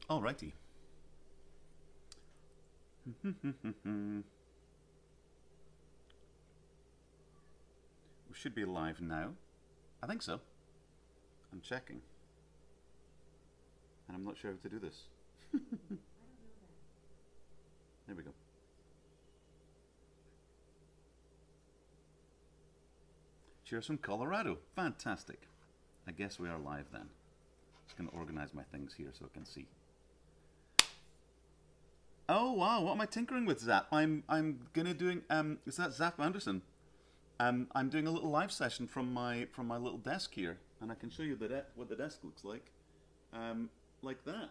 Alrighty. We should be live now. I think so. I'm checking. And I'm not sure how to do this. There we go. Cheers from Colorado. Fantastic. I guess we are live then. Just going to organize my things here so I can see. Oh wow, what am I tinkering with, Zap? I'm gonna doing is that Zap Anderson? I'm doing a little live session from my little desk here, and I can show you what the desk looks like that.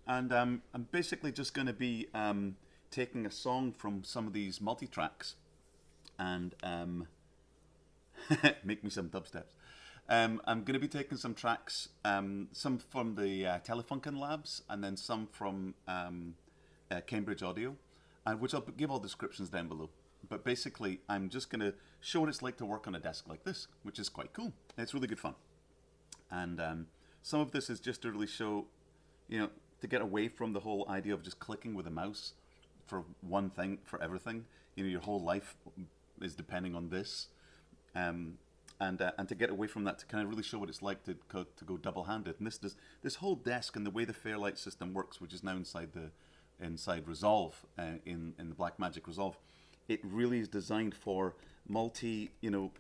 And I'm basically just going to be taking a song from some of these multi-tracks and make me some dubsteps. I'm going to be taking some tracks, some from the Telefunken Labs, and then some from Cambridge Audio, which I'll give all descriptions down below. But basically, I'm just going to show what it's like to work on a desk like this, which is quite cool. It's really good fun. And some of this is just to really show, to get away from the whole idea of just clicking with a mouse for one thing, for everything. Your whole life is depending on this. And to get away from that, to kind of really show what it's like to go double-handed. And this whole desk and the way the Fairlight system works, which is now inside Resolve, in the Blackmagic Resolve, it really is designed for multi. You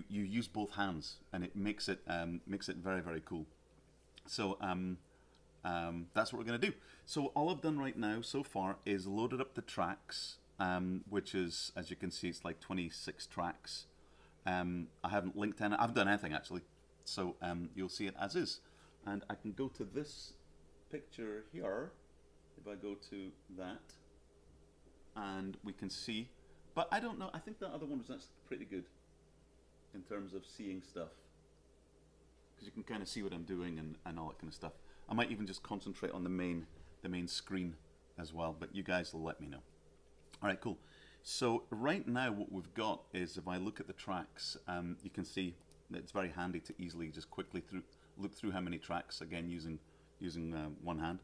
use both hands, and it makes it very, very cool. So that's what we're going to do. So all I've done right now so far is loaded up the tracks, which is, as you can see, it's like 26 tracks. I haven't linked any. I haven't done anything actually. So you'll see it as is. And I can go to this picture here. If I go to that, and we can see. But I don't know. I think that other one was actually pretty good in terms of seeing stuff, because you can kind of see what I'm doing and all that kind of stuff. I might even just concentrate on the main screen as well, but you guys will let me know. All right, cool. So right now what we've got is, if I look at the tracks, you can see that it's very handy to easily just quickly look through how many tracks, again using one hand.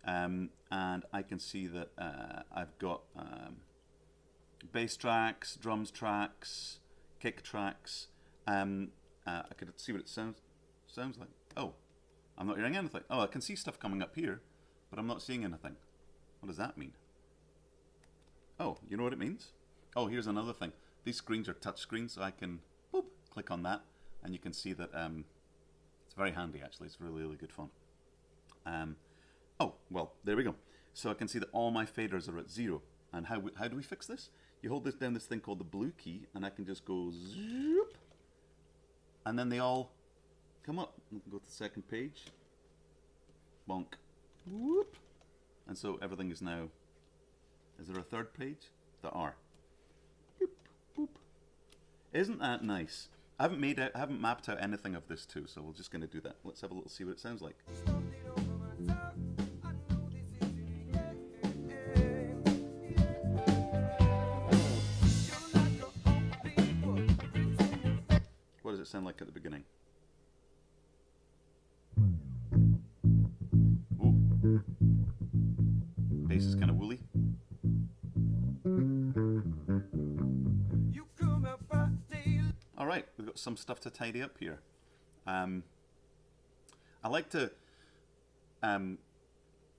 And I can see that I've got bass tracks, drums tracks, kick tracks. I could see what it sounds like. Oh, I'm not hearing anything. Oh, I can see stuff coming up here, but I'm not seeing anything. What does that mean? Oh, you know what it means? Oh, here's another thing. These screens are touch screens, so I can click on that, and you can see that it's very handy actually. It's really, really good fun. Oh, well, there we go. So I can see that all my faders are at 0. And how do we fix this? You hold this down, this thing called the blue key, and I can just go zoop, and then they all come up. Go to the second page. Bonk. Whoop. And so everything is now. Is there a third page? There are. Boop, boop. Isn't that nice? I haven't mapped out anything of this too, so we're just going to do that. Let's have a little see what it sounds like. What does it sound like at the beginning? Ooh. Bass is kind of woolly. All right, we've got some stuff to tidy up here. I like to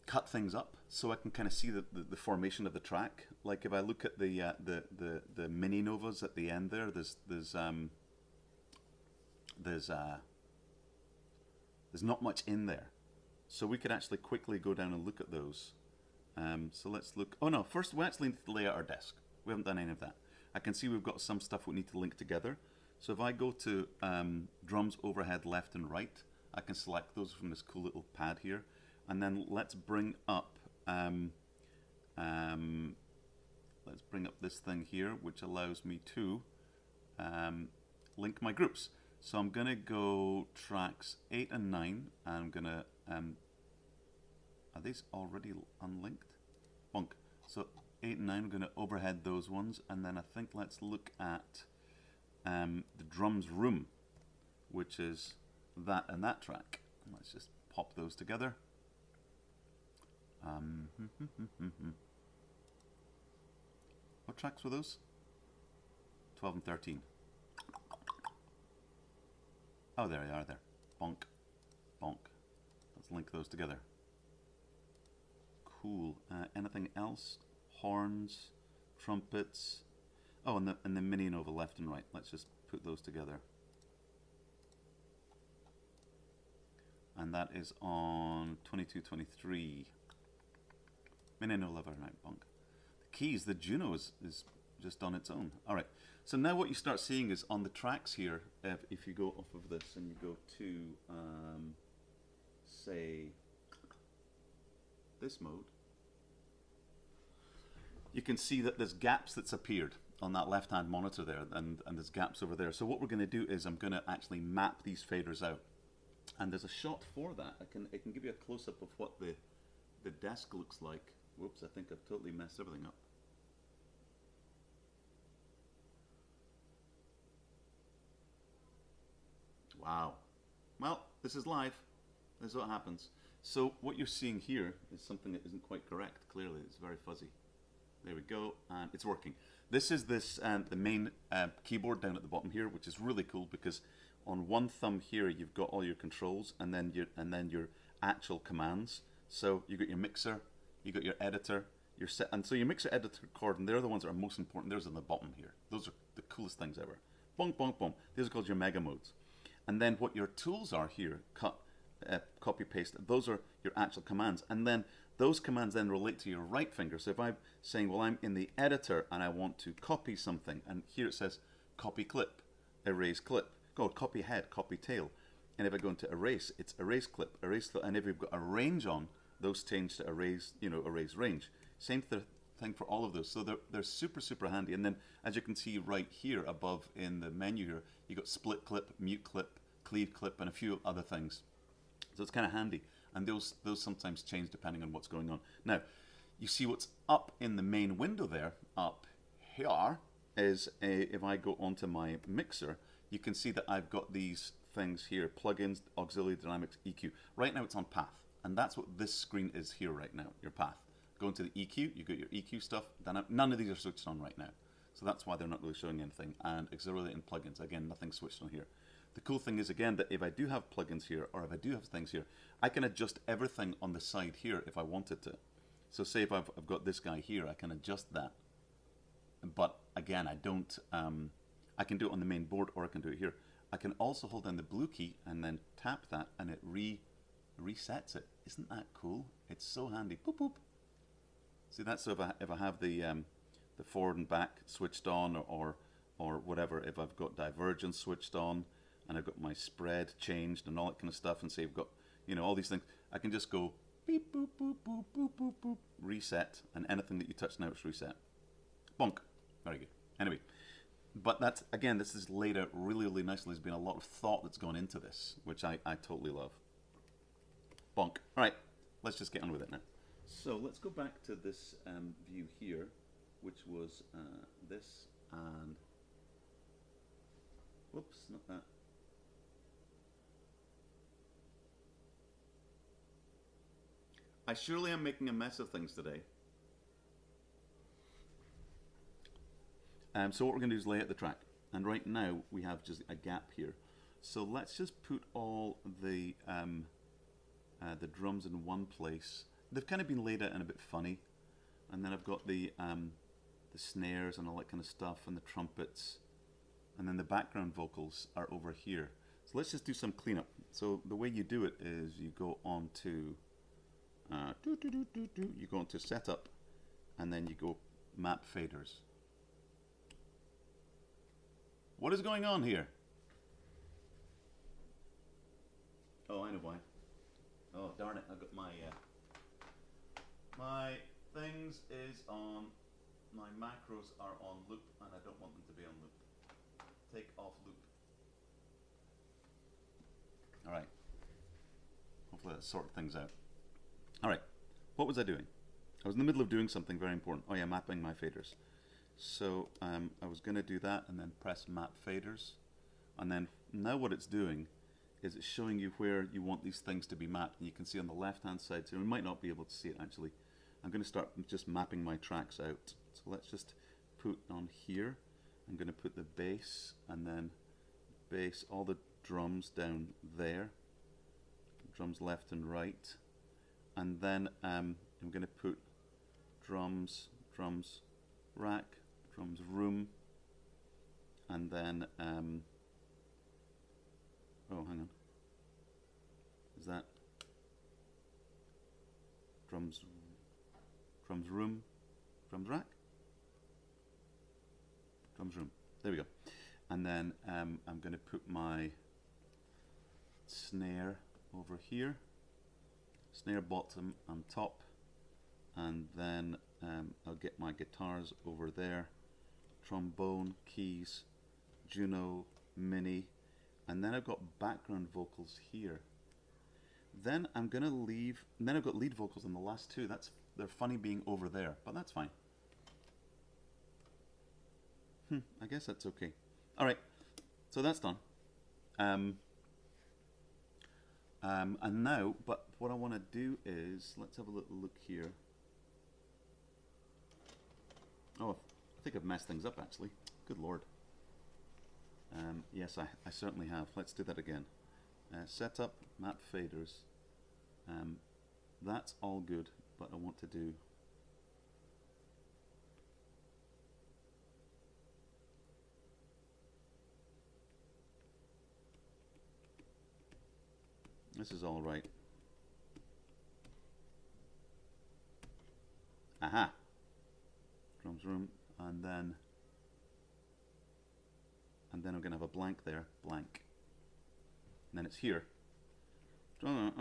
cut things up so I can kind of see the formation of the track. Like if I look at the mini novas at the end there, there's not much in there, so we could actually quickly go down and look at those. So let's look. Oh no, first we actually need to lay out our desk. We haven't done any of that. I can see we've got some stuff we need to link together. So if I go to drums overhead left and right, I can select those from this cool little pad here, and then let's bring up this thing here, which allows me to link my groups. So I'm gonna go tracks 8 and 9, and I'm gonna are these already unlinked? Bonk. So 8 and 9, I'm gonna overhead those ones, and then I think let's look at the drums room, which is that and that track. Let's just pop those together. What tracks were those? 12 and 13. Oh, there they are there. Bonk, bonk. Let's link those together. Cool. Anything else? Horns, trumpets. Oh, and the mini nova left and right. Let's just put those together. And that is on 2223. Mini nova left and right. Bonk. The keys, the Juno is just on its own. All right. So now what you start seeing is on the tracks here, if you go off of this and you go to, say, this mode, you can see that there's gaps that's appeared on that left-hand monitor there, and there's gaps over there. So what we're going to do is I'm going to actually map these faders out. And there's a shot for that. I can give you a close-up of what the desk looks like. Whoops, I think I've totally messed everything up. Wow. Well, this is live. This is what happens. So what you're seeing here is something that isn't quite correct. Clearly, it's very fuzzy. There we go, and it's working. This is the main keyboard down at the bottom here, which is really cool because on one thumb here you've got all your controls and then your actual commands. So you got your mixer, you got your editor, your set, and so your mixer, editor, record, and they're the ones that are most important. Those are on the bottom here. Those are the coolest things ever. Bonk, bonk, bonk. These are called your mega modes. And then what your tools are here, cut, copy, paste, those are your actual commands. And then those commands then relate to your right finger. So if I'm saying, well, I'm in the editor and I want to copy something, and here it says copy clip, erase clip. Go copy head, copy tail. And if I go into erase, it's erase clip, and if you've got a range on, those change to erase, erase range. Same thing for all of those. So they're super, super handy. And then as you can see right here above in the menu here, you got split clip, mute clip, cleave clip, and a few other things. So it's kind of handy. And those sometimes change depending on what's going on. Now, you see what's up in the main window there, up here, is if I go onto my mixer, you can see that I've got these things here, plugins, auxiliary, dynamics, EQ. Right now it's on path. And that's what this screen is here right now, your path. Go into the EQ, you got your EQ stuff. None of these are switched on right now. So that's why they're not really showing anything. And auxiliary and plugins, again, nothing switched on here. The cool thing is, again, that if I do have plugins here, or if I do have things here, I can adjust everything on the side here if I wanted to. So say if I've got this guy here, I can adjust that. But again, I don't, I can do it on the main board, or I can do it here. I can also hold down the blue key and then tap that, and it resets it. Isn't that cool? It's so handy. Boop, boop. See, that's so if I have the forward and back switched on, or whatever, if I've got divergence switched on, and I've got my spread changed and all that kind of stuff, and say I've got, all these things, I can just go beep, boop, boop, boop, boop, boop, boop, reset, and anything that you touch now is reset. Bonk. Very good. Anyway, but that's, again, this is laid out really, really nicely. There's been a lot of thought that's gone into this, which I totally love. Bonk. All right, let's just get on with it now. So let's go back to this view here, which was this, and whoops, not that. I surely am making a mess of things today. So what we're going to do is lay out the track, and right now we have just a gap here. So let's just put all the drums in one place. They've kind of been laid out in a bit funny, and then I've got the snares and all that kind of stuff, and the trumpets, and then the background vocals are over here. So let's just do some cleanup. So the way you do it is you go on to you go into setup, and then you go map faders. What is going on here? Oh, I know why. Oh, darn it, I've got my my things is on, my macros are on loop, and I don't want them to be on loop. Take off loop. All right. Hopefully that sorted things out. All right. What was I doing? I was in the middle of doing something very important. Oh yeah, mapping my faders. So I was going to do that and then press map faders. And then now what it's doing is it's showing you where you want these things to be mapped. And you can see on the left-hand side, so we might not be able to see it actually. I'm going to start just mapping my tracks out. So let's just put on here. I'm going to put the bass and then bass, all the drums down there. Drums left and right. And then I'm going to put drums, drums rack, drums room, and then oh, hang on. Is that drums, drums room, drums rack, drums room? There we go. And then I'm going to put my snare over here, snare bottom and top, and then I'll get my guitars over there, trombone, keys, Juno, Mini, and then I've got background vocals here. Then I'm gonna leave, and then I've got lead vocals on the last two. They're funny being over there, but that's fine. I guess that's okay. All right, so that's done. And now, but what I want to do is, let's have a little look here. Oh, I think I've messed things up actually. Good Lord. Yes, I certainly have. Let's do that again. Setup, map faders. That's all good, but I want to do... This is all right. Aha! Drums room, and then I'm going to have a blank there, blank. And then it's here. I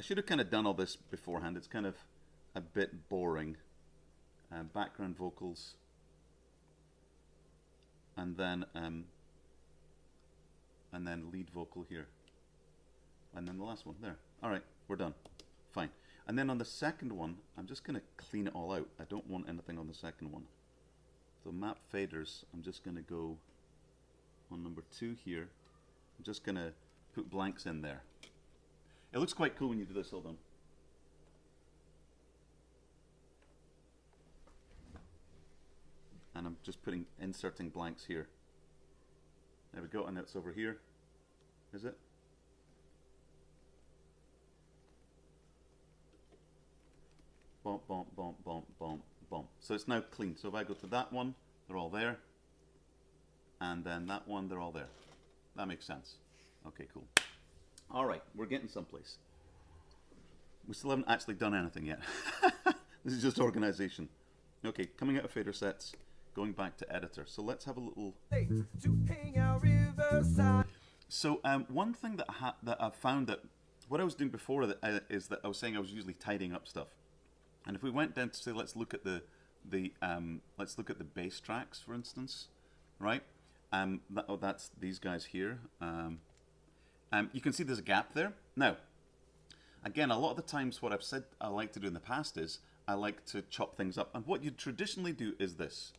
should have kind of done all this beforehand. It's kind of a bit boring. Background vocals, and then lead vocal here, and then the last one there. All right, we're done. Fine. And then on the second one, I'm just going to clean it all out. I don't want anything on the second one. So map faders, I'm just going to go on number 2 here. I'm just going to put blanks in there. It looks quite cool when you do this. Hold on. And I'm just inserting blanks here. There we go, and it's over here. Is it? Bump, bump, bump, bump, bump, bump. So it's now clean. So if I go to that one, they're all there. And then that one, they're all there. That makes sense. Okay, cool. All right, we're getting someplace. We still haven't actually done anything yet. This is just organization. Okay, coming out of fader sets, going back to editor. So let's have a little... So one thing that I found that what I was doing before is that I was saying I was usually tidying up stuff. And if we went down to say, let's look at the bass tracks, for instance, right? That's these guys here. You can see there's a gap there. Now, again, a lot of the times what I've said I like to do in the past is I like to chop things up. And what you traditionally do is this.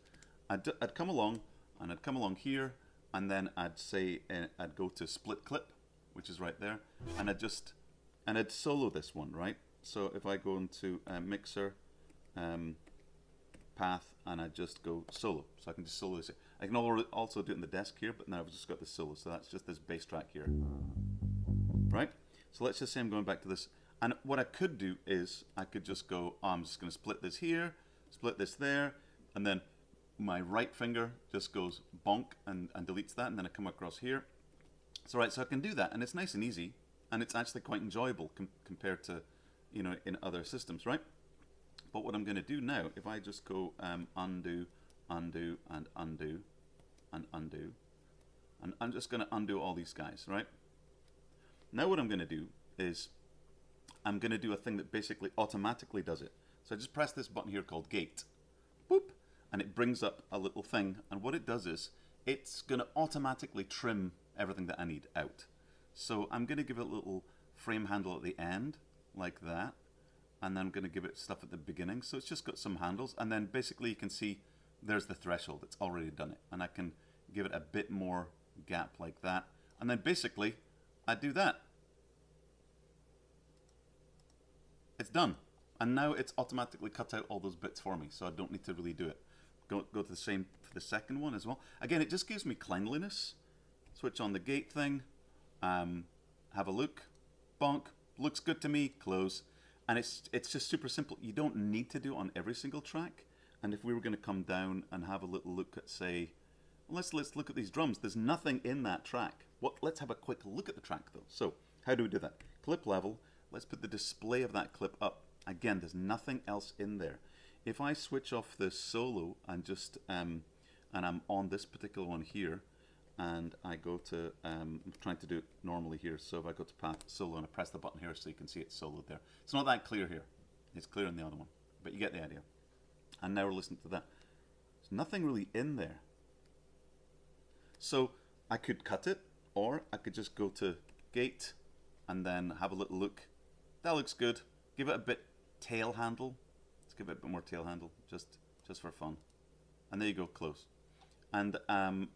I'd come along, and I'd come along here, and then I'd say, I'd go to split clip, which is right there, and I'd solo this one, right? So if I go into mixer, path, and I just go solo, so I can just solo this. I can also do it in the desk here, but now I've just got this solo, so that's just this bass track here, right? So let's just say I'm going back to this, and what I could do is I could just go, oh, I'm just going to split this here, split this there, and then my right finger just goes bonk and deletes that, and then I come across here. So right, so I can do that, and it's nice and easy, and it's actually quite enjoyable compared to, you know, in other systems, right? But what I'm going to do now, if I just go undo, undo, and undo, and undo, and I'm just going to undo all these guys, right? Now what I'm going to do is I'm going to do a thing that basically automatically does it. So I just press this button here called gate, boop, and it brings up a little thing, and what it does is it's going to automatically trim everything that I need out. So I'm going to give it a little frame handle at the end, like that, and then I'm going to give it stuff at the beginning. So it's just got some handles, and then basically you can see there's the threshold. It's already done it, and I can give it a bit more gap like that, And then basically, I do that. It's done. And now it's automatically cut out all those bits for me, so I don't need to really do it. Go to the same for the second one as well. Again, it just gives me cleanliness. Switch on the gate thing. Have a look. Bonk. Looks good to me. Close. And it's just super simple. You don't need to do it on every single track. And if we were going to come down and have a little look at, say, let's look at these drums. There's nothing in that track. Let's have a quick look at the track though. So how do we do that? Clip level. Let's put the display of that clip up. Again, there's nothing else in there. If I switch off the solo and just and I'm on this particular one here, and I go to I'm trying to do it normally here. So if I go to path solo and I press the button here, so you can see it's soloed there. It's not that clear here. It's clear in the other one, but you get the idea. And now we're listening to that. There's nothing really in there. So I could cut it, or I could just go to gate and then have a little look. That looks good. Give it a bit tail handle. Let's give it a bit more tail handle, just for fun. And there you go, close. And then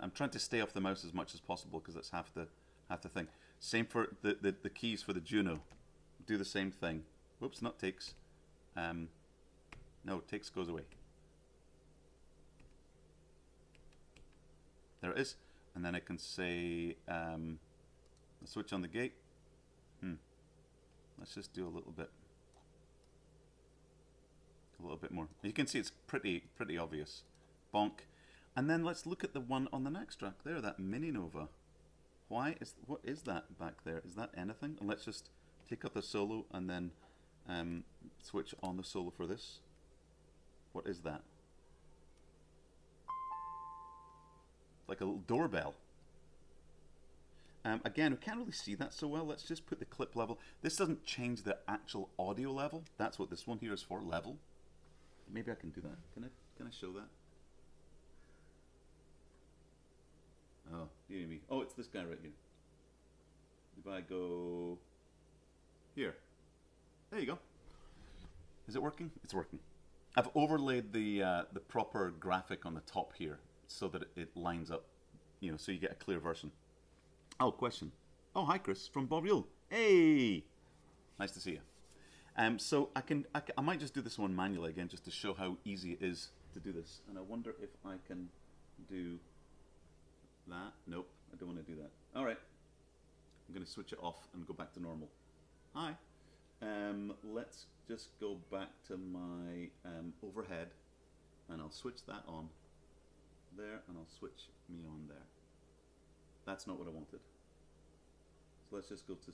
I'm trying to stay off the mouse as much as possible because that's half the thing. Same for the keys for the Juno. Do the same thing. Whoops, not takes. No, takes goes away. There it is. And then I can say, switch on the gate. Let's just do a little bit more. You can see it's pretty obvious. Bonk. And then let's look at the one on the next track there, that Mini Nova. What is that back there? Is that anything? And let's just take up the solo and then switch on the solo for this. What is that? It's like a little doorbell. Again, we can't really see that so well. Let's just put the clip level. This doesn't change the actual audio level. That's what this one here is for, level. Maybe I can do that. Can I show that? Oh, dear me. Oh, it's this guy right here. If I go here. There you go. Is it working? It's working. I've overlaid the proper graphic on the top here so that it lines up, you know, so you get a clear version. Oh, question. Oh, hi, Chris from Bob Yule. Hey, nice to see you. So I might just do this one manually again, just to show how easy it is to do this. And I wonder if I can do that. Nope, I don't want to do that. All right, I'm going to switch it off and go back to normal. Hi. Let's just go back to my overhead, and I'll switch that on there, and I'll switch me on there. That's not what I wanted. So let's just go to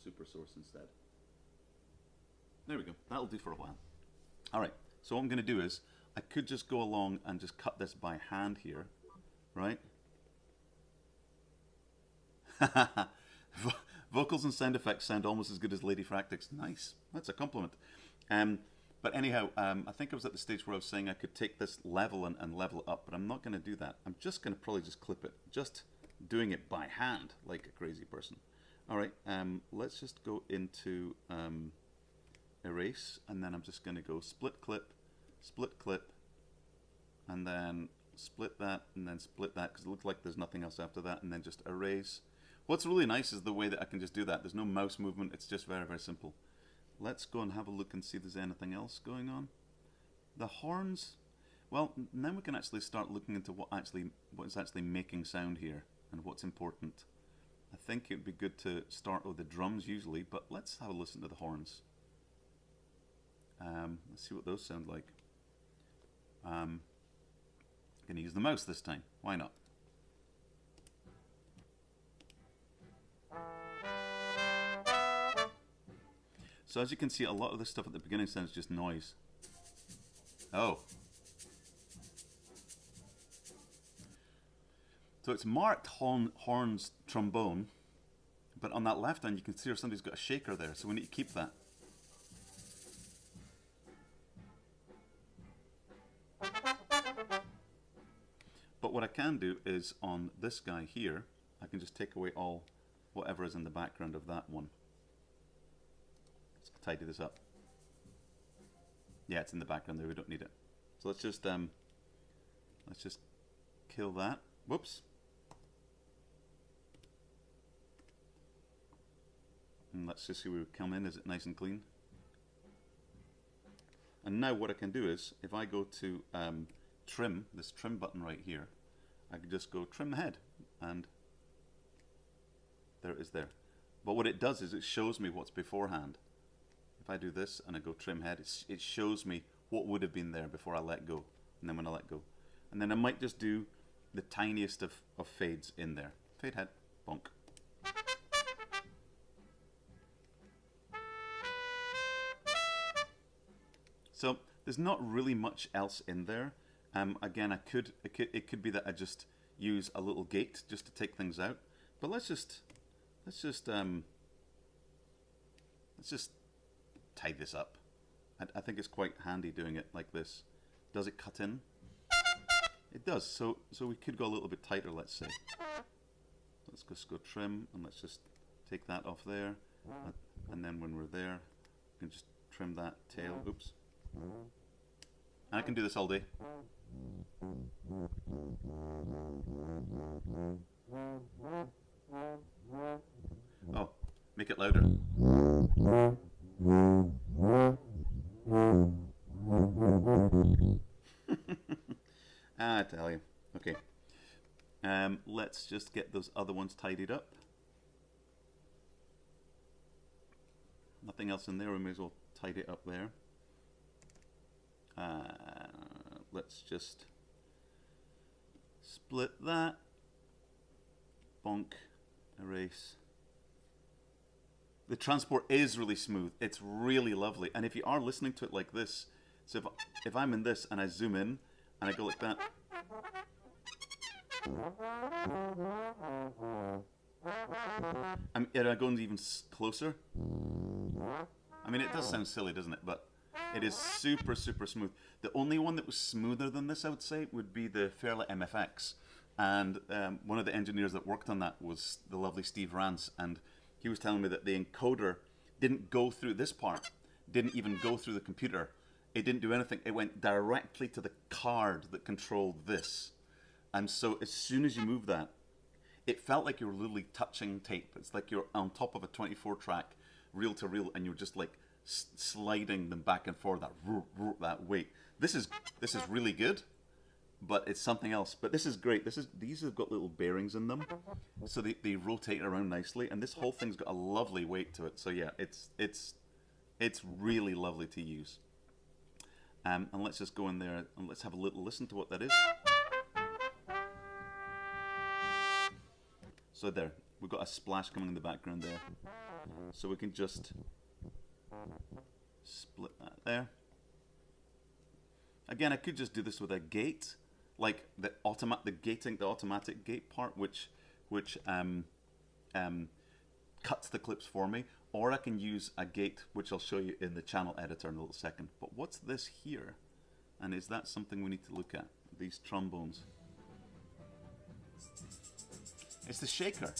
super source instead. There we go. That'll do for a while. All right. So what I'm going to do is I could just go along and just cut this by hand here, right? Vocals and sound effects sound almost as good as Lady Fractics. Nice. That's a compliment. But anyhow, I think I was at the stage where I was saying I could take this level and level it up, but I'm not going to do that. I'm just going to probably just clip it. Just doing it by hand like a crazy person. All right, let's just go into erase, and then I'm just going to go split clip, and then split that, and then split that, because it looks like there's nothing else after that, and then just erase. What's really nice is the way that I can just do that. There's no mouse movement. It's just very, very simple. Let's go and have a look and see if there's anything else going on. The horns, well, now we can actually start looking into what is actually making sound here and what's important. I think it would be good to start with the drums usually, but let's have a listen to the horns. Let's see what those sound like. I'm going to use the mouse this time. Why not? So as you can see, a lot of this stuff at the beginning sounds just noise. Oh. So it's marked horns, trombone, but on that left hand you can see somebody's got a shaker there, so we need to keep that. But what I can do is on this guy here, I can just take away all whatever is in the background of that one. Let's tidy this up. Yeah, it's in the background there, we don't need it. So let's just kill that. Whoops. And let's just see where we come in. Is it nice and clean? And now what I can do is, if I go to trim, this trim button right here, I can just go trim the head, and there it is there. But what it does is it shows me what's beforehand. If I do this and I go trim head, it shows me what would have been there before I let go, and then when I let go. And then I might just do the tiniest of fades in there. Fade head, bonk. So there's not really much else in there. Again, it could be that I just use a little gate just to take things out. But let's just tie this up. I think it's quite handy doing it like this. Does it cut in? It does. So we could go a little bit tighter, let's say. Let's just go trim, and let's just take that off there. And then when we're there, we can just trim that tail. Oops. And I can do this all day. Oh, make it louder. I tell you. Okay. Let's just get those other ones tidied up. Nothing else in there, we may as well tidy it up there. Let's just split that. Bonk. Erase. The transport is really smooth. It's really lovely. And if you are listening to it like this, so if I'm in this and I zoom in and I go like that. And I go even closer. I mean, it does sound silly, doesn't it? But it is super, super smooth. The only one that was smoother than this, I would say, would be the Fairlight MFX. And one of the engineers that worked on that was the lovely Steve Rance. And he was telling me that the encoder didn't go through this part, didn't even go through the computer. It didn't do anything. It went directly to the card that controlled this. And so as soon as you move that, it felt like you were literally touching tape. It's like you're on top of a 24-track reel to reel, and you're just like sliding them back and forth, that weight. This is really good, but it's something else. But this is great. These have got little bearings in them, so they rotate around nicely, and this whole thing's got a lovely weight to it. So yeah, it's really lovely to use. And let's just go in there and let's have a little listen to what that is. So there, we've got a splash coming in the background there. So we can just split that there. Again, I could just do this with a gate, like the automatic gate part, which cuts the clips for me, or I can use a gate, which I'll show you in the channel editor in a little second. But what's this here? And is that something we need to look at? These trombones. It's the shaker.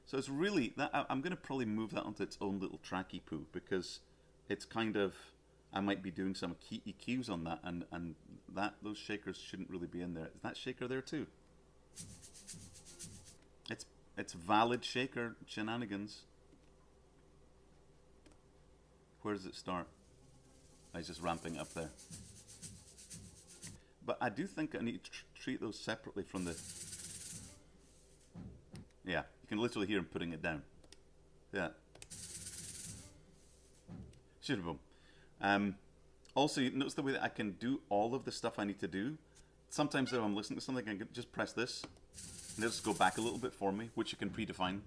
So it's really, I'm going to probably move that onto its own little tracky poo, because it's kind of, I might be doing some key EQs on that, and those shakers shouldn't really be in there. Is that shaker there too? It's valid shaker shenanigans. Where does it start? Oh, it's just ramping up there. But I do think I need to treat those separately from the... Yeah, you can literally hear him putting it down. Yeah. Should have. Also, you notice the way that I can do all of the stuff I need to do. Sometimes if I'm listening to something, I can just press this, and it'll just go back a little bit for me, which you can predefine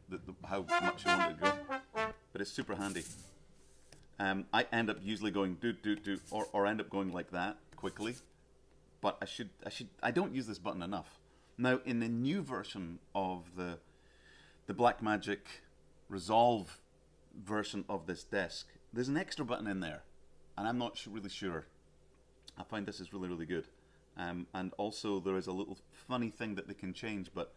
how much you want it to go. But it's super handy. I end up usually going do, or end up going like that quickly. But I don't use this button enough. Now, in the new version of the Blackmagic Resolve version of this desk, there's an extra button in there, and I'm not really sure. I find this is really, really good. And also there is a little funny thing that they can change, but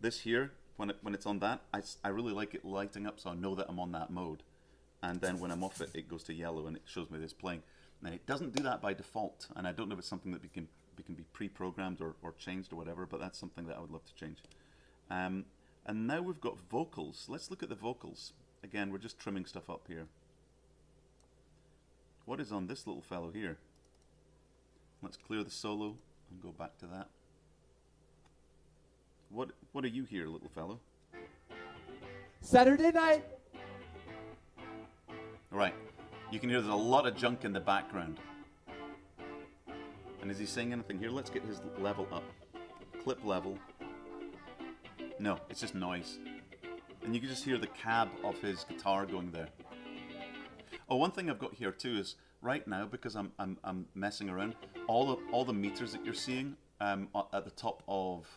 this here, when it's on that, I really like it lighting up, so I know that I'm on that mode. And then when I'm off it, it goes to yellow and it shows me this playing. Now, it doesn't do that by default, and I don't know if it's something that can be pre-programmed or changed or whatever, but that's something that I would love to change. And now we've got vocals. Let's look at the vocals. Again, we're just trimming stuff up here. What is on this little fellow here? Let's clear the solo and go back to that. What are you here, little fellow? Saturday night. All right. You can hear there's a lot of junk in the background. And is he saying anything here? Let's get his level up. Clip level. No, it's just noise. And you can just hear the cab of his guitar going there. Oh, one thing I've got here too is right now, because I'm messing around, all the meters that you're seeing at the top of,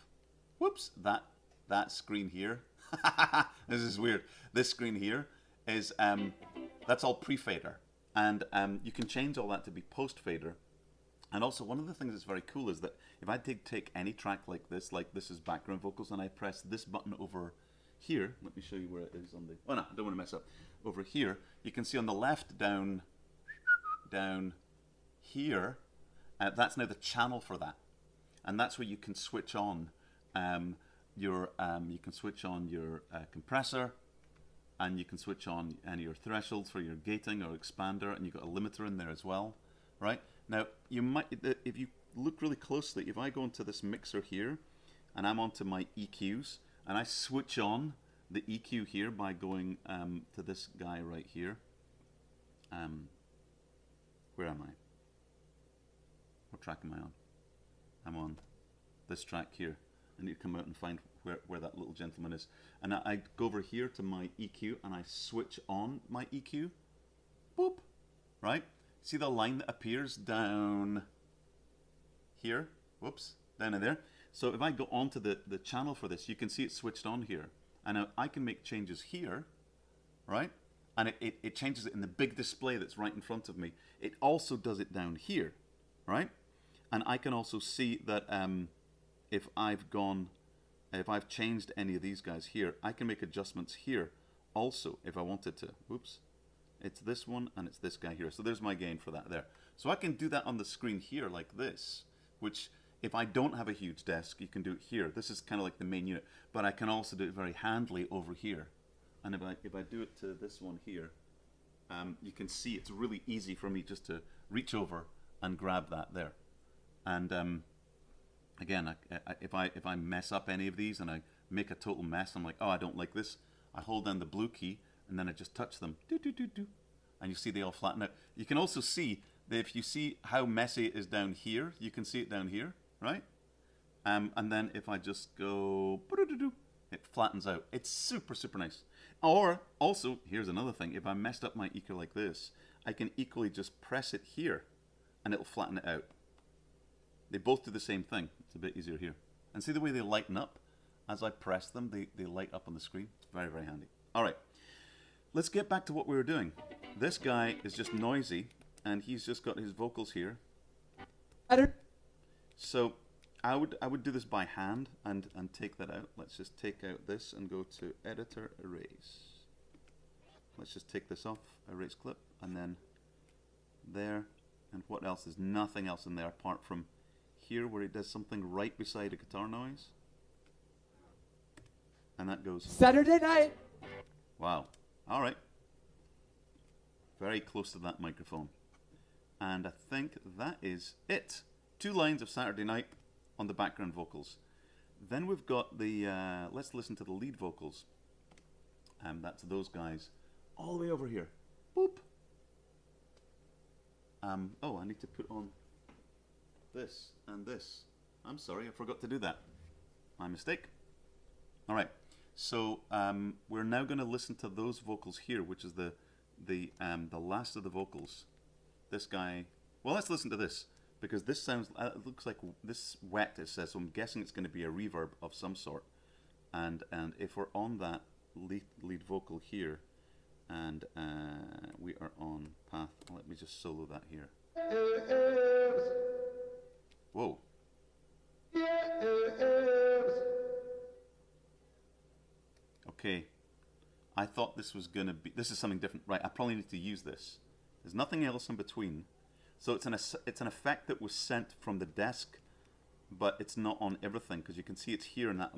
whoops, that screen here. This is weird. This screen here is that's all pre-fader, and you can change all that to be post-fader. And also, one of the things that's very cool is that if I take any track like this is background vocals, and I press this button over here, let me show you where it is on the, oh no, I don't want to mess up. Over here, you can see on the left down here, that's now the channel for that. And that's where you can switch on your compressor, and you can switch on any of your thresholds for your gating or expander, and you've got a limiter in there as well, right? Now, you might, if you look really closely, if I go into this mixer here, and I'm onto my EQs, and I switch on the EQ here by going to this guy right here. Where am I? What track am I on? I'm on this track here. I need to come out and find where that little gentleman is. And I go over here to my EQ, and I switch on my EQ. Boop. Right? See the line that appears down here? Whoops. Down in there. So if I go onto the channel for this, you can see it switched on here. And now I can make changes here, right? And it changes it in the big display that's right in front of me. It also does it down here, right? And I can also see that if I've changed any of these guys here, I can make adjustments here also if I wanted to. Whoops. It's this one and it's this guy here. So there's my gain for that there. So I can do that on the screen here like this, which if I don't have a huge desk, you can do it here. This is kind of like the main unit, but I can also do it very handily over here. And if I do it to this one here, you can see it's really easy for me just to reach over and grab that there. And again, if I mess up any of these and I make a total mess, I'm like, oh, I don't like this. I hold down the blue key and then I just touch them, and you see they all flatten out. You can also see that if you see how messy it is down here, you can see it down here, right? And then if I just go, it flattens out. It's super, super nice. Or also, here's another thing. If I messed up my EQ like this, I can equally just press it here and it'll flatten it out. They both do the same thing. It's a bit easier here. And see the way they lighten up? As I press them, they light up on the screen. It's very, very handy. All right, let's get back to what we were doing. This guy is just noisy, and he's just got his vocals here. So I would do this by hand and take that out. Let's just take out this and go to Editor, Erase. Let's just take this off, Erase Clip, and then there. And what else? There's nothing else in there apart from here where it does something right beside a guitar noise. And that goes Saturday night. Wow. All right. Very close to that microphone. And I think that is it. 2 lines of Saturday Night on the background vocals. Then we've got the, let's listen to the lead vocals. That's those guys all the way over here. Boop. Oh, I need to put on this and this. I'm sorry, I forgot to do that. My mistake. All right. So we're now going to listen to those vocals here, which is the last of the vocals. This guy. Well, let's listen to this because this sounds. It looks like this wet. It says. So I'm guessing it's going to be a reverb of some sort. And if we're on that lead vocal here, and we are on path. Let me just solo that here. Whoa. Okay, I thought this was going to be, this is something different. Right, I probably need to use this. There's nothing else in between. So it's an effect that was sent from the desk but it's not on everything because you can see it's here and that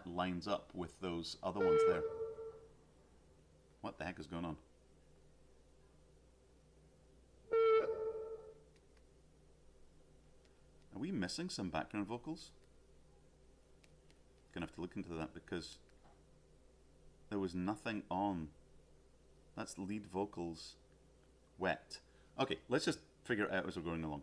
lines up with those other ones there. What the heck is going on? Are we missing some background vocals? Gonna have to look into that because there was nothing on. That's lead vocals wet. Okay, let's just figure it out as we're going along.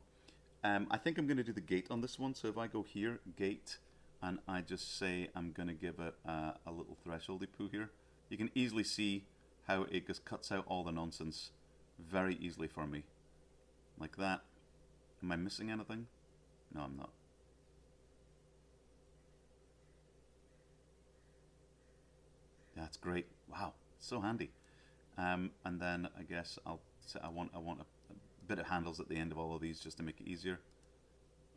I think I'm going to do the gate on this one. So if I go here, gate, and I just say I'm going to give it a little thresholdy poo here, you can easily see how it just cuts out all the nonsense very easily for me. Like that. Am I missing anything? No, I'm not. That's great. Wow, so handy. And then I guess I'll say I want a bit of handles at the end of all of these just to make it easier.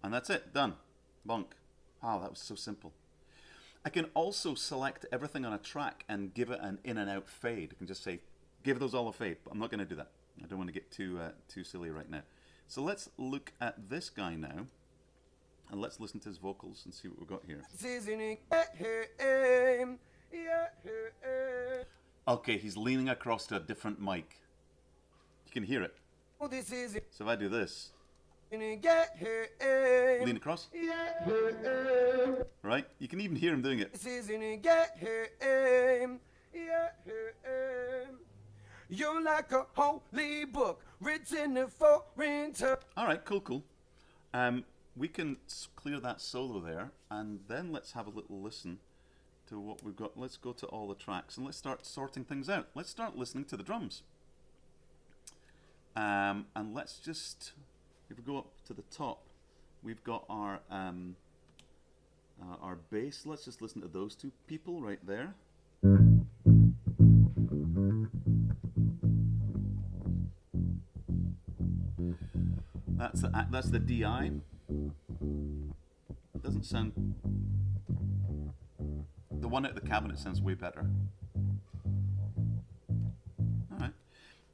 And that's it, done. Bonk. Wow, that was so simple. I can also select everything on a track and give it an in and out fade. I can just say, give those all a fade, but I'm not going to do that. I don't want to get too silly right now. So let's look at this guy now. And let's listen to his vocals and see what we've got here. Okay, he's leaning across to a different mic. You can hear it. So if I do this, lean across, right? You can even hear him doing it. You're like a holy book written for winter. All right, cool. We can clear that solo there, and then let's have a little listen to what we've got. Let's go to all the tracks and let's start sorting things out. Let's start listening to the drums. And let's just, if we go up to the top, we've got our bass. Let's just listen to those two people right there. That's the DI. Doesn't sound. The one at the cabinet sounds way better. Alright.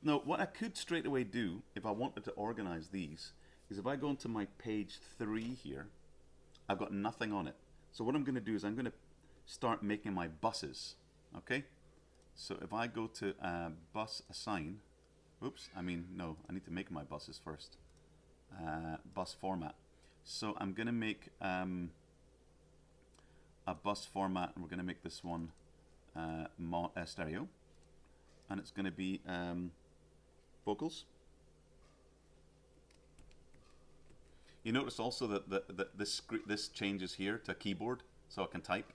Now, what I could straight away do, if I wanted to organize these, is if I go into my page 3 here, I've got nothing on it. So what I'm going to do is I'm going to start making my buses. Okay? So if I go to bus assign, oops, I need to make my buses first. Bus format. So I'm going to make a bus format, and we're going to make this one stereo, and it's going to be vocals. You notice also that this changes here to keyboard, so I can type.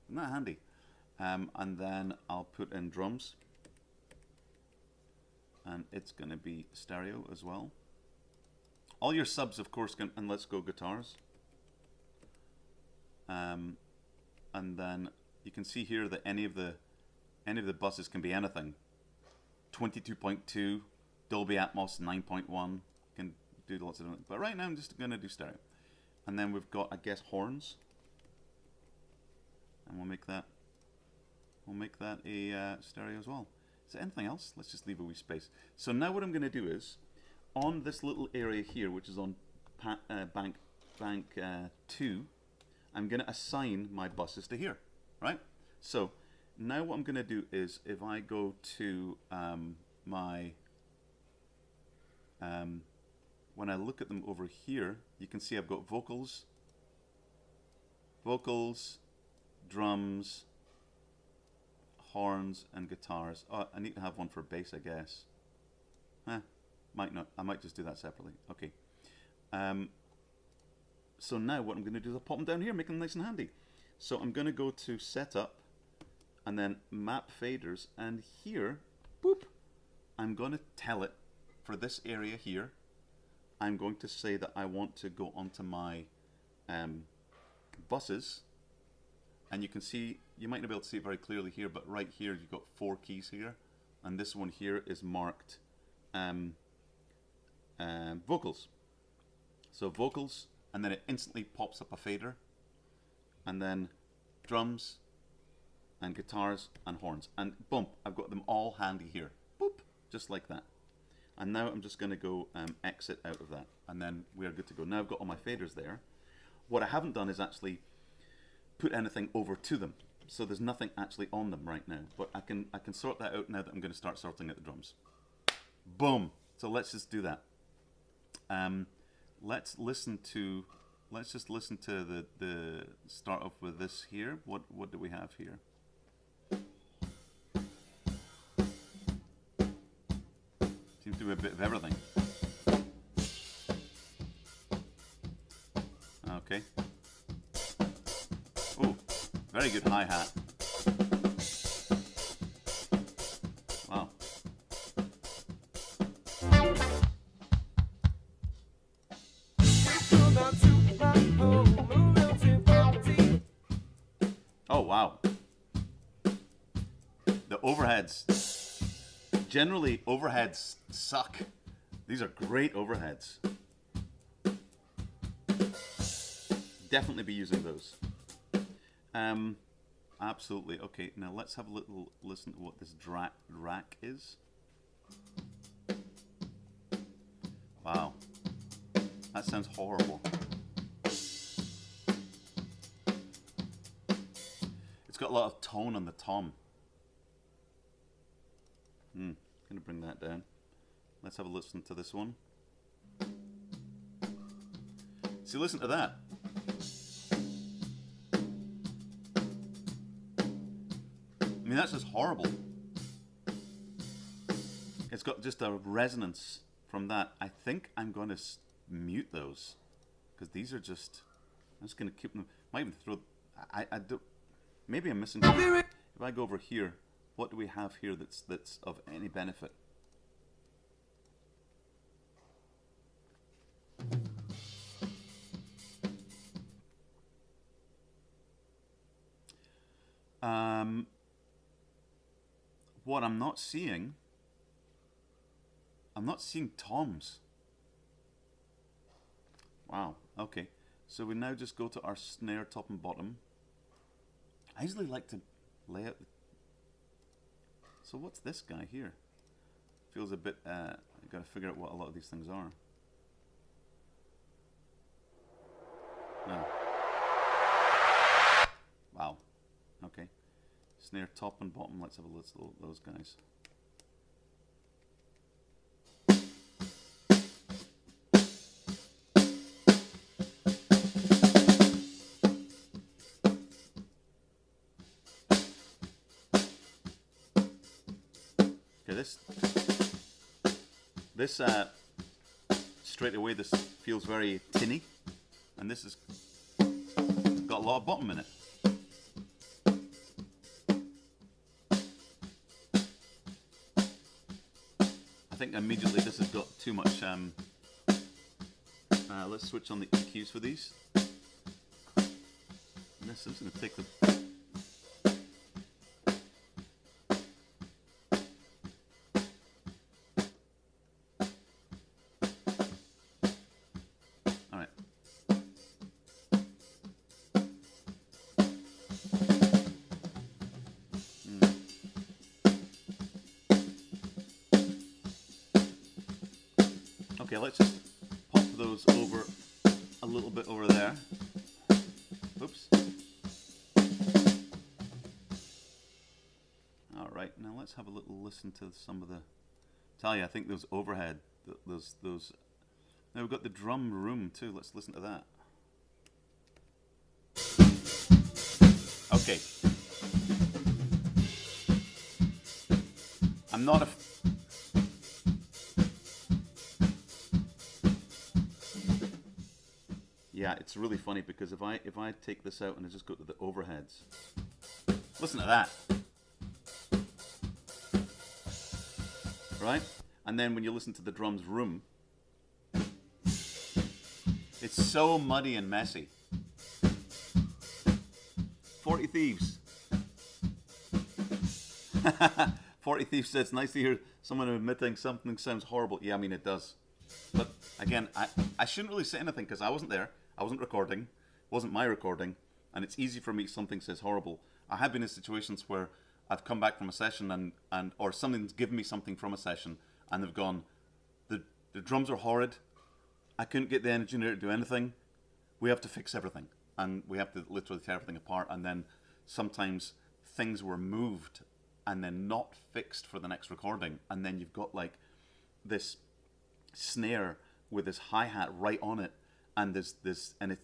Isn't that handy? And then I'll put in drums, and it's going to be stereo as well. All your subs, of course, and let's go guitars. And then you can see here that any of the buses can be anything. 22.2, Dolby Atmos 9.1, can do lots of different. But right now I'm just going to do stereo. And then we've got, I guess, horns. And we'll make that a stereo as well. Is there anything else? Let's just leave a wee space. So now what I'm going to do is, on this little area here, which is on bank 2, I'm going to assign my buses to here, right? So now what I'm going to do is, if I go to my, when I look at them over here, you can see I've got vocals, drums, horns, and guitars. Oh, I need to have one for bass, I guess. Might not. I might just do that separately. Okay. So now what I'm going to do is I'll pop them down here, make them nice and handy. So I'm going to go to Setup, and then Map Faders, and here, boop, I'm going to tell it for this area here. I'm going to say that I want to go onto my buses, and you can see, you might not be able to see it very clearly here, but right here you've got 4 keys here, and this one here is marked vocals. So vocals, and then it instantly pops up a fader, and then drums and guitars and horns, and boom, I've got them all handy here. Boop, just like that. And now I'm just going to go exit out of that, and then we're good to go. Now I've got all my faders there. What I haven't done is actually put anything over to them. So there's nothing actually on them right now. But I can sort that out now that I'm going to start sorting out the drums. Boom. So let's just do that. Let's just listen to the start off with this here. What do we have here? Seems to be a bit of everything. Okay. Oh, very good hi-hat. Wow. Oh, wow. The overheads. Generally, overheads suck. These are great overheads. Definitely be using those. Absolutely. Okay, now let's have a little listen to what this rack is. Wow. That sounds horrible. It's got a lot of tone on the tom. Gonna bring that down. Let's have a listen to this one. See, listen to that. I mean, that's just horrible. It's got just a resonance from that. I think I'm going to mute those because these are just. I'm just going to keep them. Might even throw. I do. Maybe I'm missing. If I go over here, what do we have here that's of any benefit? What I'm not seeing toms. Wow, okay. So we now just go to our snare top and bottom. I usually like to lay out. So what's this guy here? Feels a bit, I've got to figure out what a lot of these things are. No. Wow, okay. Snare top and bottom, let's have a list of those guys. Okay, this straight away this feels very tinny, and this has got a lot of bottom in it. I think immediately this has got too much. Let's switch on the EQs for these. And this is going to take the. All right. Okay, let's just pop those over a little bit over there. Oops. All right, now let's have a little listen to some of the. Tell you, I think those overhead, those. Now we've got the drum room too. Let's listen to that. Okay. I'm not a. Yeah, it's really funny because if I take this out and I just go to the overheads, listen to that, right? And then when you listen to the drums room, it's so muddy and messy. 40 Thieves. 40 Thieves says, nice to hear someone admitting something sounds horrible. Yeah, I mean, it does. But again, I shouldn't really say anything because I wasn't there. I wasn't recording. It wasn't my recording. And it's easy for me if something says horrible. I have been in situations where I've come back from a session or something's given me something from a session and they've gone, the drums are horrid. I couldn't get the engineer to do anything. we have to fix everything, and we have to literally tear everything apart, and then sometimes things were moved and then not fixed for the next recording, and then you've got like this snare with this hi-hat right on it, and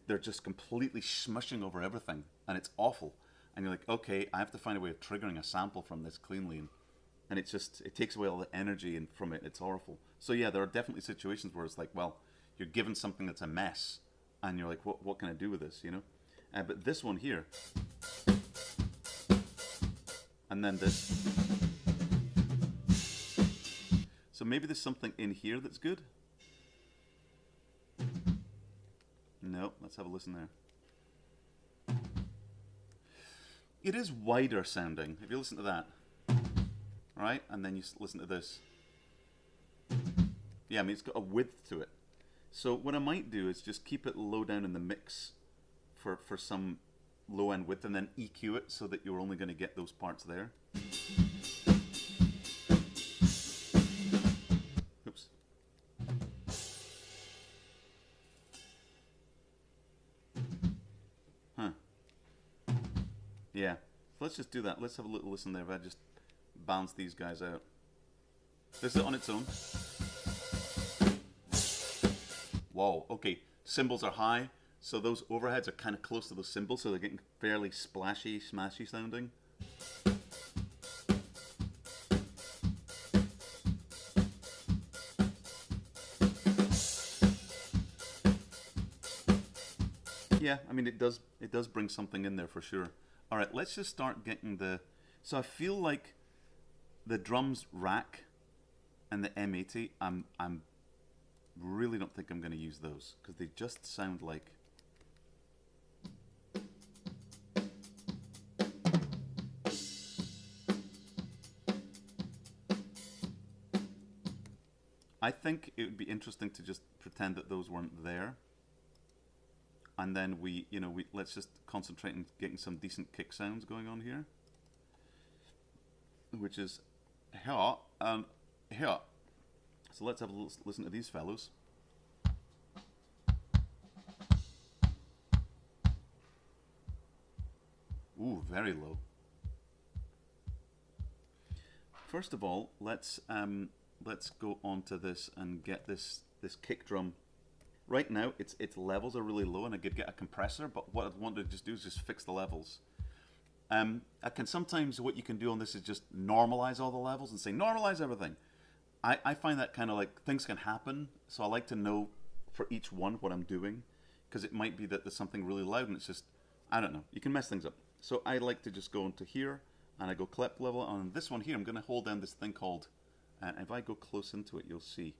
they're just completely smushing over everything, and it's awful. And you're like, okay, I have to find a way of triggering a sample from this cleanly, and it takes away all the energy and from it. It's awful. So yeah, there are definitely situations where it's like, well, you're given something that's a mess, and you're like, what can I do with this, you know? But this one here, and then this. So maybe there's something in here that's good. No, let's have a listen there. It is wider sounding, if you listen to that. Right? And then you listen to this. Yeah, I mean, it's got a width to it. So what I might do is just keep it low down in the mix for some low end width, and then EQ it so that you're only going to get those parts there. Oops. Huh. Yeah. So let's just do that. Let's have a little listen there. If I just balance these guys out. This is on its own. Whoa. Okay. Cymbals are high. So those overheads are kind of close to those cymbals, so they're getting fairly splashy, smashy sounding. Yeah, I mean, it does bring something in there for sure. All right, let's just start getting the. So I feel like the drums rack and the M80. I'm really don't think I'm going to use those because they just sound like. I think it would be interesting to just pretend that those weren't there, and then let's just concentrate on getting some decent kick sounds going on here, which is here and here. So let's have a listen to these fellows. Ooh, very low. First of all, let's go onto this and get this kick drum. Right now, its levels are really low, and I could get a compressor. But what I want to just do is just fix the levels. I can sometimes what you can do on this is just normalize all the levels and say normalize everything. I find that kind of like things can happen, so I like to know for each one what I'm doing, because it might be that there's something really loud and it's just, I don't know, you can mess things up. So I like to just go into here and I go clip level. On this one here, I'm going to hold down this thing called, and if I go close into it, you'll see,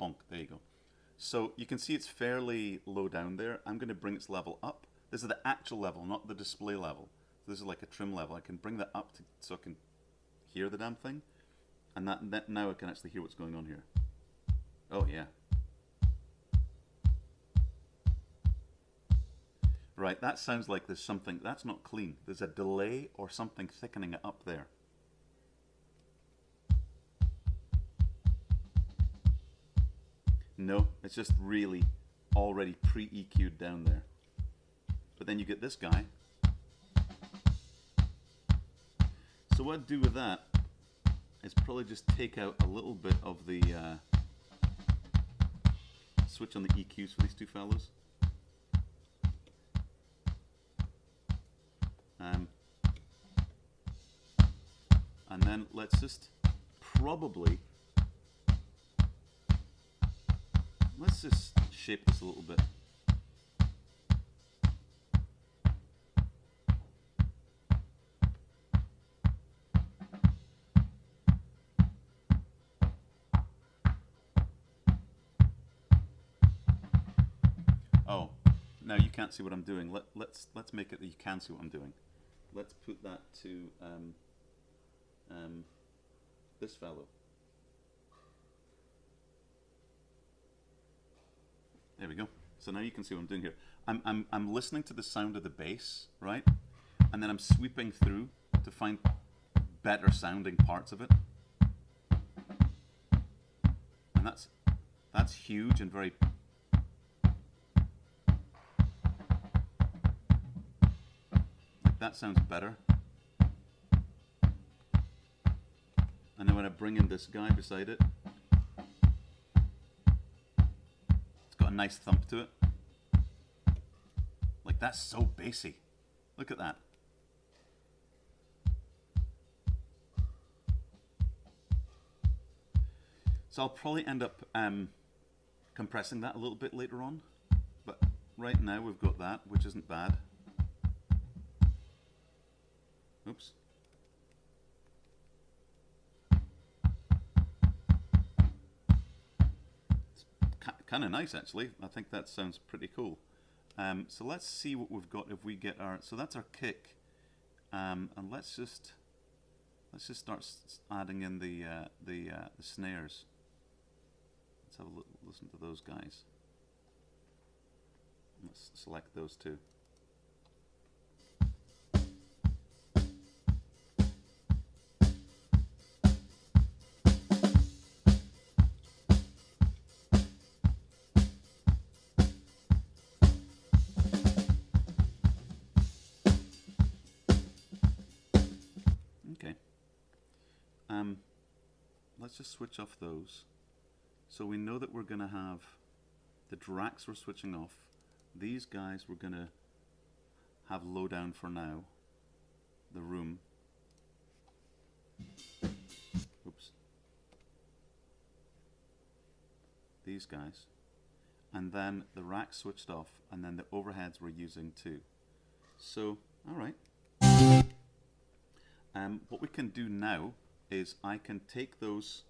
bonk, there you go. So you can see it's fairly low down there. I'm going to bring its level up. This is the actual level, not the display level. So this is like a trim level. I can bring that up so I can hear the damn thing. And that now I can actually hear what's going on here. Oh yeah. Right, that sounds like there's something, that's not clean. There's a delay or something thickening it up there. No, it's just really already pre-EQ'd down there. But then you get this guy. So what I'd do with that is probably just take out a little bit of the switch on the EQs for these two fellows. And then let's just let's just shape this a little bit. Oh, now you can't see what I'm doing. Let's make it that you can see what I'm doing. Let's put that to this fellow. There we go. So now you can see what I'm doing here. I'm listening to the sound of the bass, right? And then I'm sweeping through to find better sounding parts of it. And that's huge and very. that sounds better. And then when I bring in this guy beside it, it's got a nice thump to it. Like, that's so bassy. Look at that. So I'll probably end up compressing that a little bit later on. But right now we've got that, which isn't bad. Oops. Kind of nice, actually. I think that sounds pretty cool. So let's see what we've got if we get our. So that's our kick, and let's just start adding in the snares. Let's have a listen to those guys. Let's select those two. Let's just switch off those. So we know that we're going to have the Dracs we're switching off. These guys we're going to have low down for now. The room. Oops. These guys. And then the rack switched off, and then the overheads we're using too. So, alright. What we can do now is I can take those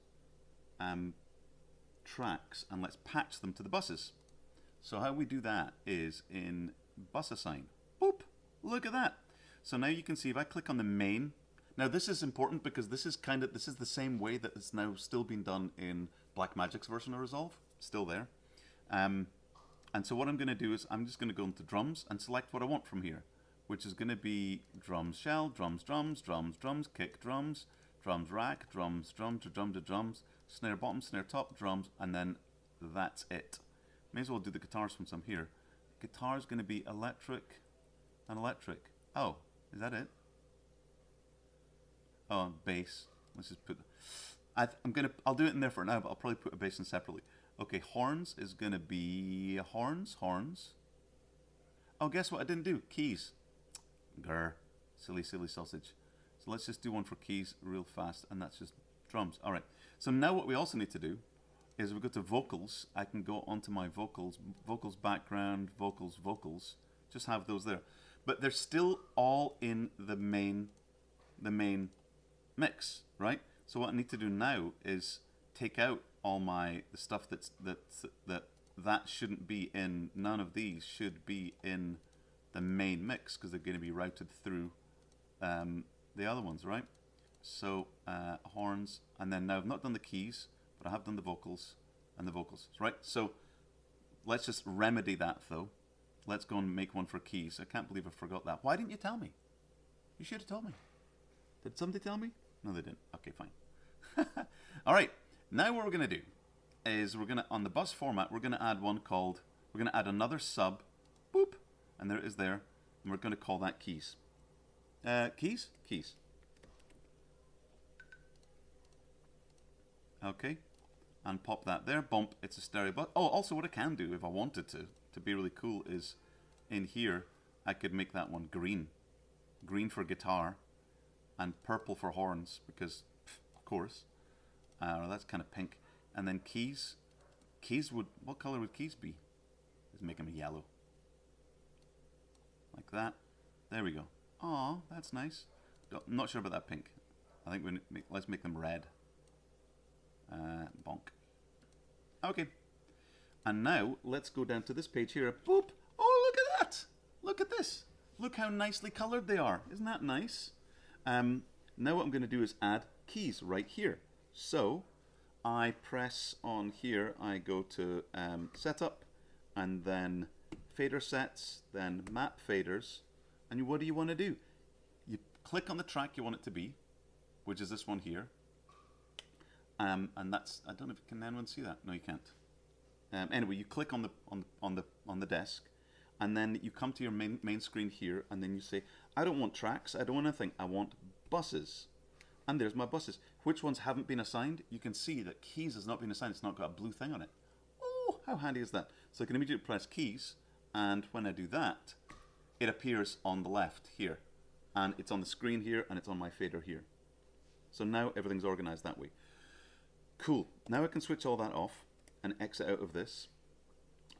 tracks and let's patch them to the buses. So how we do that is in bus assign. Boop! Look at that. So now you can see if I click on the main. Now this is important because this is the same way that it's now still being done in Blackmagic's version of Resolve. Still there. And so what I'm going to do is I'm just going to go into drums and select what I want from here, which is going to be drums shell, drums, drums, drums, drums, kick drums, drums rack, drums, drum to drum to drums, snare bottom, snare top, drums, and then that's it. May as well do the guitars from some here. Guitar is going to be electric and electric. Oh, is that it? Oh, bass. Let's just put. I'll do it in there for now, but I'll probably put a bass in separately. Okay, horns is going to be horns. Oh, guess what I didn't do? Keys. Grr. Silly sausage. So let's just do one for keys real fast, and that's just drums. All right. So now what we also need to do is we go to vocals. I can go onto my vocals background, vocals. Just have those there, but they're still all in the main mix, right? So what I need to do now is take out all the stuff that shouldn't be in. None of these should be in the main mix because they're going to be routed through the other ones, right? So horns, and then now I've not done the keys, but I have done the vocals and the vocals, right? So let's just remedy that though. Let's go and make one for keys. I can't believe I forgot that. Why didn't you tell me? You should have told me. Did somebody tell me? No, they didn't. Okay, fine. All right. Now what we're going to do is we're going to, on the bus format, we're going to add one called, we're going to add another sub, boop, and there it is there, and we're going to call that keys. Keys? Keys. Okay, and pop that there, bump, it's a stereo bus. Oh, also what I can do if I wanted to be really cool is in here, I could make that one green. Green for guitar, and purple for horns, because, of course. That's kind of pink. And then keys. Keys would, what color would keys be? Let's make them yellow. Like that. There we go. Aw, that's nice. I'm not sure about that pink. I think let's make them red. Bonk. Okay. And now, let's go down to this page here. Boop! Oh, look at that! Look at this! Look how nicely colored they are. Isn't that nice? Now what I'm going to do is add keys right here. So I press on here, I go to setup, and then fader sets, then map faders, and what do you want to do? You click on the track you want it to be, which is this one here, and that's, I don't know if can anyone see that? No, you can't. Anyway, you click on the desk, and then you come to your main screen here, and then you say, I don't want tracks, I don't want anything, I want buses. And there's my buses. Which ones haven't been assigned? You can see that keys has not been assigned, it's not got a blue thing on it. Oh, how handy is that? So I can immediately press keys, and when I do that, it appears on the left here. And it's on the screen here, and it's on my fader here. So now everything's organized that way. Cool. Now I can switch all that off and exit out of this.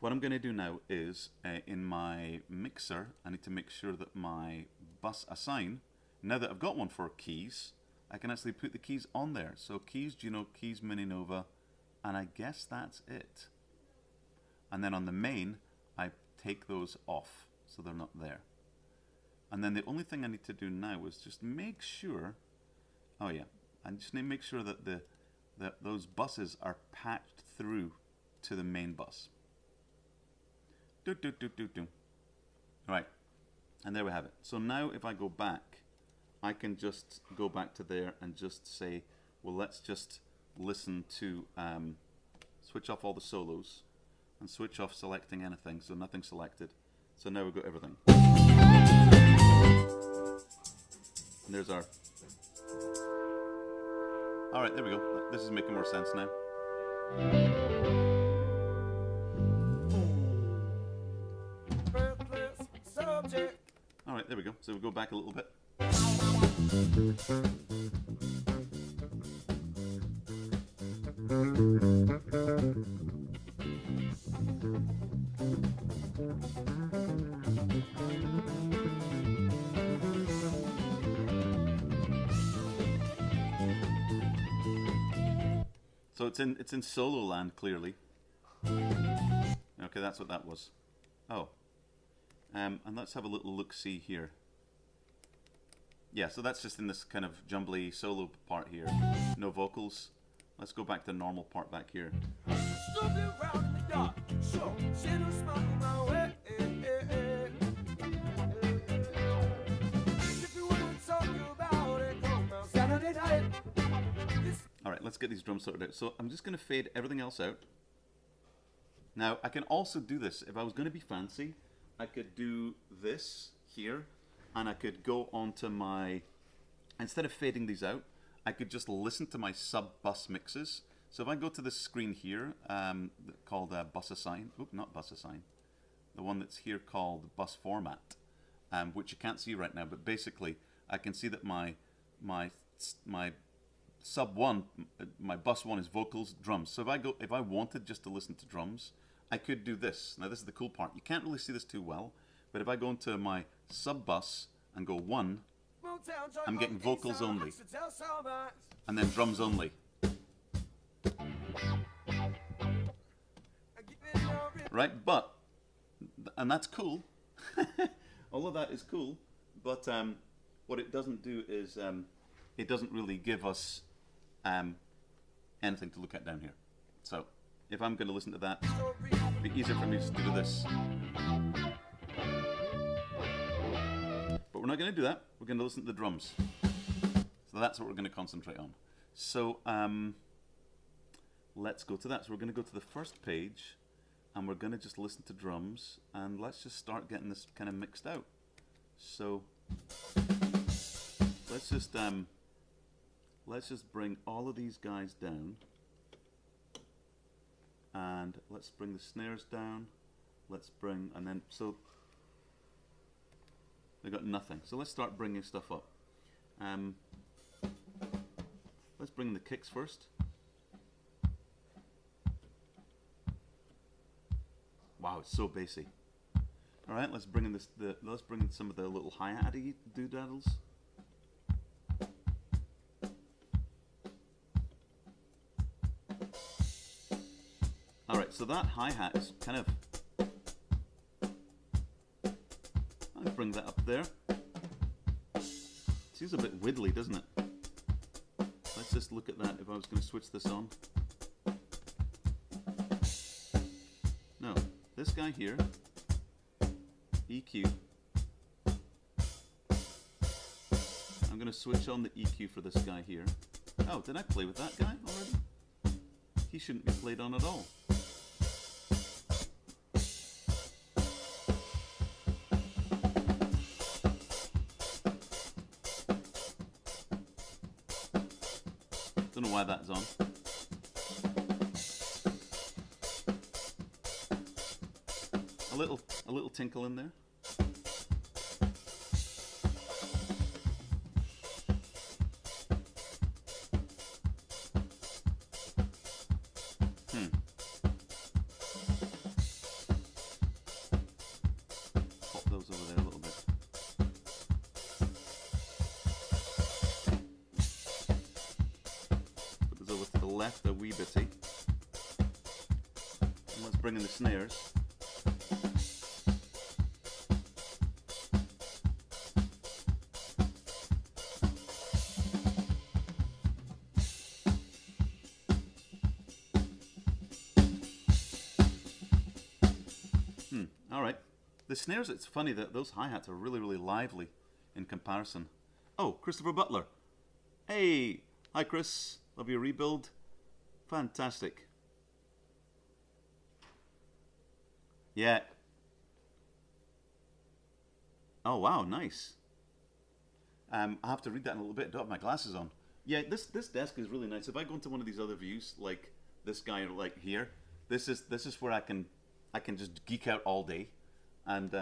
What I'm going to do now is, in my mixer, I need to make sure that my bus assign, now that I've got one for keys, I can actually put the keys on there. So keys Juno, keys Mini Nova, and I guess that's it. And then on the main, I take those off so they're not there. And then the only thing I need to do now is just make sure, oh yeah, I just need to make sure that those buses are patched through to the main bus. Right, and there we have it. So now if I go back, I can just go back to there and just say, well, let's just listen to, switch off all the solos and switch off selecting anything, so nothing selected. So now we've got everything. And there's our... Alright, there we go. This is making more sense now. Alright, there we go. So we'll go back a little bit. So it's in solo land, clearly. Okay, that's what that was. Oh. And let's have a little look-see here. Yeah, so that's just in this kind of jumbly solo part here. No vocals. Let's go back to the normal part back here. Alright, let's get these drums sorted out. So I'm just going to fade everything else out. Now, I can also do this. If I was going to be fancy, I could do this here, and I could go onto my, instead of fading these out, I could just listen to my sub-bus mixes. So if I go to this screen here, called Bus Assign, oop, not Bus Assign, the one that's here called Bus Format, which you can't see right now, but basically I can see that my sub one, my bus one is vocals, drums. So if I wanted just to listen to drums, I could do this. Now this is the cool part. You can't really see this too well, but if I go into my sub bus and go 1, I'm getting vocals only, and then drums only. Right, but, and that's cool. All of that is cool, but what it doesn't do is it doesn't really give us anything to look at down here. So if I'm going to listen to that, it'd be easier for me just to do this. But we're not going to do that. We're going to listen to the drums. So that's what we're going to concentrate on. So let's go to that. So we're going to go to the first page, and we're going to just listen to drums, and let's just start getting this kind of mixed out. So let's just bring all of these guys down, and let's bring the snares down. Let's bring, and then so they got nothing. So let's start bringing stuff up. Let's bring the kicks first. Wow, it's so bassy. All right, let's bring in this. Let's bring in some of the little hi-hatty doodaddles. All right, so that hi-hat is kind of. I'll bring that up there. Seems a bit widdly, doesn't it? Let's just look at that. If I was going to switch this on. No, this guy here. EQ. I'm going to switch on the EQ for this guy here. Oh, did I play with that guy already? He shouldn't be played on at all. why that's on. A little tinkle in there. Pop those over there a little bit. Put this over to the left a wee bitty. And let's bring in the snares. All right. The snares, it's funny that those hi-hats are really, really lively in comparison. Oh, Christopher Butler. Hey. Hi, Chris. Love your rebuild. Fantastic. Yeah. Oh, wow. Nice. I have to read that in a little bit. I don't have my glasses on. Yeah, this desk is really nice. If I go into one of these other views, like this guy, like here, this is where I can just geek out all day, and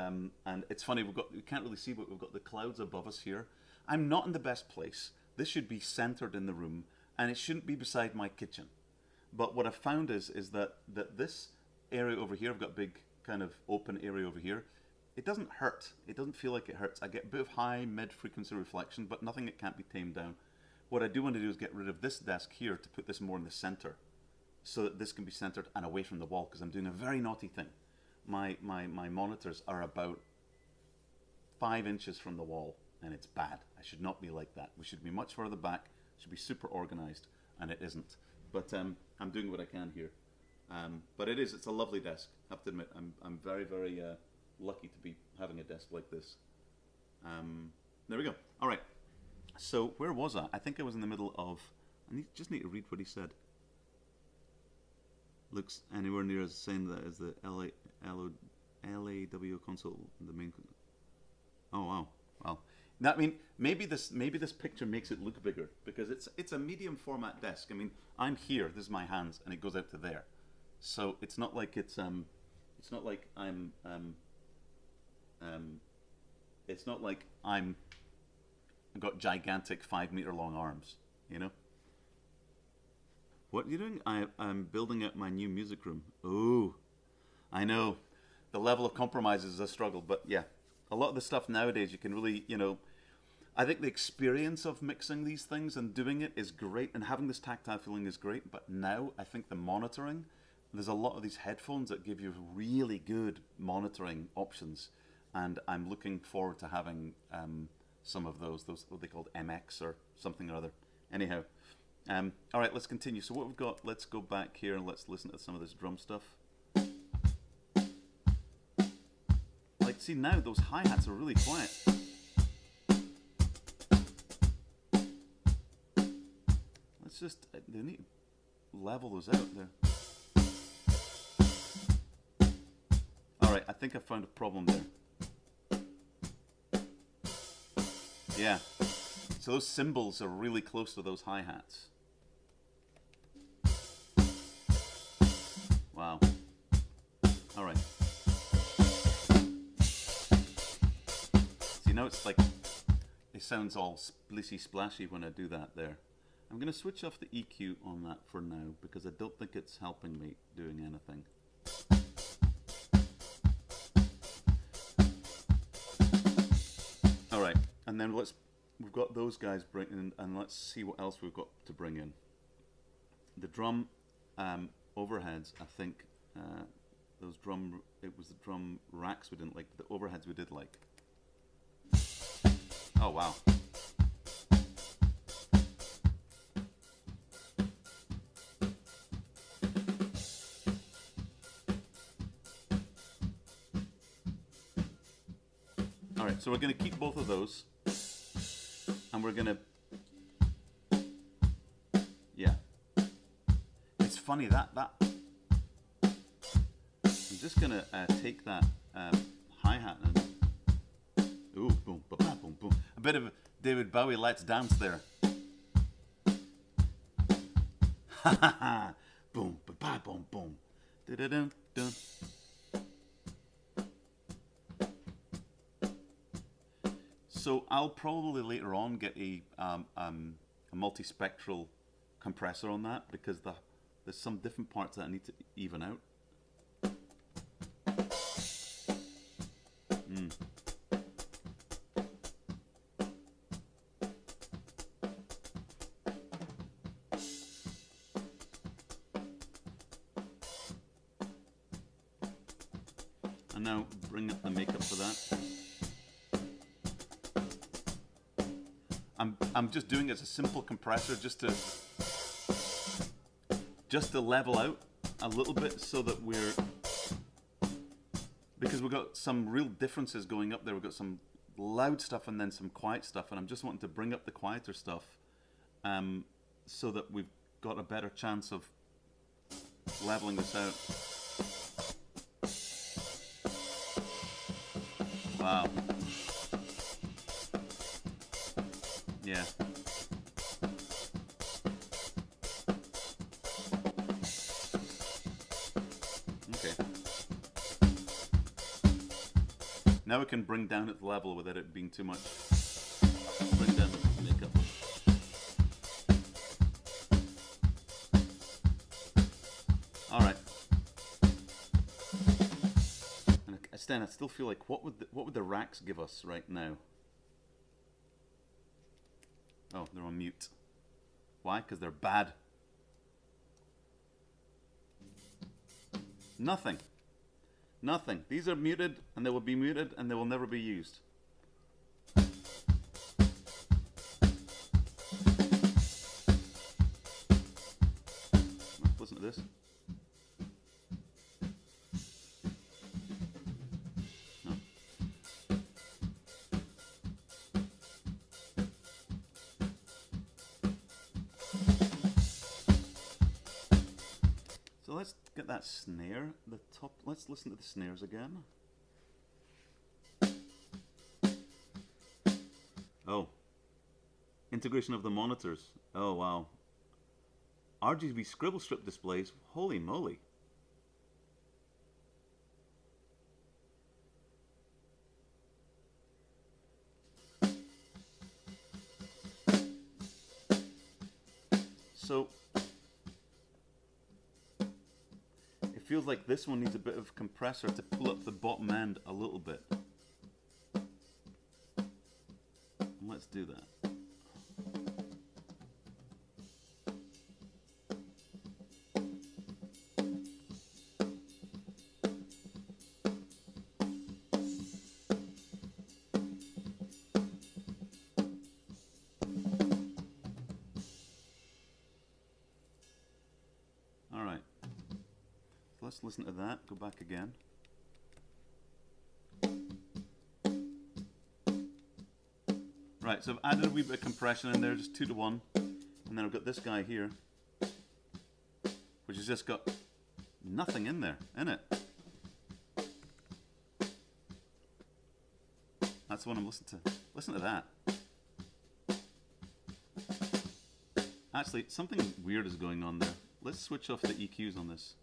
it's funny, we can't really see, but we've got the clouds above us here. I'm not in the best place. This should be centered in the room, and it shouldn't be beside my kitchen. But what I've found is that this area over here, I've got a big kind of open area over here. It doesn't hurt. It doesn't feel like it hurts. I get a bit of high mid-frequency reflection, but nothing that can't be tamed down. What I do want to do is get rid of this desk here to put this more in the center, so that this can be centered and away from the wall, because I'm doing a very naughty thing. My monitors are about 5 inches from the wall, and it's bad. I should not be like that. We should be much further back, should be super organized, and it isn't. But I'm doing what I can here. But it's a lovely desk, I have to admit. I'm very, very lucky to be having a desk like this. There we go. All right. So where was I? I think I was in the middle of, just need to read what he said. Looks anywhere near as same that as the LAW console, the main. Oh wow, well, I mean, maybe this picture makes it look bigger, because it's a medium format desk. I mean, I'm here. This is my hands, and it goes out to there, so it's not like it's not like I've got gigantic 5-meter long arms, you know. What are you doing? I'm building up my new music room. Ooh, I know. The level of compromise is a struggle, but yeah. A lot of the stuff nowadays you can really, you know, I think the experience of mixing these things and doing it is great, and having this tactile feeling is great, but now I think the monitoring, there's a lot of these headphones that give you really good monitoring options, and I'm looking forward to having some of those what they called MX or something or other. Anyhow. All right, let's continue. So what we've got, let's go back here and let's listen to some of this drum stuff. Like, see, now those hi-hats are really quiet. Let's just, they need to level those out there. All right, I think I found a problem there. Yeah, so those cymbals are really close to those hi-hats. Wow. All right. See, now it's like, it sounds all splissy splashy when I do that there. I'm going to switch off the EQ on that for now, because I don't think it's helping me doing anything. All right, and then we've got those guys bring in, and let's see what else we've got to bring in. The drum overheads, I think it was the drum racks we didn't like, but the overheads we did like. Oh wow. All right, so we're going to keep both of those, and we're going to, yeah. It's funny that I'm just going to take that hi-hat and, ooh, boom, boom, boom, boom. A bit of David Bowie Let's Dance there. Boom, ba boom, boom. Da-da-dum, dum. So I'll probably later on get a multispectral compressor on that, because there's some different parts that I need to even out. And now bring up the makeup for that. I'm just doing it as a simple compressor just to level out a little bit, so that because we've got some real differences going up there. We've got some loud stuff and then some quiet stuff, and I'm just wanting to bring up the quieter stuff, so that we've got a better chance of leveling this out. Wow. Yeah. Okay. Now we can bring down its level without it being too much. Bring down the makeup. Alright. And Stan, I still feel like what would the racks give us right now? Oh, they're on mute. Why? Because they're bad. Nothing. Nothing. These are muted, and they will be muted, and they will never be used. Listen to this. No. So let's get that snare, the top. Let's listen to the snares again. Oh. Integration of the monitors. Oh, wow. RGB scribble strip displays. Holy moly. So it feels like this one needs a bit of compressor to pull up the bottom end a little bit. And let's do that. Alright. Let's listen to that. Go back again. Right, so I've added a wee bit of compression in there, just 2 to 1. And then I've got this guy here, which has just got nothing in there, innit? That's the one I'm listening to. Listen to that. Actually, something weird is going on there. Let's switch off the EQs on this.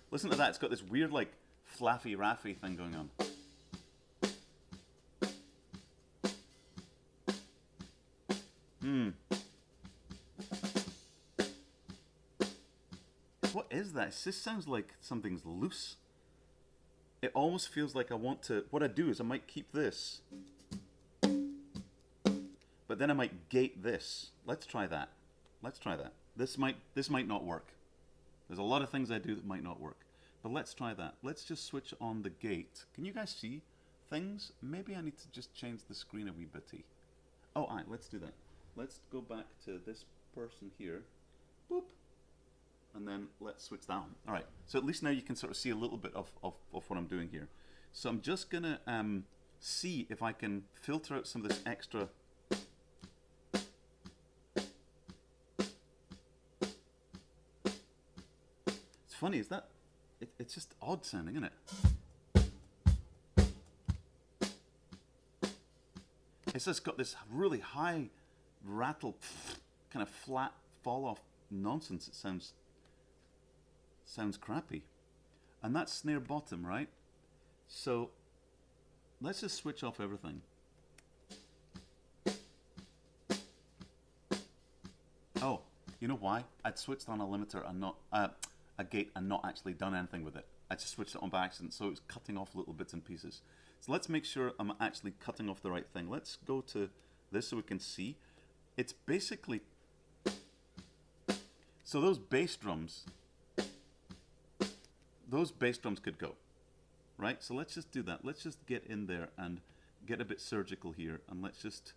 Listen to that. It's got this weird, like, flaffy, raffy thing going on. What is that? It just sounds like something's loose. It almost feels like I want to... What I do is I might keep this. But then I might gate this. Let's try that. Let's try that. This might not work. There's a lot of things I do that might not work. But let's try that. Let's just switch on the gate. Can you guys see things? Maybe I need to just change the screen a wee bitty. Oh, alright, let's do that. Let's go back to this person here. Boop. And then let's switch that on. Alright, so at least now you can sort of see a little bit of what I'm doing here. So I'm just going to see if I can filter out some of this extra... It's funny, is that... It's just odd sounding, isn't it? It's just got this really high rattle kind of flat fall off nonsense. It sounds crappy. And that's snare bottom, right? So let's just switch off everything. Oh, you know why? I'd switched on a limiter and not a gate and not actually done anything with it. I just switched it on by accident, so it was cutting off little bits and pieces. So let's make sure I'm actually cutting off the right thing. Let's go to this so we can see. It's basically, so those bass drums could go, right? So let's just do that. Let's just get in there and get a bit surgical here, and let's just,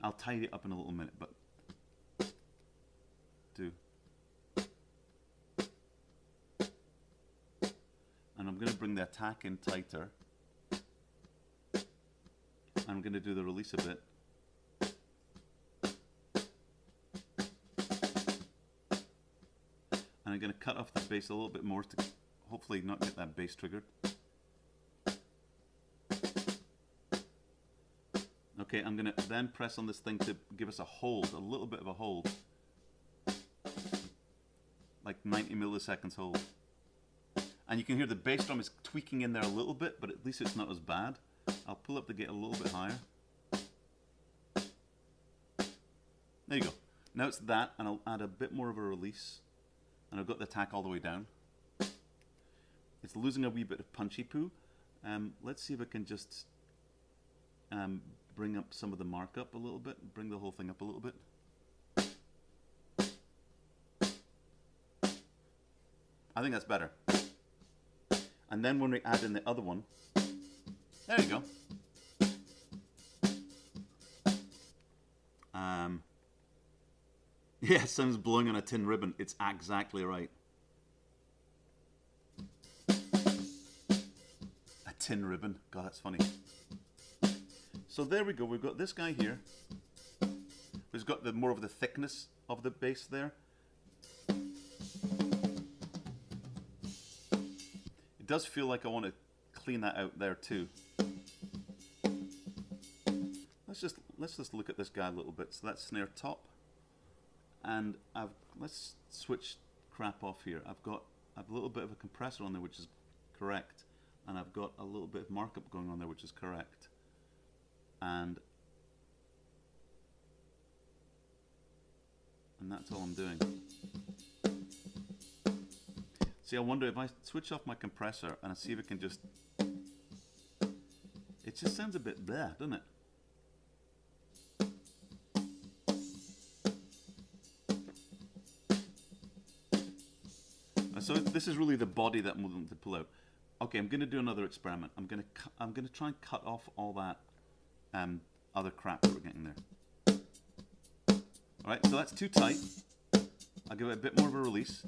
I'll tidy it up in a little minute, but do. And I'm going to bring the attack in tighter. I'm going to do the release a bit. And I'm going to cut off the bass a little bit more to hopefully not get that bass triggered. Okay, I'm going to then press on this thing to give us a hold, a little bit of a hold. Like 90 milliseconds hold. And you can hear the bass drum is tweaking in there a little bit, but at least it's not as bad. I'll pull up the gate a little bit higher. There you go. Now it's that, and I'll add a bit more of a release. And I've got the attack all the way down. It's losing a wee bit of punchy poo. Let's see if I can just bring up some of the markup a little bit, bring the whole thing up a little bit. I think that's better. And then when we add in the other one, there you go. Yeah, it sounds blowing on a tin ribbon. It's exactly right. A tin ribbon. God, that's funny. So there we go. We've got this guy here, who's got the more of the thickness of the bass there. It does feel like I want to clean that out there too. Let's just look at this guy a little bit. So that's snare top, and let's switch crap off here. I've a little bit of a compressor on there, which is correct, and I've got a little bit of markup going on there, which is correct, and that's all I'm doing. See, I wonder if I switch off my compressor and I see if it can just, it just sounds a bit bleh, doesn't it? So this is really the body that I'm willing to pull out. Okay, I'm going to do another experiment. I'm going to try and cut off all that other crap that we're getting there. All right, so that's too tight. I'll give it a bit more of a release.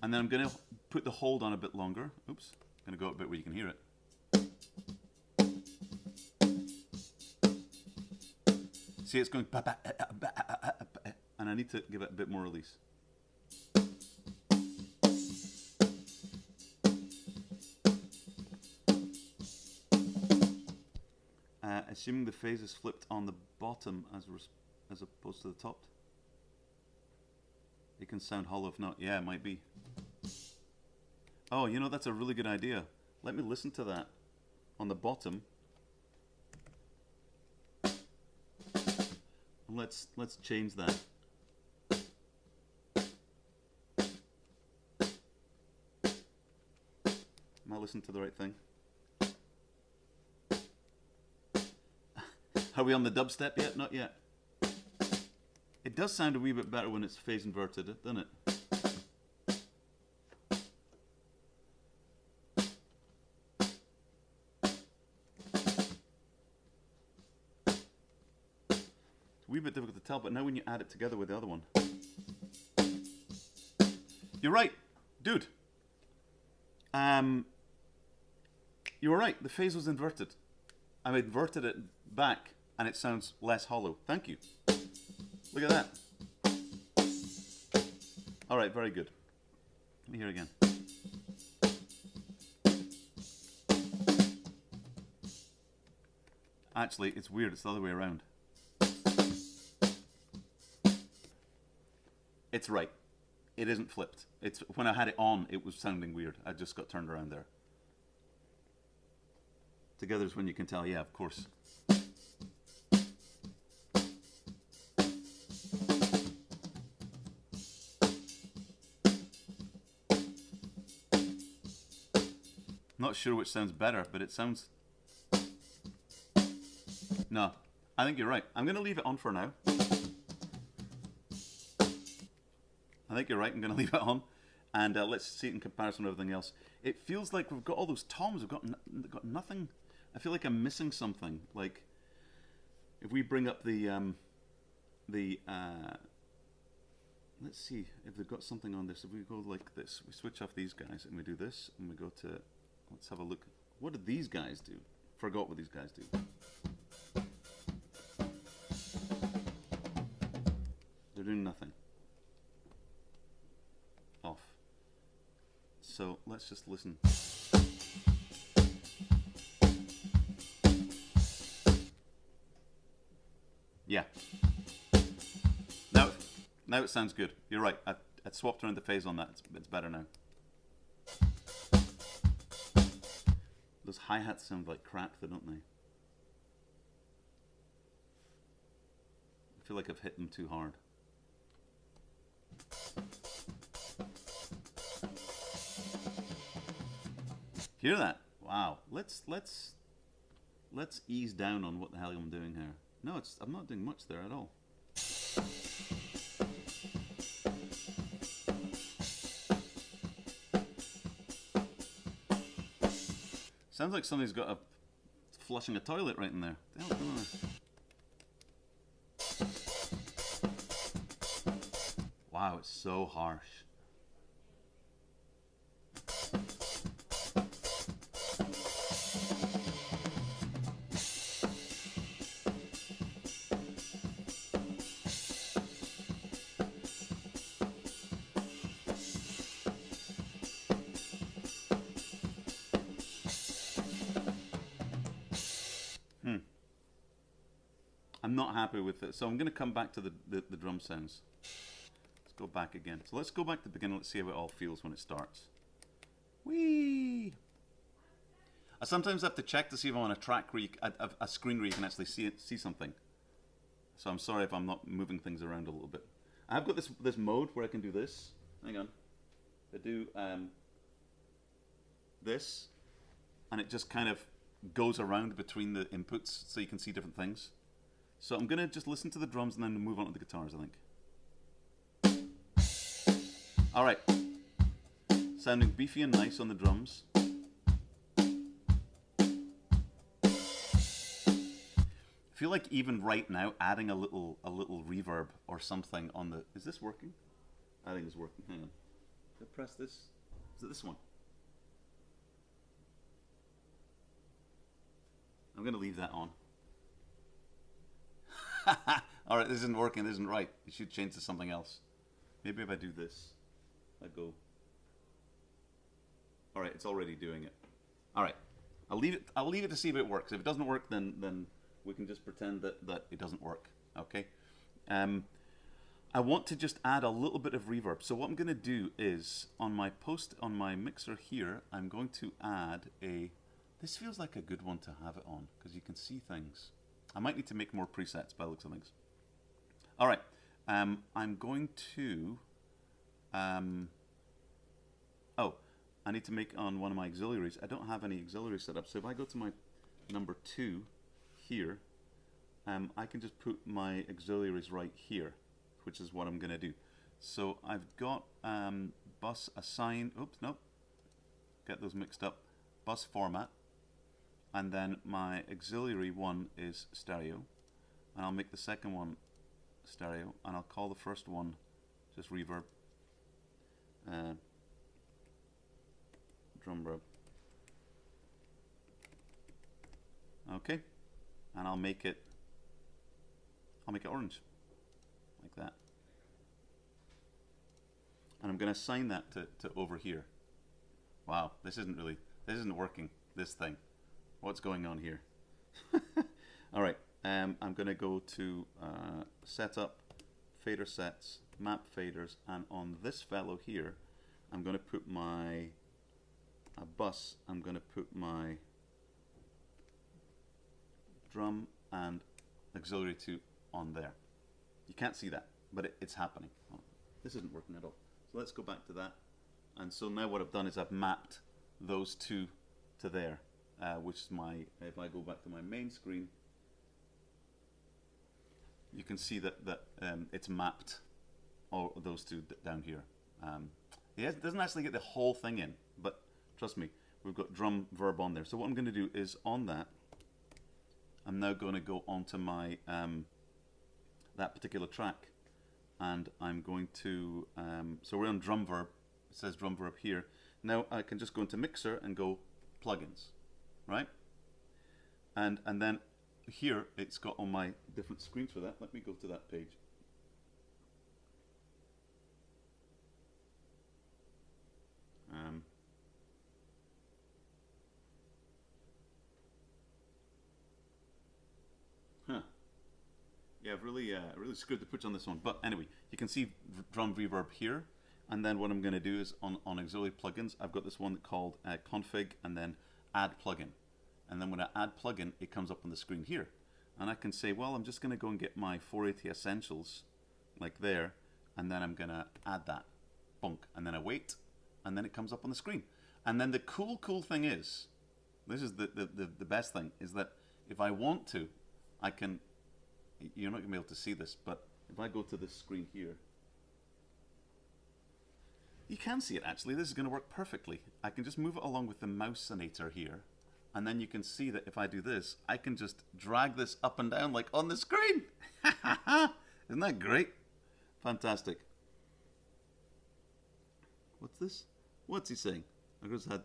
And then I'm going to put the hold on a bit longer. Oops, I'm going to go a bit where you can hear it. See, it's going ba-ba, and I need to give it a bit more release. Assuming the phase is flipped on the bottom as opposed to the top. It can sound hollow if not. Yeah, it might be. Oh, you know, that's a really good idea. Let me listen to that on the bottom. Let's change that. Am I listening to the right thing? Are we on the dubstep yet? Not yet. It does sound a wee bit better when it's phase inverted, doesn't it? It's a wee bit difficult to tell, but now when you add it together with the other one. You're right, dude. You were right, the phase was inverted. I inverted it back and it sounds less hollow. Thank you. Look at that. All right, very good. Let me hear again. Actually, it's weird. It's the other way around. It's right. It isn't flipped. It's when I had it on, it was sounding weird. I just got turned around there. Together is when you can tell. Yeah, of course. Not sure which sounds better, but it sounds... No, I think you're right. I'm going to leave it on for now. I think you're right. I'm going to leave it on. And let's see it in comparison to everything else. It feels like we've got all those toms. We've got nothing. I feel like I'm missing something. Like, if we bring up the let's see if they've got something on this. If we go like this, we switch off these guys and we do this, and we go to, let's have a look. What did these guys do? Forgot what these guys do. They're doing nothing. Off. So let's just listen. Yeah. Now it sounds good. You're right. I swapped around the phase on that. It's better now. Those hi-hats sound like crap, though, don't they? I feel like I've hit them too hard. Hear that? Wow. Let's ease down on what the hell I'm doing here. No, I'm not doing much there at all. Sounds like somebody's got flushing a toilet right in there. The hell's going on? Wow, it's so harsh. I'm not happy with it, so I'm going to come back to the drum sounds. Let's go back again. So let's go back to the beginning. Let's see how it all feels when it starts. Whee! I sometimes have to check to see if I'm on a track where a screen where you can actually see something. So I'm sorry if I'm not moving things around a little bit. I've got this mode where I can do this. Hang on. I do this, and it just kind of goes around between the inputs so you can see different things. So I'm going to just listen to the drums and then move on to the guitars, I think. Alright. Sounding beefy and nice on the drums. I feel like even right now adding a little reverb or something on the... Is this working? I think it's working. Hang on. Did I press this? Is it this one? I'm going to leave that on. Alright, this isn't working, this isn't right. You should change to something else. Maybe if I do this, I go... Alright, it's already doing it. Alright, I'll leave it to see if it works. If it doesn't work, then we can just pretend that it doesn't work. Okay? I want to just add a little bit of reverb. So what I'm going to do is, on my mixer here, I'm going to add a... This feels like a good one to have it on, because you can see things. I might need to make more presets by the looks of things. All right, I'm going to... oh, I need to make on one of my auxiliaries. I don't have any auxiliary set up, so if I go to my number 2 here, I can just put my auxiliaries right here, which is what I'm going to do. So I've got bus assign... Oops, nope. Get those mixed up. Bus format. And then my auxiliary one is stereo, and I'll make the second one stereo, and I'll call the first one just reverb, drum rev. Okay, and I'll make it orange, like that. And I'm going to assign that to over here. Wow, this isn't working. This thing. What's going on here? All right, I'm going to go to Setup, Fader Sets, map faders, and on this fellow here, I'm going to put my bus, I'm going to put my drum and auxiliary 2 on there. You can't see that, but it's happening. Oh, this isn't working at all. So let's go back to that. And so now what I've done is I've mapped those two to there, which is my, if I go back to my main screen, you can see that it's mapped all those two down here. It doesn't actually get the whole thing in, but trust me, we've got drum verb on there. So what I'm going to do is on that, I'm now going to go onto my that particular track, and I'm going to so we're on drum verb. It says drum verb here. Now I can just go into Mixer and go plugins, right? And then here it's got on my different screens for that. Let me go to that page. Yeah, I've really screwed the pooch on this one. But anyway, you can see drum reverb here. And then what I'm going to do is on auxiliary plugins, I've got this one called config and then add plugin. And then when I add plugin, it comes up on the screen here. And I can say, well, I'm just going to go and get my 480 Essentials, like there, and then I'm going to add that. Bonk. And then I wait, and then it comes up on the screen. And then the cool thing is, this is the best thing, is that if I want to, I can, you're not going to be able to see this, but if I go to this screen here, you can see it actually. This is going to work perfectly. I can just move it along with the mouse-inator here, and then you can see that if I do this, I can just drag this up and down like on the screen. Isn't that great? Fantastic. What's this? What's he saying? I just had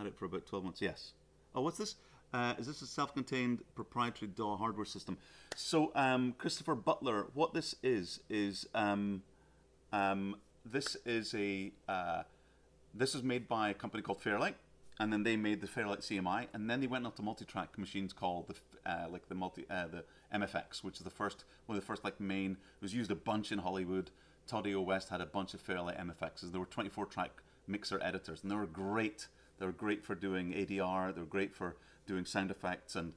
it for about 12 months. Yes. Oh, what's this? Is this a self-contained proprietary DAW hardware system? So, Christopher Butler, what this is this is a this is made by a company called Fairlight, and then they made the Fairlight CMI, and then they went on to multi-track machines called the MFX, which is one of the first like main. It was used a bunch in Hollywood. Todd A.O. West had a bunch of Fairlight MFXs. There were 24-track mixer editors, and they were great. They were great for doing ADR. They were great for doing sound effects, and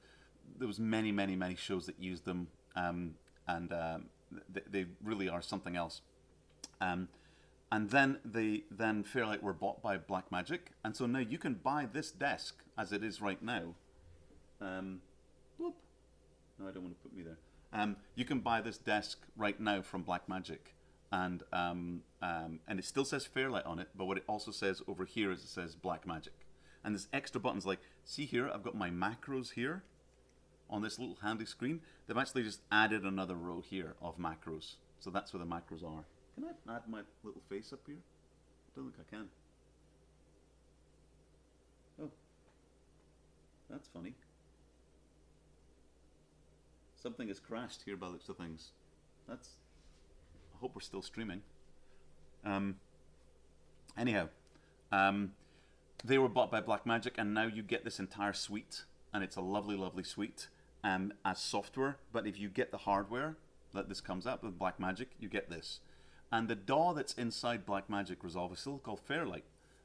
there was many shows that used them, they really are something else. And then Fairlight were bought by Blackmagic, and so now you can buy this desk as it is right now. Whoop. No, I don't want to put me there. You can buy this desk right now from Blackmagic, and it still says Fairlight on it, but what it also says over here is it says Blackmagic. And there's extra buttons like, see here, I've got my macros here on this little handy screen. They've actually just added another row here of macros. So that's where the macros are. Can I add my little face up here? I don't think I can. Oh, that's funny. Something has crashed here by the looks of things. I hope we're still streaming. Anyhow, they were bought by Blackmagic, and now you get this entire suite, and it's a lovely suite as software. But if you get the hardware that this comes up with Blackmagic, you get this. And the DAW that's inside Blackmagic Resolve is still called Fairlight,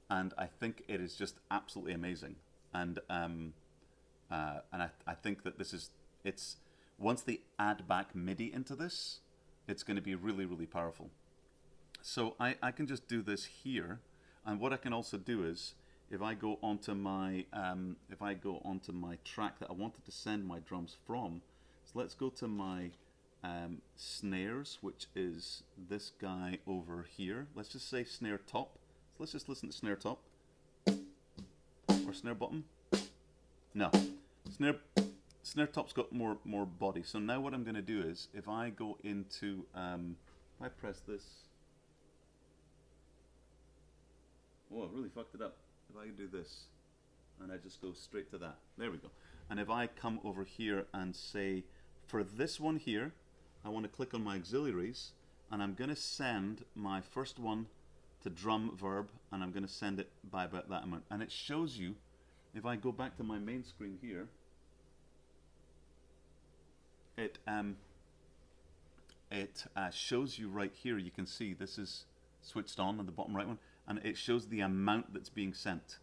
and I think it is just absolutely amazing. And I think that it's once they add back MIDI into this, it's going to be really powerful. So I can just do this here, and what I can also do is if I go onto my track that I wanted to send my drums from, so let's go to my snares, which is this guy over here. Let's just say snare top. So let's just listen to snare top or snare bottom. No, snare top's got more body. So now what I'm going to do is if I go into if I press this. Oh, I really fucked it up. If I do this and I just go straight to that, there we go. And if I come over here and say for this one here, I want to click on my auxiliaries, and I'm going to send my first one to drum verb, and I'm going to send it by about that amount. And it shows you, if I go back to my main screen here, it shows you right here. You can see this is switched on the bottom right one, and it shows the amount that's being sent.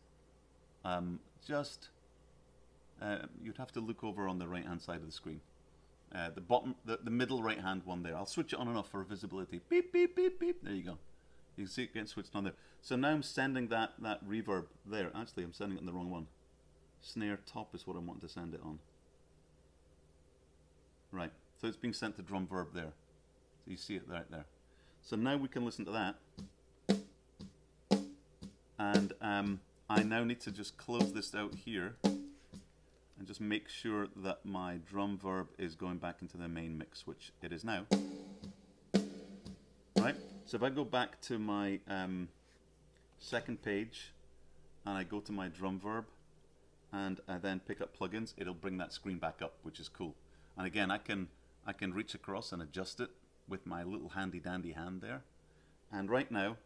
You'd have to look over on the right hand side of the screen. The middle right hand one there. I'll switch it on and off for visibility. Beep, beep, beep, beep. There you go. You can see it getting switched on there. So now I'm sending that reverb there. Actually, I'm sending it on the wrong one. Snare top is what I want to send it on. Right. So it's being sent to drum verb there. So you see it right there. So now we can listen to that. And I now need to just close this out here and just make sure that my drum verb is going back into the main mix, which it is now. Right? So if I go back to my second page and I go to my drum verb and I then pick up plugins, it'll bring that screen back up, which is cool. And again, I can reach across and adjust it with my little handy dandy hand there. And right now,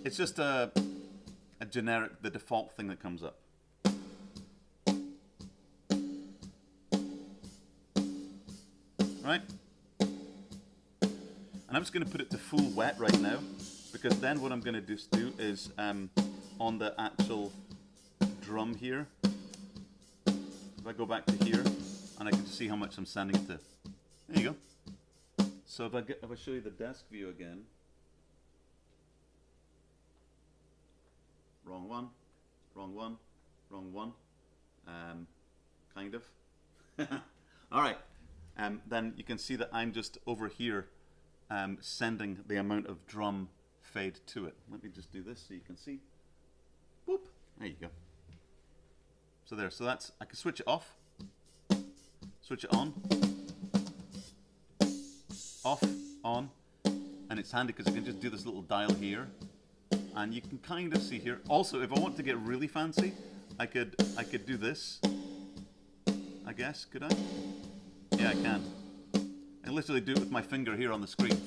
it's just a generic, the default thing that comes up. Right? And I'm just going to put it to full wet right now, because then what I'm going to just do is on the actual drum here, if I go back to here, and I can just see how much I'm sending it to. There you go. So if I show you the desk view again, wrong one, wrong one, wrong one, kind of. All right, then you can see that I'm just over here sending the amount of drum fade to it. Let me just do this so you can see. Boop. There you go. So there. So that's, I can switch it off, switch it on, off, on, and it's handy because I can just do this little dial here, and you can kind of see here. Also, if I want to get really fancy, I could do this. I guess, could I? Yeah, I can. I literally do it with my finger here on the screen.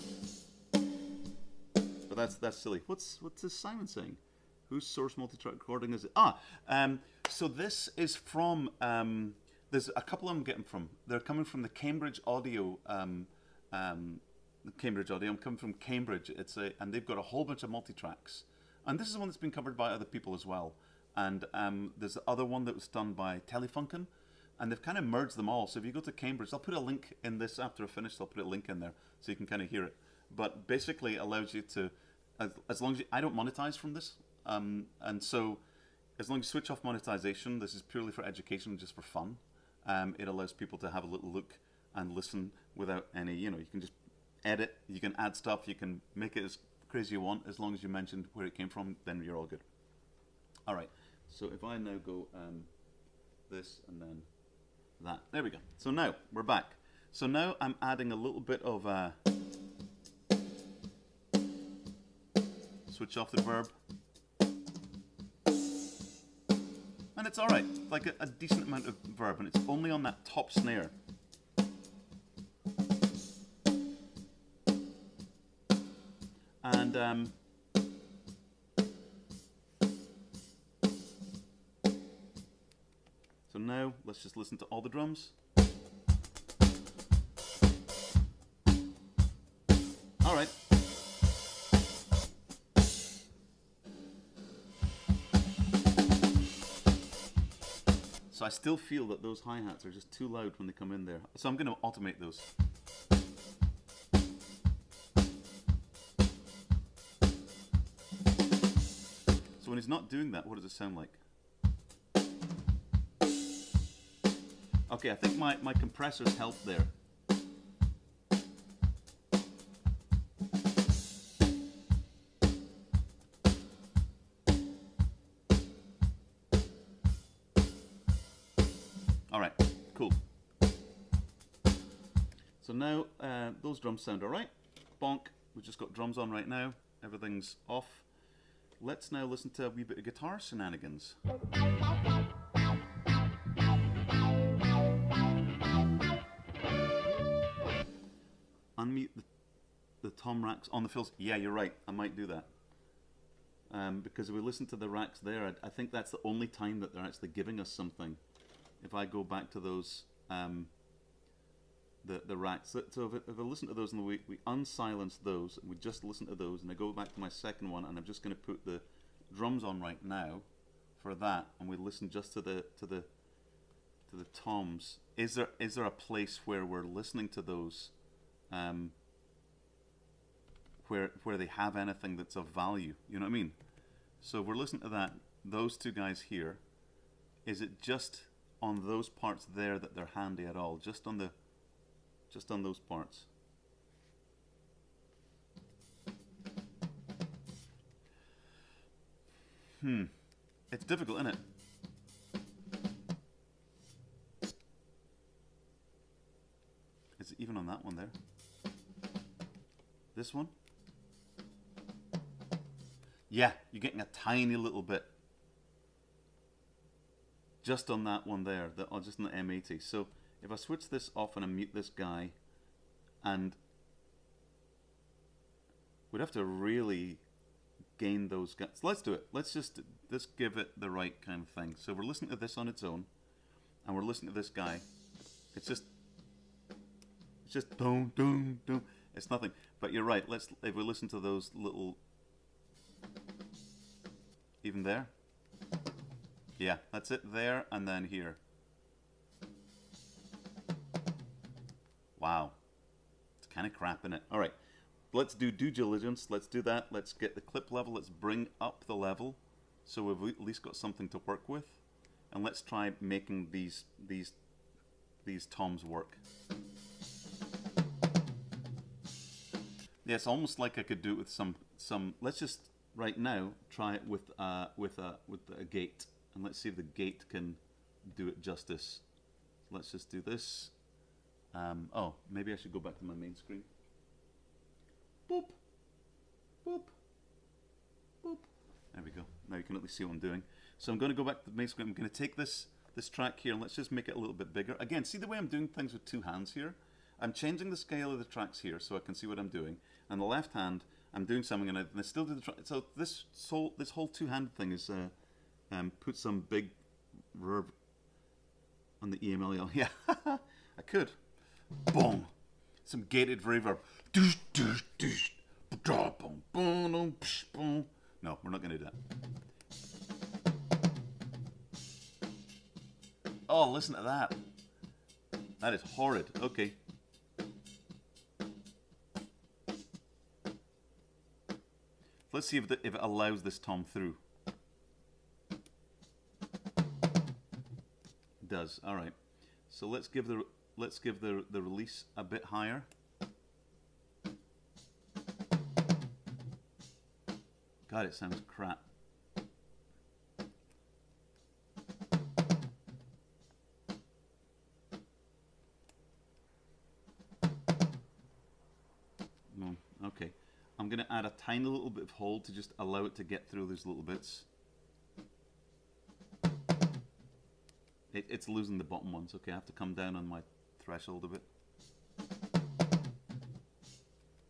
But that's silly. What's this Simon saying? Whose source multi-track recording is it? So this is from. There's a couple I'm getting from. They're coming from the Cambridge Audio. Cambridge Audio. I'm coming from Cambridge. And they've got a whole bunch of multi-tracks. And this is one that's been covered by other people as well. And there's the other one that was done by Telefunken. And they've kind of merged them all. So if you go to Cambridge, I'll put a link in this after I finish. I'll put a link in there so you can kind of hear it. But basically, it allows you to, as long as I don't monetize from this, and so as long as you switch off monetization, this is purely for education, just for fun. It allows people to have a little look and listen without any, you can just edit, you can add stuff, you can make it as crazy as you want, as long as you mentioned where it came from, then you're all good. All right. So if I now go this and then that. There we go. So now we're back. So now I'm adding a little bit of switch off the verb. And it's alright. It's like a decent amount of verb, and it's only on that top snare. And so now let's just listen to all the drums. All right. So I still feel that those hi-hats are just too loud when they come in there. So I'm going to automate those. So when he's not doing that, what does it sound like? Okay, I think my compressors helped there. All right, cool. So now those drums sound all right. Bonk, we've just got drums on right now. Everything's off. Let's now listen to a wee bit of guitar shenanigans. Unmute the tom racks on the fills. Yeah, you're right. I might do that. Because if we listen to the racks there, I think that's the only time that they're actually giving us something. If I go back to those the racks. So if I listen to those and we unsilence those, and we just listen to those, and I go back to my second one, and I'm just going to put the drums on right now for that, and we listen just to the toms. Is there a place where we're listening to those, where they have anything that's of value? You know what I mean? So if we're listening to that, those two guys here, is it just on those parts there that they're handy at all? Just on those parts. It's difficult, isn't it? Is it even on that one there? This one? Yeah, you're getting a tiny little bit. Just on that one there, just on the M80. So if I switch this off and I mute this guy, and we'd have to really gain those guys. So let's do it. Let's give it the right kind of thing. So we're listening to this on its own, and we're listening to this guy. It's just boom, boom, boom. It's nothing. But you're right. If we listen to those little, even there. Yeah, that's it there, and then here. Wow. It's kind of crap, isn't it? All right, let's do due diligence. Let's do that. Let's get the clip level. Let's bring up the level so we've at least got something to work with. And let's try making these toms work. Yeah, it's almost like I could do it with some. Let's just right now try it with a gate. And let's see if the gate can do it justice. Let's just do this. Oh, maybe I should go back to my main screen. Boop, boop, boop. There we go. Now you can at least see what I'm doing. So I'm going to go back to the main screen. I'm going to take this track here and let's just make it a little bit bigger. Again, see the way I'm doing things with two hands here? I'm changing the scale of the tracks here so I can see what I'm doing. And the left hand, I'm doing something and I still do the track. So this whole two-hand thing is... put some big reverb on the EML. Yeah, I could. Boom. Some gated reverb. No, we're not going to do that. Oh, listen to that. That is horrid. Okay. Let's see if it allows this tom through. Does. All right, so let's give the release a bit higher. God, it sounds crap. No, okay, I'm gonna add a tiny little bit of hold to just allow it to get through those little bits. It's losing the bottom ones. Okay, I have to come down on my threshold a bit.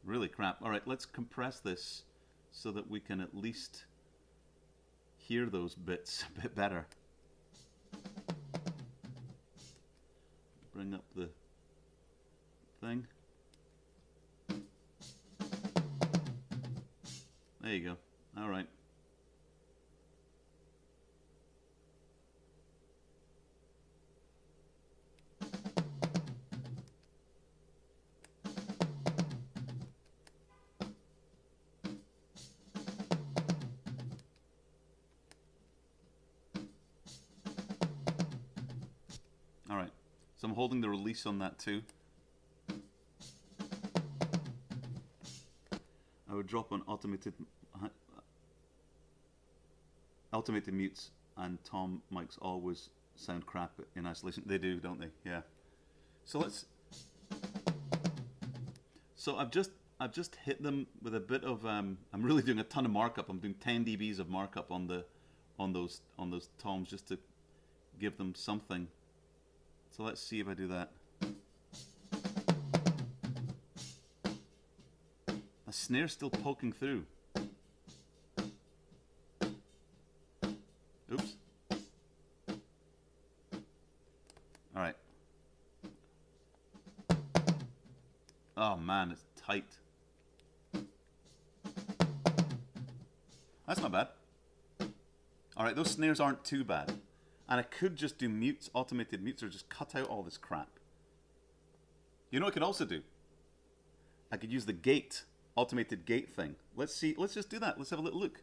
Really crap. All right, let's compress this so that we can at least hear those bits a bit better. Bring up the thing. There you go. All right. So I'm holding the release on that too. I would drop on automated mutes, and tom mics always sound crap in isolation. They do, don't they? Yeah. So let's. So I've just hit them with a bit of. I'm really doing a ton of markup. I'm doing 10 dBs of markup on those toms just to give them something. So let's see if I do that. The snare's still poking through. Oops. All right. tight. That's not bad. Alright, those snares aren't too bad. And I could just do mutes, automated mutes, or just cut out all this crap. You know what I could also do? I could use the gate, automated gate thing. Let's see, let's just do that. Let's have a little look.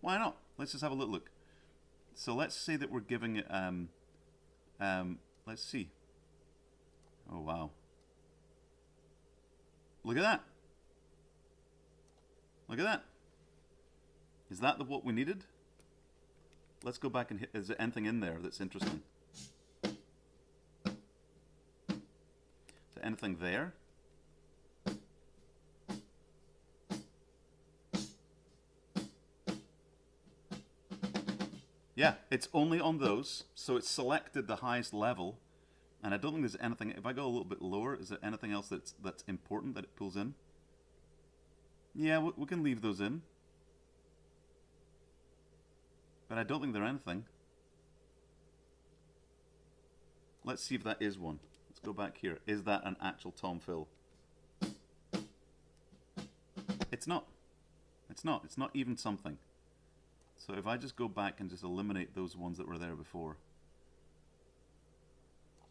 Why not? Let's just have a little look. So let's say that we're giving it, let's see. Oh, wow. Look at that. Look at that. Is that what we needed? Let's go back and hit, is there anything in there that's interesting? Is there anything there? Yeah, it's only on those, so it's selected the highest level, and I don't think there's anything. If I go a little bit lower, is there anything else that's important that it pulls in? Yeah, we can leave those in, but I don't think there's anything. Let's see if that is one. Let's go back here. Is that an actual tom fill? It's not. It's not. It's not even something. So if I just go back and just eliminate those ones that were there before.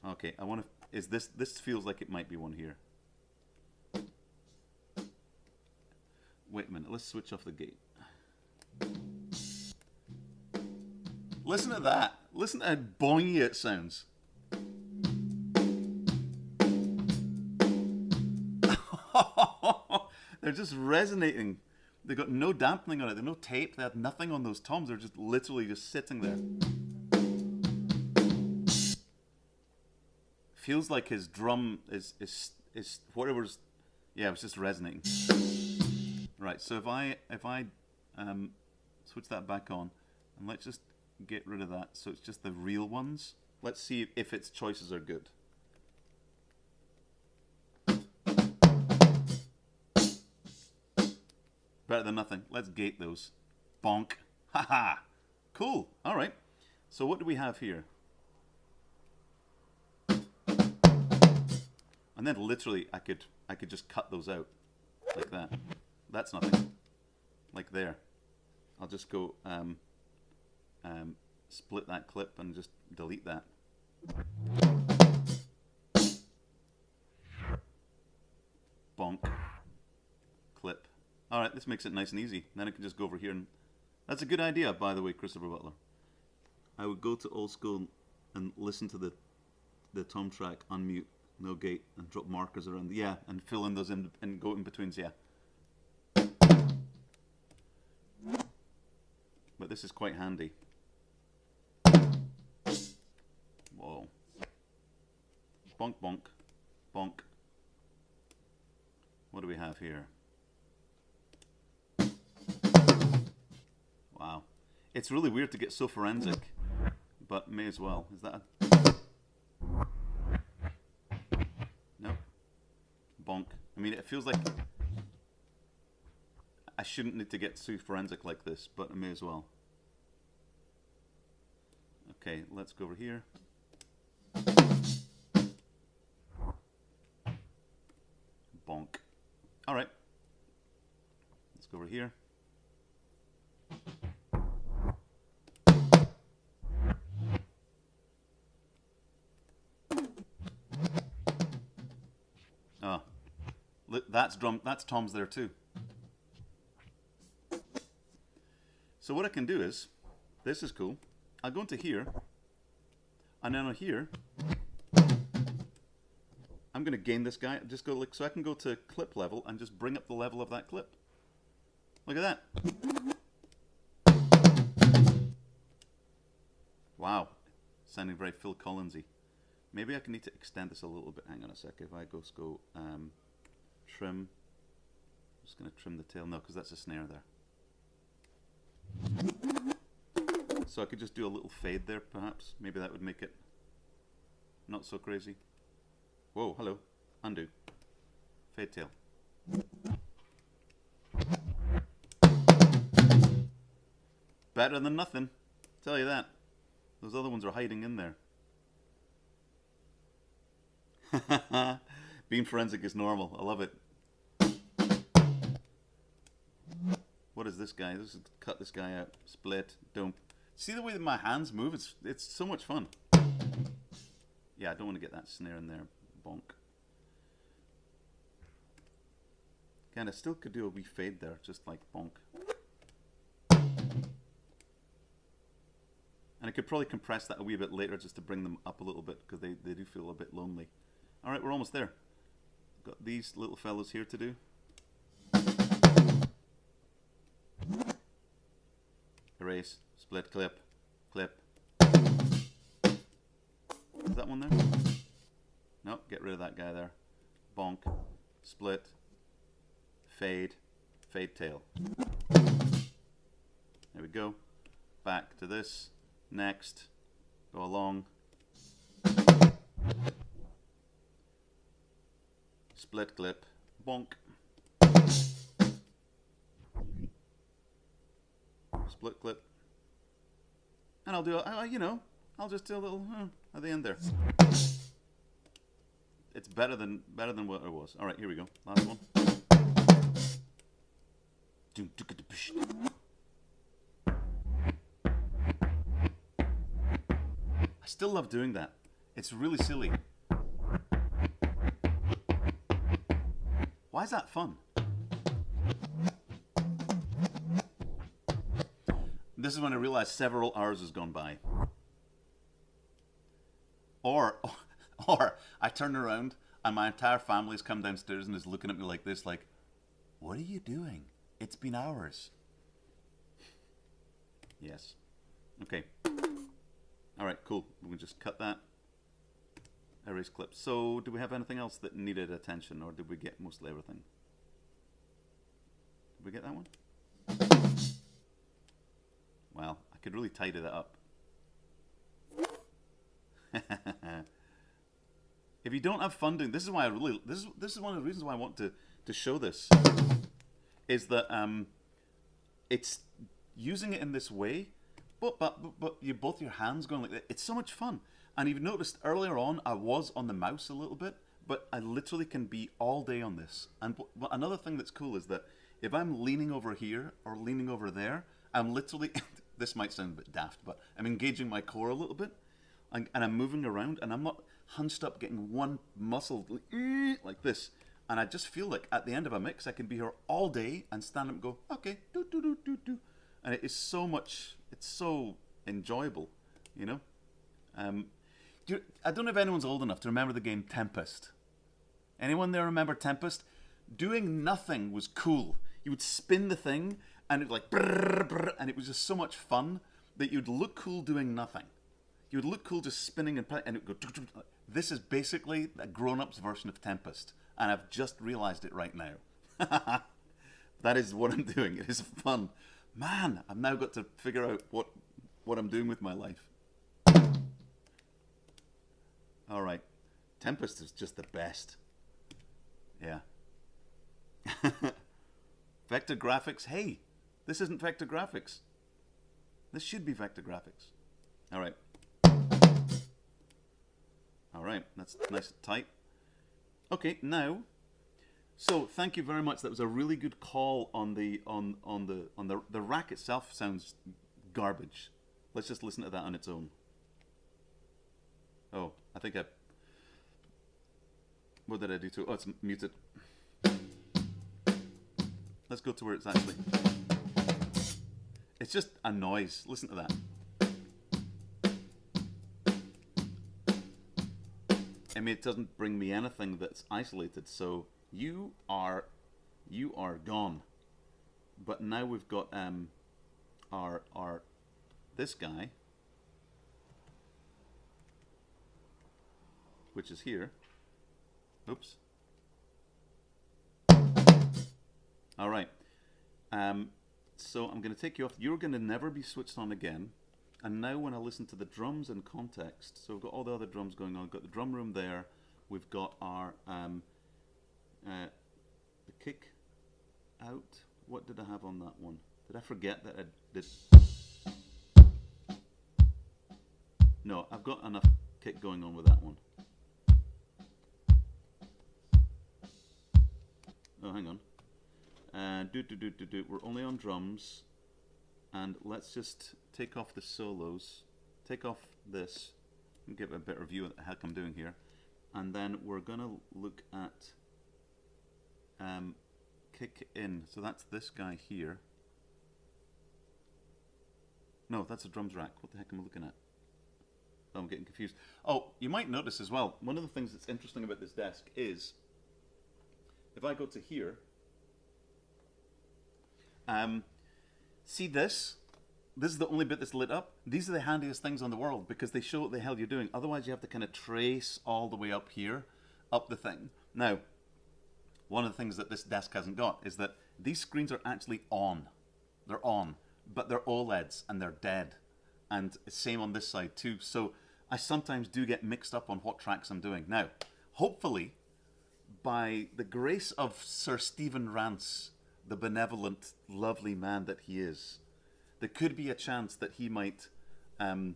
Okay, I want to, is this feels like it might be one here. Wait a minute, let's switch off the gate. Listen to that. Listen to how boingy it sounds. They're just resonating. They got no dampening on it. There's no tape. They had nothing on those toms. They're just literally just sitting there. Feels like his drum is whatever's. Yeah, it was just resonating. Right. So if I switch that back on, and let's just get rid of that. So it's just the real ones. Let's see if its choices are good. Better than nothing. Let's gate those. Bonk. Haha. Cool. All right. So what do we have here? And then literally I could just cut those out like that. That's nothing. Like there. I'll just go split that clip and just delete that. Bonk. Clip. Alright, this makes it nice and easy. Then I can just go over here and... That's a good idea, by the way, Christopher Butler. I would go to old school and listen to the tom track, unmute, no gate, and drop markers around. Yeah, and fill in those in and go in betweens, yeah. But this is quite handy. Whoa. Bonk, bonk, bonk. What do we have here? Wow. It's really weird to get so forensic, but may as well. Is that a... No. Bonk. I mean, it feels like I shouldn't need to get too forensic like this, but I may as well. Okay, let's go over here. Bonk. All right. Let's go over here. Oh, look, that's toms there too. So what I can do is, this is cool. I'll go into here, and then on here, I'm going to gain this guy. Just go like so I can go to clip level and just bring up the level of that clip. Look at that. Wow, sounding very Phil Collinsy. Maybe I can need to extend this a little bit. Hang on a sec. If I go trim, I'm just going to trim the tail. No, because that's a snare there. So I could just do a little fade there, perhaps. Maybe that would make it not so crazy. Whoa, hello. Undo. Fade tail. Better than nothing. Tell you that. Those other ones are hiding in there. Being forensic is normal. I love it. what is this guy? Let's cut this guy out. Split. Don't. See the way that my hands move? It's so much fun. Yeah, I don't want to get that snare in there. Bonk. Again, I still could do a wee fade there, just like bonk. And I could probably compress that a wee bit later just to bring them up a little bit, because they do feel a bit lonely. Alright, we're almost there. Got these little fellows here to do. Erase, split, clip, clip. Is that one there? No, get rid of that guy there. Bonk, split, fade, fade tail. There we go. Back to this. Next. Go along. Split clip. Bonk. Split clip. And I'll do, you know, I'll just do a little at the end there. It's better than what it was. All right, here we go. Last one. I still love doing that. It's really silly. Why is that fun? This is when I realized several hours has gone by. Or I turn around and my entire family's come downstairs and is looking at me like this, like, what are you doing? It's been hours. Yes. Okay. All right, cool. We can just cut that. Erase clip. So, do we have anything else that needed attention, or did we get mostly everything? Did we get that one? Well, I could really tidy that up. If you don't have fun doing, this is why I really, this is one of the reasons why I want to show this, is that it's using it in this way, but you both your hands going like that. It's so much fun. And you've noticed earlier on I was on the mouse a little bit, but I literally can be all day on this. And another thing that's cool is that if I'm leaning over here or leaning over there, I'm literally, this might sound a bit daft, but I'm engaging my core a little bit, and I'm moving around, and I'm not hunched up getting one muscle like this. And I just feel like at the end of a mix, I can be here all day and stand up and go, okay, do, do, do, do, do. And it is so much, it's so enjoyable, you know? I don't know if anyone's old enough to remember the game Tempest. Anyone there remember Tempest? Doing nothing was cool. You would spin the thing, and it like brrr, brrr, and it was just so much fun that you'd look cool doing nothing. You would look cool just spinning and it would go. This is basically a grown-up's version of Tempest, and I've just realized it right now. That is what I'm doing. It is fun, man. I've now got to figure out what I'm doing with my life. All right, Tempest is just the best. Yeah. Vector graphics. Hey, this isn't vector graphics. This should be vector graphics. All right. All right, that's nice and tight. Okay, now. So thank you very much. That was a really good call on the rack itself. Sounds garbage. Let's just listen to that on its own. Oh, I think I... What did I do to it? Oh, it's muted. Let's go to where it's actually... It's just a noise. Listen to that. I mean, it doesn't bring me anything that's isolated, so you are gone. But now we've got our this guy, which is here. Oops. All right. So I'm going to take you off. You're going to never be switched on again. And now when I listen to the drums in context, so we've got all the other drums going on. We've got the drum room there. We've got our the kick out. What did I have on that one? Did I forget that I did? No, I've got enough kick going on with that one. Oh, hang on. We're only on drums, and let's just take off the solos, take off this, and give a better view of what the heck I'm doing here, and then we're gonna look at kick in. So that's this guy here. No, that's a drums rack. What the heck am I looking at? Oh, I'm getting confused. Oh, you might notice as well, one of the things that's interesting about this desk is, if I go to here, see this? This is the only bit that's lit up. These are the handiest things on the world because they show what the hell you're doing. Otherwise, you have to kind of trace all the way up here, up the thing. Now, one of the things that this desk hasn't got is that these screens are actually on. They're on, but they're OLEDs and they're dead. And same on this side too. So I sometimes do get mixed up on what tracks I'm doing. Now, hopefully, by the grace of Sir Stephen Rance, the benevolent, lovely man that he is, there could be a chance that he might and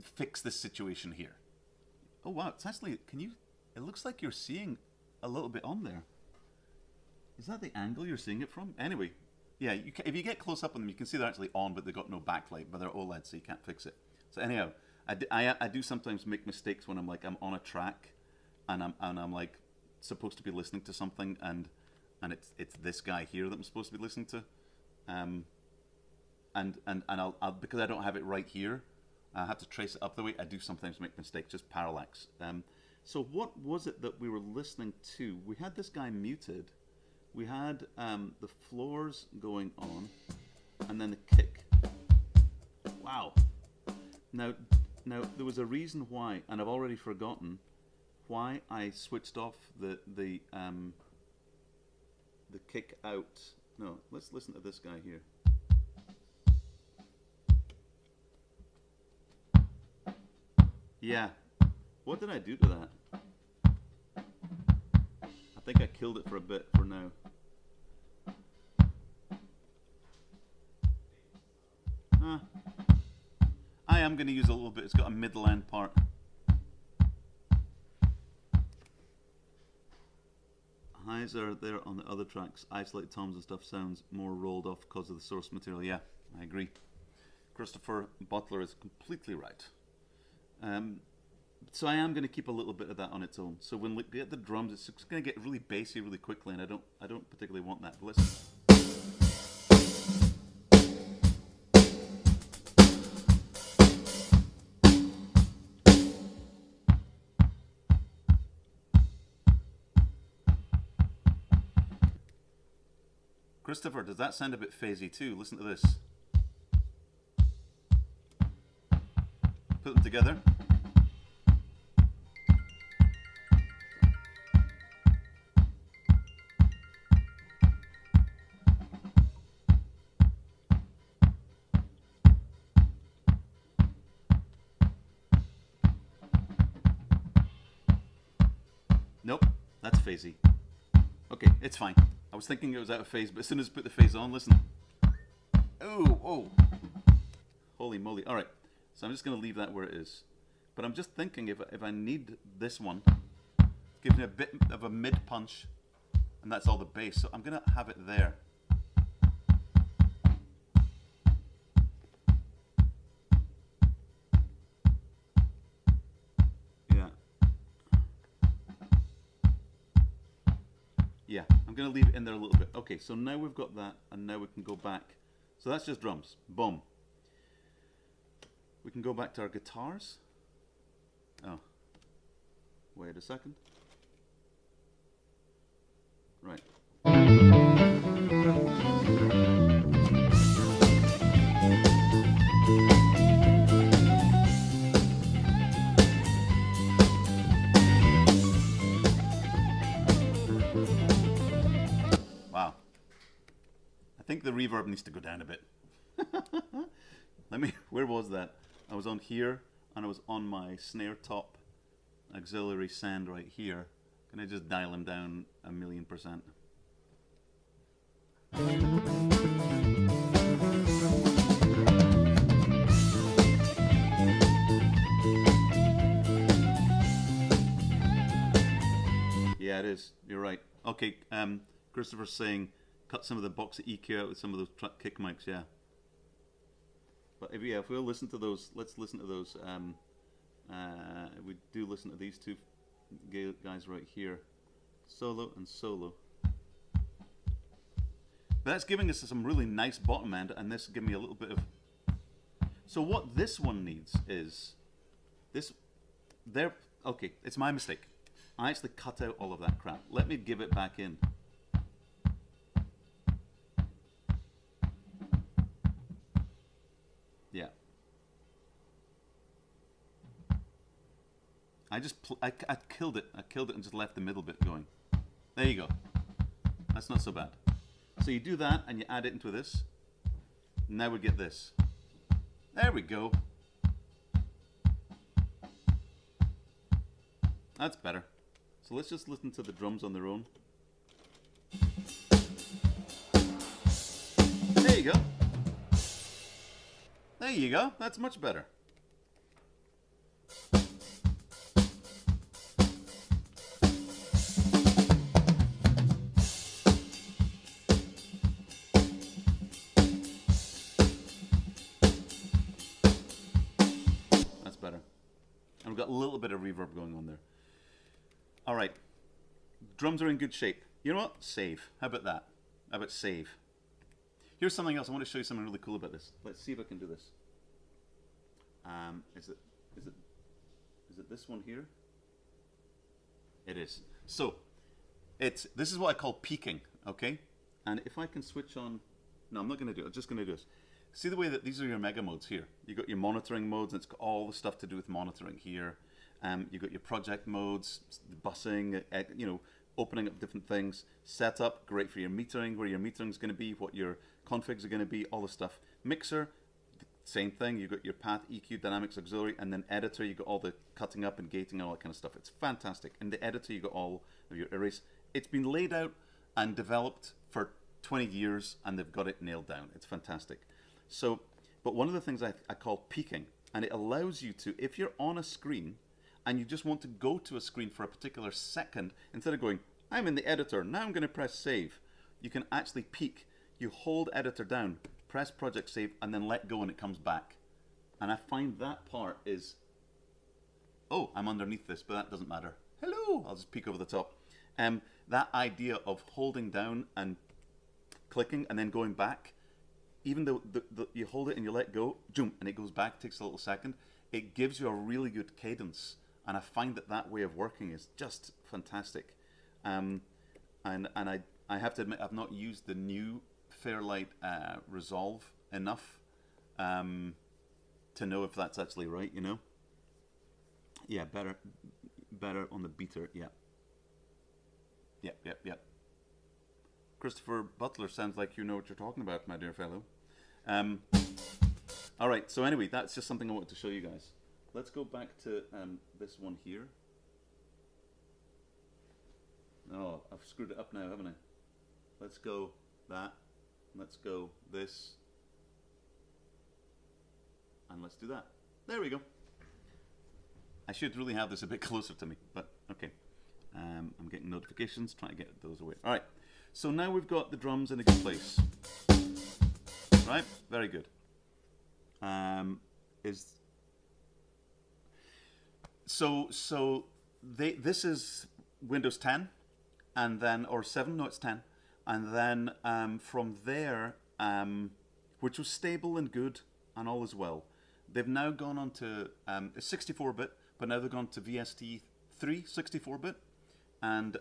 fix this situation here. Oh wow, it's actually, it looks like you're seeing a little bit on there. Is that the angle you're seeing it from? Anyway, yeah, if you get close up on them, you can see they're actually on, but they've got no backlight, but they're OLED, so you can't fix it. So anyhow, I do sometimes make mistakes when I'm on a track, and I'm like supposed to be listening to something, and it's this guy here that I'm supposed to be listening to, and I'll because I don't have it right here, I have to trace it up the way. I do sometimes make mistakes, just parallax. So what was it that we were listening to? We had this guy muted. We had the floors going on, and then the kick. Wow. Now there was a reason why, and I've already forgotten why I switched off the kick out. No, let's listen to this guy here. Yeah. What did I do to that? I think I killed it for a bit for now. I am going to use a little bit. It's got a middle end part. Highs are there on the other tracks. Isolated toms and stuff sounds more rolled off because of the source material. Yeah, I agree. Christopher Butler is completely right. So I am going to keep a little bit of that on its own. So when we get the drums, it's going to get really bassy really quickly, and I don't particularly want that. But listen. Christopher, does that sound a bit phasey too? Listen to this. Put them together. Nope, that's phasey. Okay, it's fine. I was thinking it was out of phase, but as soon as I put the phase on, listen. Oh. Holy moly. All right, so I'm just going to leave that where it is. But I'm just thinking if I need this one, give me a bit of a mid punch, and that's all the bass. So I'm going to have it there. Yeah, I'm going to leave it in there a little bit. Okay, so now we've got that, and now we can go back. So that's just drums. Boom. We can go back to our guitars. Oh, wait a second. Right. Wow. I think the reverb needs to go down a bit. Where was that? I was on here, and I was on my snare top auxiliary send right here. Can I just dial him down 1,000,000%? Yeah, it is. You're right. Okay, Christopher's saying, cut some of the box EQ out with some of those kick mics, yeah. But if we'll listen to those, let's listen to those. We do listen to these two guys right here, solo and solo. But that's giving us some really nice bottom end, and this give me a little bit of. So what this one needs is this. There. Okay, it's my mistake. I actually cut out all of that crap. Let me give it back in. Yeah. I killed it. I killed it and just left the middle bit going. There you go. That's not so bad. So you do that and you add it into this. Now we get this. There we go. That's better. So let's just listen to the drums on their own. There you go. There you go. That's much better. That's better. And we've got a little bit of reverb going on there. All right. Drums are in good shape. You know what? Save. How about that? How about save? Here's something else. I want to show you something really cool about this. Let's see if I can do this. Is it this one here? It is. So this is what I call peaking, okay? And if I can switch on, no, I'm not going to do it. I'm just going to do this. See the way that these are your mega modes here. You got your monitoring modes, and it's got all the stuff to do with monitoring here. You got your project modes, the busing, you know, opening up different things. Setup, great for your metering, where your metering is going to be, what your configs are going to be, all the stuff. Mixer, same thing. You got your path, EQ, dynamics, auxiliary, and then editor. You got all the cutting up and gating and all that kind of stuff. It's fantastic. In the editor, you got all of your erase. It's been laid out and developed for 20 years, and they've got it nailed down. It's fantastic. So, but one of the things I call peaking, and it allows you to, if you're on a screen and you just want to go to a screen for a particular second, instead of going, I'm in the editor, now I'm going to press save, you can actually peak. You hold editor down, press project save, and then let go, and it comes back. And I find that part is, oh, I'm underneath this, but that doesn't matter. Hello, I'll just peek over the top. That idea of holding down and clicking and then going back, even though you hold it and you let go, zoom, and it goes back, takes a little second, it gives you a really good cadence. And I find that way of working is just fantastic. And I have to admit, I've not used the new Fairlight Resolve enough to know if that's actually right, you know? Yeah, better on the beater, yeah. Yep. Christopher Butler, sounds like you know what you're talking about, my dear fellow. All right, so anyway, that's just something I wanted to show you guys. Let's go back to this one here. Oh, I've screwed it up now, haven't I? Let's go that. Let's go this. And let's do that. There we go. I should really have this a bit closer to me, but okay. I'm getting notifications, trying to get those away. All right, so now we've got the drums in a good place. Right, very good. This is Windows 10, and then, or 7, no, it's 10, and then from there, which was stable and good and all is well, they've now gone on to 64-bit, but now they've gone to VST3 64-bit, and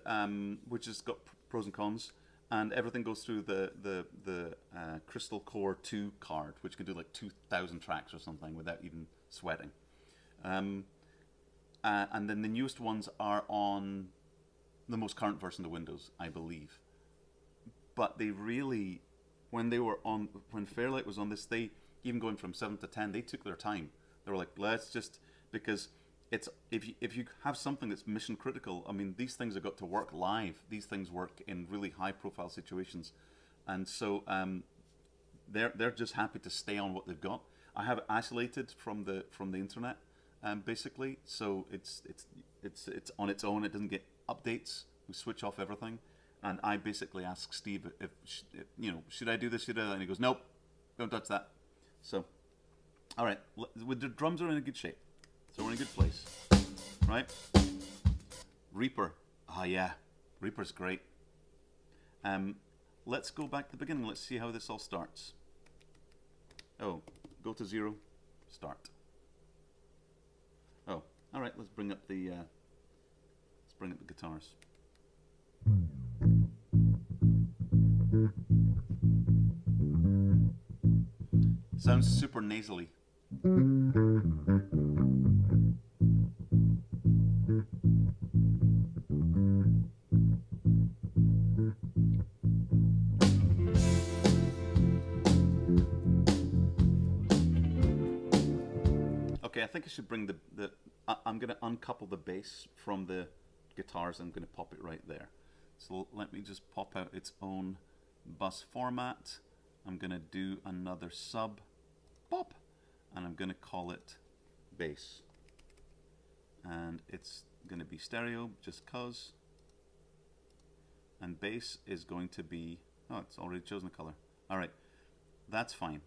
which has got pros and cons, and everything goes through the Crystal Core 2 card, which can do like 2,000 tracks or something without even sweating. And then the newest ones are on the most current version of Windows, I believe. But they really, when Fairlight was on this, they, even going from 7 to 10, they took their time. They were like, let's just, because it's, if you have something that's mission critical, I mean, these things have got to work live. These things work in really high profile situations. And so they're just happy to stay on what they've got. I have it isolated from the internet, basically, so it's on its own. It doesn't get updates. We switch off everything, And I basically ask Steve if you know, should I do this, should I do that? And he goes, nope, don't touch that. So, all right, the drums are in a good shape. So we're in a good place, right? Reaper, oh yeah, Reaper's great. Let's go back to the beginning. Let's see how this all starts. Oh, go to 0, start. Oh, all right. Let's bring up the guitars. Sounds super nasally. Okay, I think I should bring I'm going to uncouple the bass from the guitars. I'm going to pop it right there. So let me just pop out its own bus format. I'm going to do another sub pop, and I'm going to call it bass. And it's going to be stereo just cause. And bass is going to be, oh, it's already chosen the color. All right, that's fine.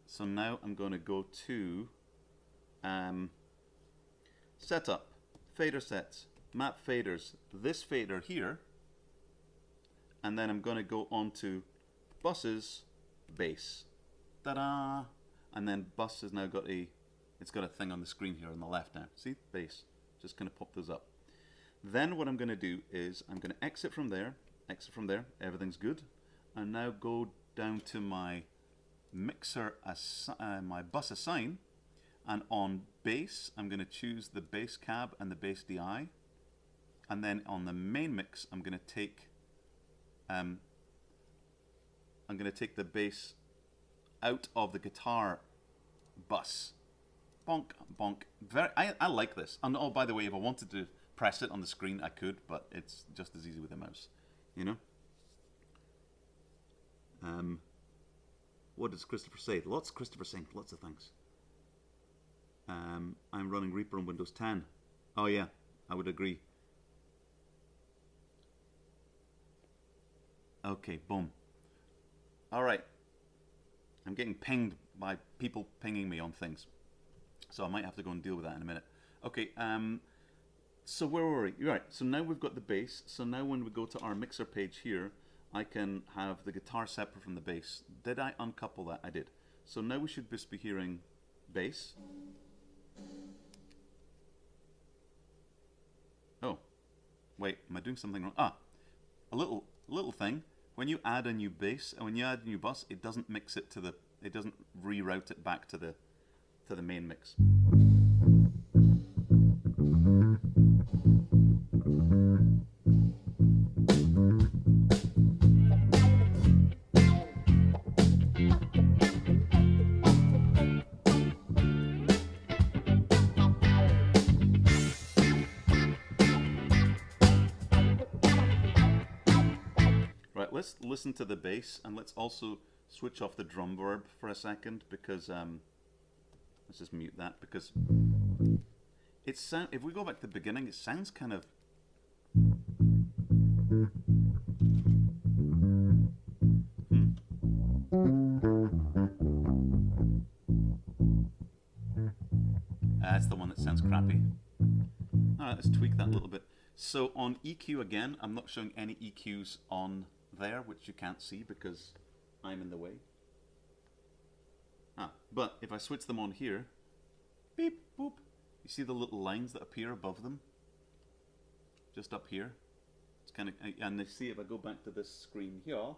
So now I'm going to go to setup, fader sets, map faders, this fader here, and then I'm going to go on to buses, bass. Ta-da! And then bus has now got it's got a thing on the screen here on the left now. See? Bass. Just going to pop those up. Then what I'm going to do is I'm going to exit from there, everything's good, and now go down to my mixer, my bus assign, and on bass I'm going to choose the bass cab and the bass DI, and then on the main mix I'm going to take the bass out of the guitar bus. Bonk, bonk. I like this. And oh, by the way, if I wanted to press it on the screen, I could, but it's just as easy with a mouse, you know? What does Christopher say? Lots Christopher saying, lots of things. I'm running Reaper on Windows 10. Oh yeah, I would agree. Okay, boom. All right. I'm getting pinged by people pinging me on things. So I might have to go and deal with that in a minute. Okay, so where were we? Right, so now we've got the bass. So now when we go to our mixer page here, I can have the guitar separate from the bass. Did I uncouple that? I did. So now we should just be hearing bass. Oh, wait, am I doing something wrong? Ah, a little thing. When you add a new bass and when you add a new bus, it doesn't mix it to it doesn't reroute it back to the main mix. Right, let's listen to the bass, and let's also switch off the drum verb for a second, because let's just mute that, because if we go back to the beginning, it sounds kind of that's the one that sounds crappy. Alright, let's tweak that a little bit. So on EQ again, I'm not showing any EQs on there, which you can't see because I'm in the way. But if I switch them on here, beep, boop, you see the little lines that appear above them? Just up here. It's kind of, and you see if I go back to this screen here,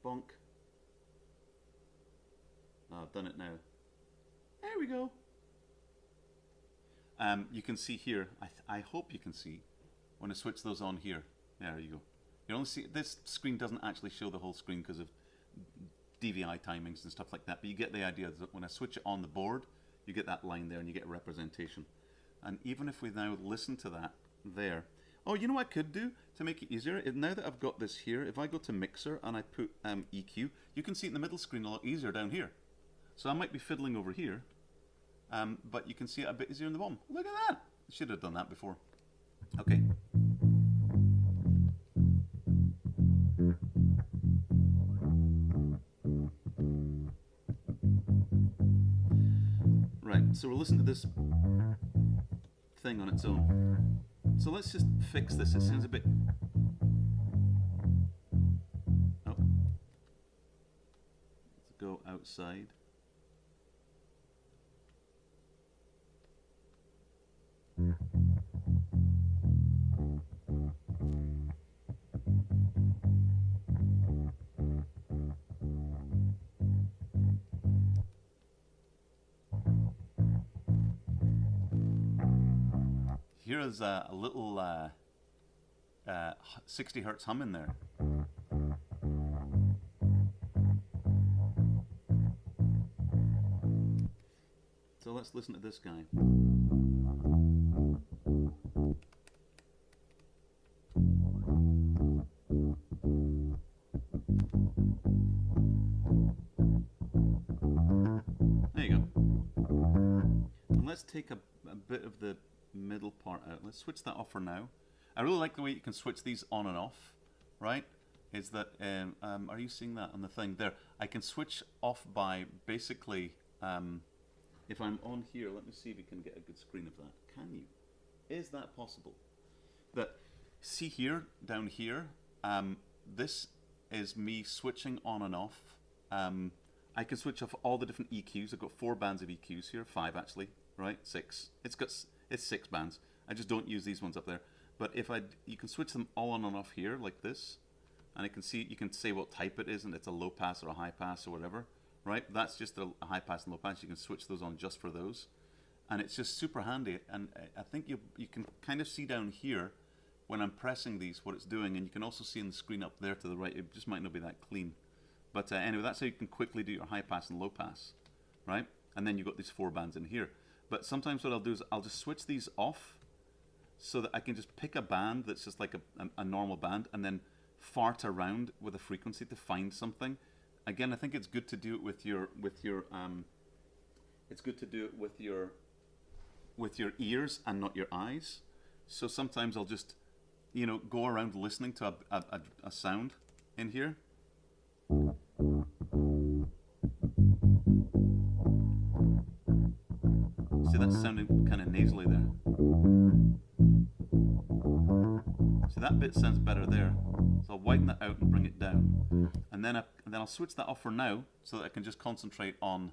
bonk. Oh, I've done it now. There we go. You can see here, I hope you can see, when I switch those on here. There you go. You only see, this screen doesn't actually show the whole screen because of DVI timings and stuff like that, but you get the idea that when I switch it on the board, you get that line there and you get a representation. And even if we now listen to that there, oh, you know what I could do to make it easier? Now that I've got this here, if I go to Mixer and I put EQ, you can see it in the middle screen a lot easier down here. So I might be fiddling over here, but you can see it a bit easier in the bottom. Look at that! I should have done that before. Okay. Right, so we'll listen to this thing on its own. So let's just fix this. It sounds a bit... Oh. Let's go outside. Here is a little 60 hertz hum in there. So let's listen to this guy. There you go. And let's take a bit of the middle part out. Let's switch that off for now. I really like the way you can switch these on and off, right? Is that, are you seeing that on the thing there? I can switch off by basically, if I'm on here, let me see if you can get a good screen of that. Can you? Is that possible? That, see here, down here, this is me switching on and off. I can switch off all the different EQs. I've got 4 bands of EQs here, 5 actually, right? 6. It's 6 bands. I just don't use these ones up there. But if you can switch them all on and off here like this, and you can say what type it is, and it's a low pass or a high pass or whatever, right? That's just a high pass and low pass. You can switch those on just for those, and it's just super handy. And I think you can kind of see down here when I'm pressing these what it's doing, and you can also see on the screen up there to the right. It just might not be that clean, but anyway, that's how you can quickly do your high pass and low pass, right? And then you've got these 4 bands in here. But sometimes what I'll do is I'll just switch these off so that I can just pick a band that's just like a normal band and then fart around with a frequency to find something. Again, I think it's good to do it with your ears and not your eyes. So sometimes I'll just, you know, go around listening to a sound in here. See, that's sounding kind of nasally there. See, that bit sounds better there. So I'll widen that out and bring it down, and then I'll switch that off for now so that I can just concentrate on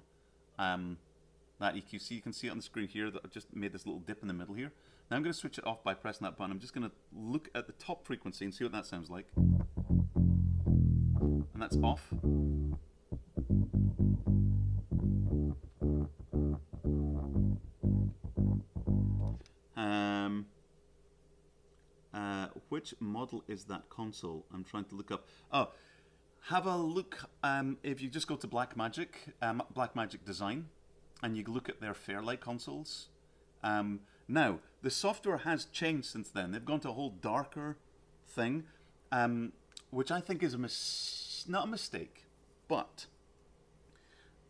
that EQ. See, you can see it on the screen here that I've just made this little dip in the middle here. Now I'm going to switch it off by pressing that button. I'm just going to look at the top frequency and see what that sounds like. And that's off. Which model is that console? I'm trying to look up. Oh, have a look. If you just go to Blackmagic Design, and you look at their Fairlight consoles. Now, the software has changed since then. They've gone to a whole darker thing, which I think is not a mistake, but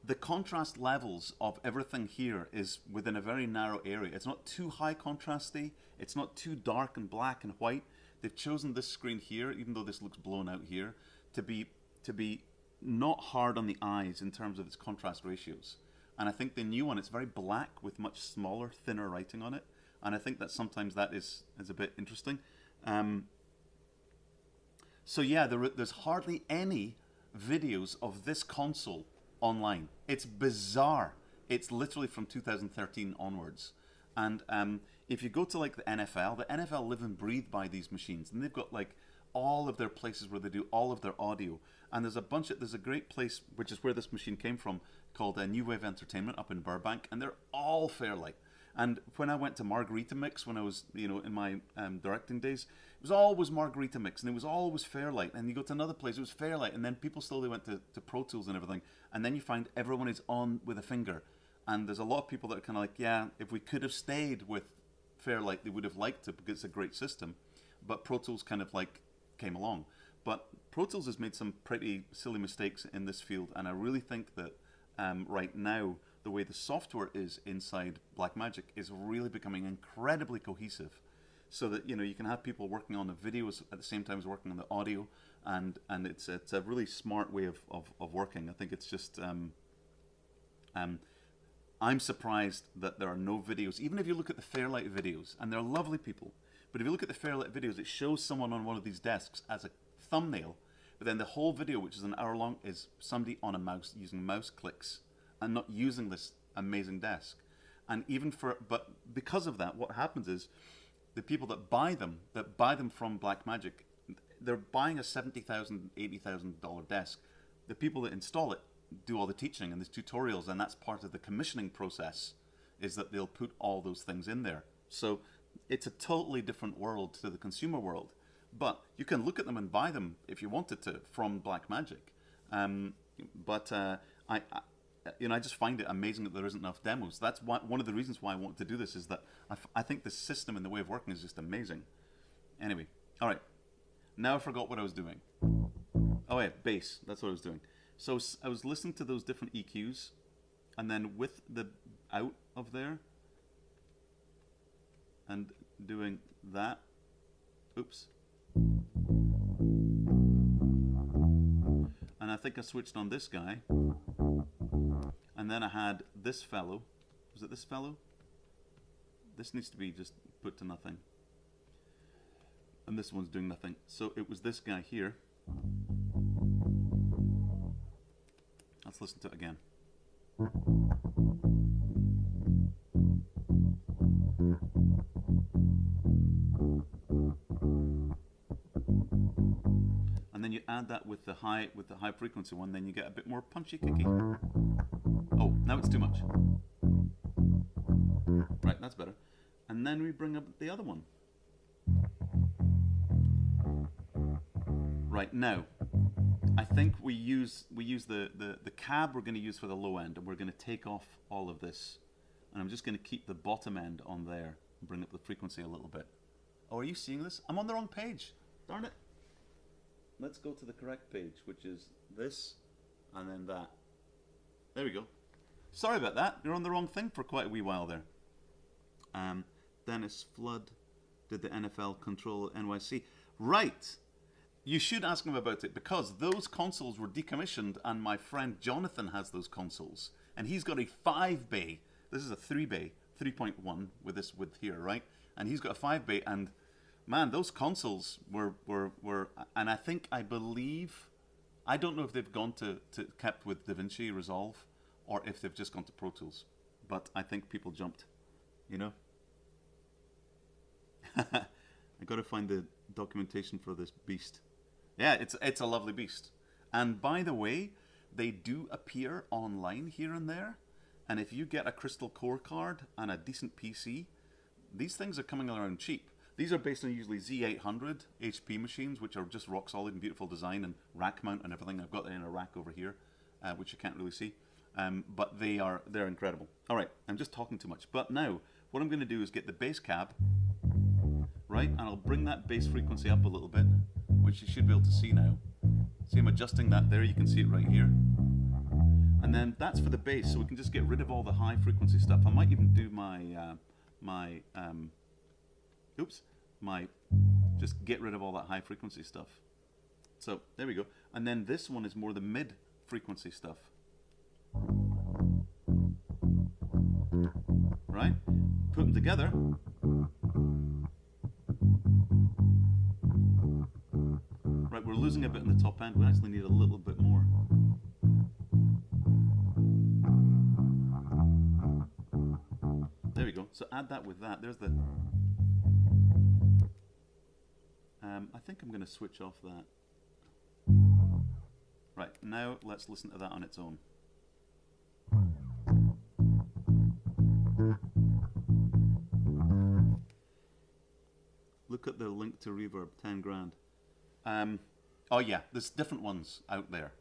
the contrast levels of everything here is within a very narrow area. It's not too high contrasty. It's not too dark and black and white. They've chosen this screen here, even though this looks blown out here, to be not hard on the eyes in terms of its contrast ratios. And I think the new one, it's very black with much smaller, thinner writing on it. And I think that sometimes that is a bit interesting. So yeah, there's hardly any videos of this console online. It's bizarre. It's literally from 2013 onwards. And if you go to like the NFL live and breathe by these machines, and they've got like all of their places where they do all of their audio. And there's a great place, which is where this machine came from, called New Wave Entertainment up in Burbank, and they're all Fairlight. And when I went to Margarita Mix, when I was, you know, in my directing days, it was always Margarita Mix, and it was always Fairlight. And you go to another place, it was Fairlight, and then people slowly went to Pro Tools and everything, and then you find everyone is on with a finger. And there's a lot of people that are kind of like, yeah, if we could have stayed with Fairlight, they would have liked it because it's a great system. But Pro Tools kind of like came along. But Pro Tools has made some pretty silly mistakes in this field, and I really think that right now, the way the software is inside Blackmagic is really becoming incredibly cohesive, so that, you know, you can have people working on the videos at the same time as working on the audio, and it's a really smart way of working. I think it's just I'm surprised that there are no videos. Even if you look at the Fairlight videos, and they're lovely people, but if you look at the Fairlight videos, it shows someone on one of these desks as a thumbnail, but then the whole video, which is an hour long, is somebody on a mouse using mouse clicks and not using this amazing desk. And but because of that, what happens is the people that buy them from Blackmagic, they're buying a $70,000, $80,000 desk. The people that install it do all the teaching and there's tutorials, and that's part of the commissioning process, is that they'll put all those things in there. So it's a totally different world to the consumer world. But you can look at them and buy them if you wanted to from Blackmagic. I just find it amazing that there isn't enough demos. That's one of the reasons why I want to do this, is that I think the system and the way of working is just amazing. Anyway, all right. Now I forgot what I was doing. Oh yeah, bass. That's what I was doing. So I was listening to those different EQs, and then with the out of there, and doing that. Oops. And I think I switched on this guy. And then I had this fellow. Was it this fellow? This needs to be just put to nothing. And this one's doing nothing. So it was this guy here. Let's listen to it again. And then you add that with the high frequency one, then you get a bit more punchy kicky. Oh, now it's too much. Right, that's better. And then we bring up the other one. Right, now I think we use the cab we're going to use for the low end, and we're going to take off all of this, and I'm just going to keep the bottom end on there and bring up the frequency a little bit. Oh, are you seeing this? I'm on the wrong page. Darn it. Let's go to the correct page, which is this and then that. There we go. Sorry about that. You're on the wrong thing for quite a wee while there. Dennis Flood did the NFL Control NYC. Right. You should ask him about it, because those consoles were decommissioned, and my friend Jonathan has those consoles, and he's got a 5-bay. This is a 3-bay, 3.1 with this width here, right? And he's got a 5-bay, and man, those consoles were and I believe, I don't know if they've gone to kept with DaVinci Resolve, or if they've just gone to Pro Tools, but I think people jumped, you know? I got to find the documentation for this beast. Yeah, it's a lovely beast. And by the way, they do appear online here and there. And if you get a Crystal Core card and a decent PC, these things are coming around cheap. These are based on usually Z800 HP machines, which are just rock solid and beautiful design and rack mount and everything. I've got it in a rack over here, which you can't really see. But they're incredible. All right, I'm just talking too much. But now, what I'm going to do is get the bass cab, right? And I'll bring that bass frequency up a little bit, which you should be able to see now. See, I'm adjusting that there. You can see it right here. And then that's for the bass, so we can just get rid of all the high frequency stuff. I might even do just get rid of all that high frequency stuff. So there we go. And then this one is more the mid frequency stuff. Right? Put them together. Right, we're losing a bit in the top end. We actually need a little bit more. There we go. So add that with that. There's the... I think I'm going to switch off that. Right, now let's listen to that on its own. Look at the link to reverb, 10 grand. Oh yeah, there's different ones out there,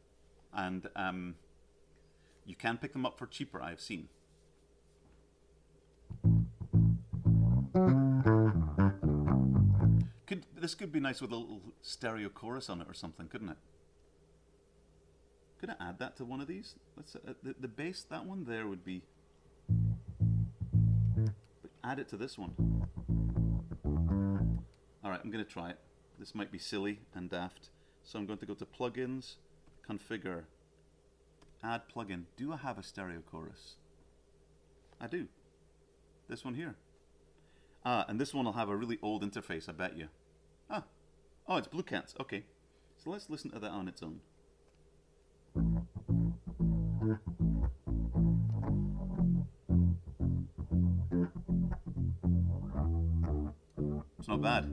and you can pick them up for cheaper, I've seen. This could be nice with a little stereo chorus on it or something, couldn't it? Could I add that to one of these? Let's the bass, that one there would be. But add it to this one. All right, I'm going to try it. This might be silly and daft, so I'm going to go to Plugins, Configure, Add Plugin. Do I have a stereo chorus? I do. This one here. And this one will have a really old interface, I bet you. Oh, it's Blue Cats. Okay. So let's listen to that on its own. It's not bad.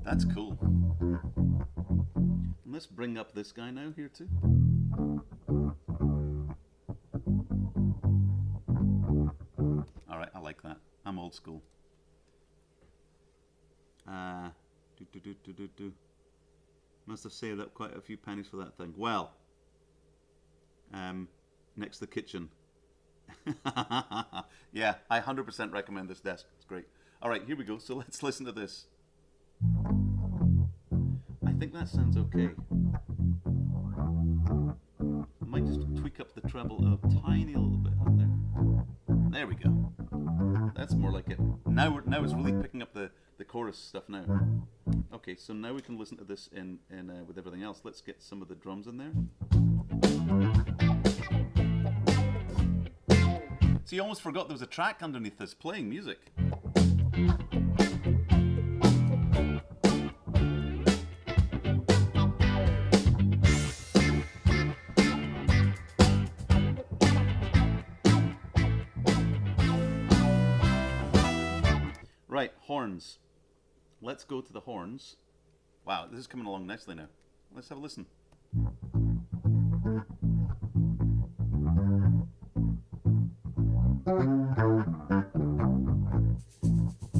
That's cool. And let's bring up this guy now here too. Alright, I like that. I'm old school. Must have saved up quite a few pennies for that thing. Well, next to the kitchen. Yeah, I 100% recommend this desk. It's great. Alright, here we go. So let's listen to this. I think that sounds okay. I might just tweak up the treble a tiny little bit up there. There we go. That's more like it. Now it's really picking up the chorus stuff now. Okay, so now we can listen to this in with everything else. Let's get some of the drums in there. So you almost forgot there was a track underneath this playing music. Right, horns. Let's go to the horns. Wow, this is coming along nicely now. Let's have a listen.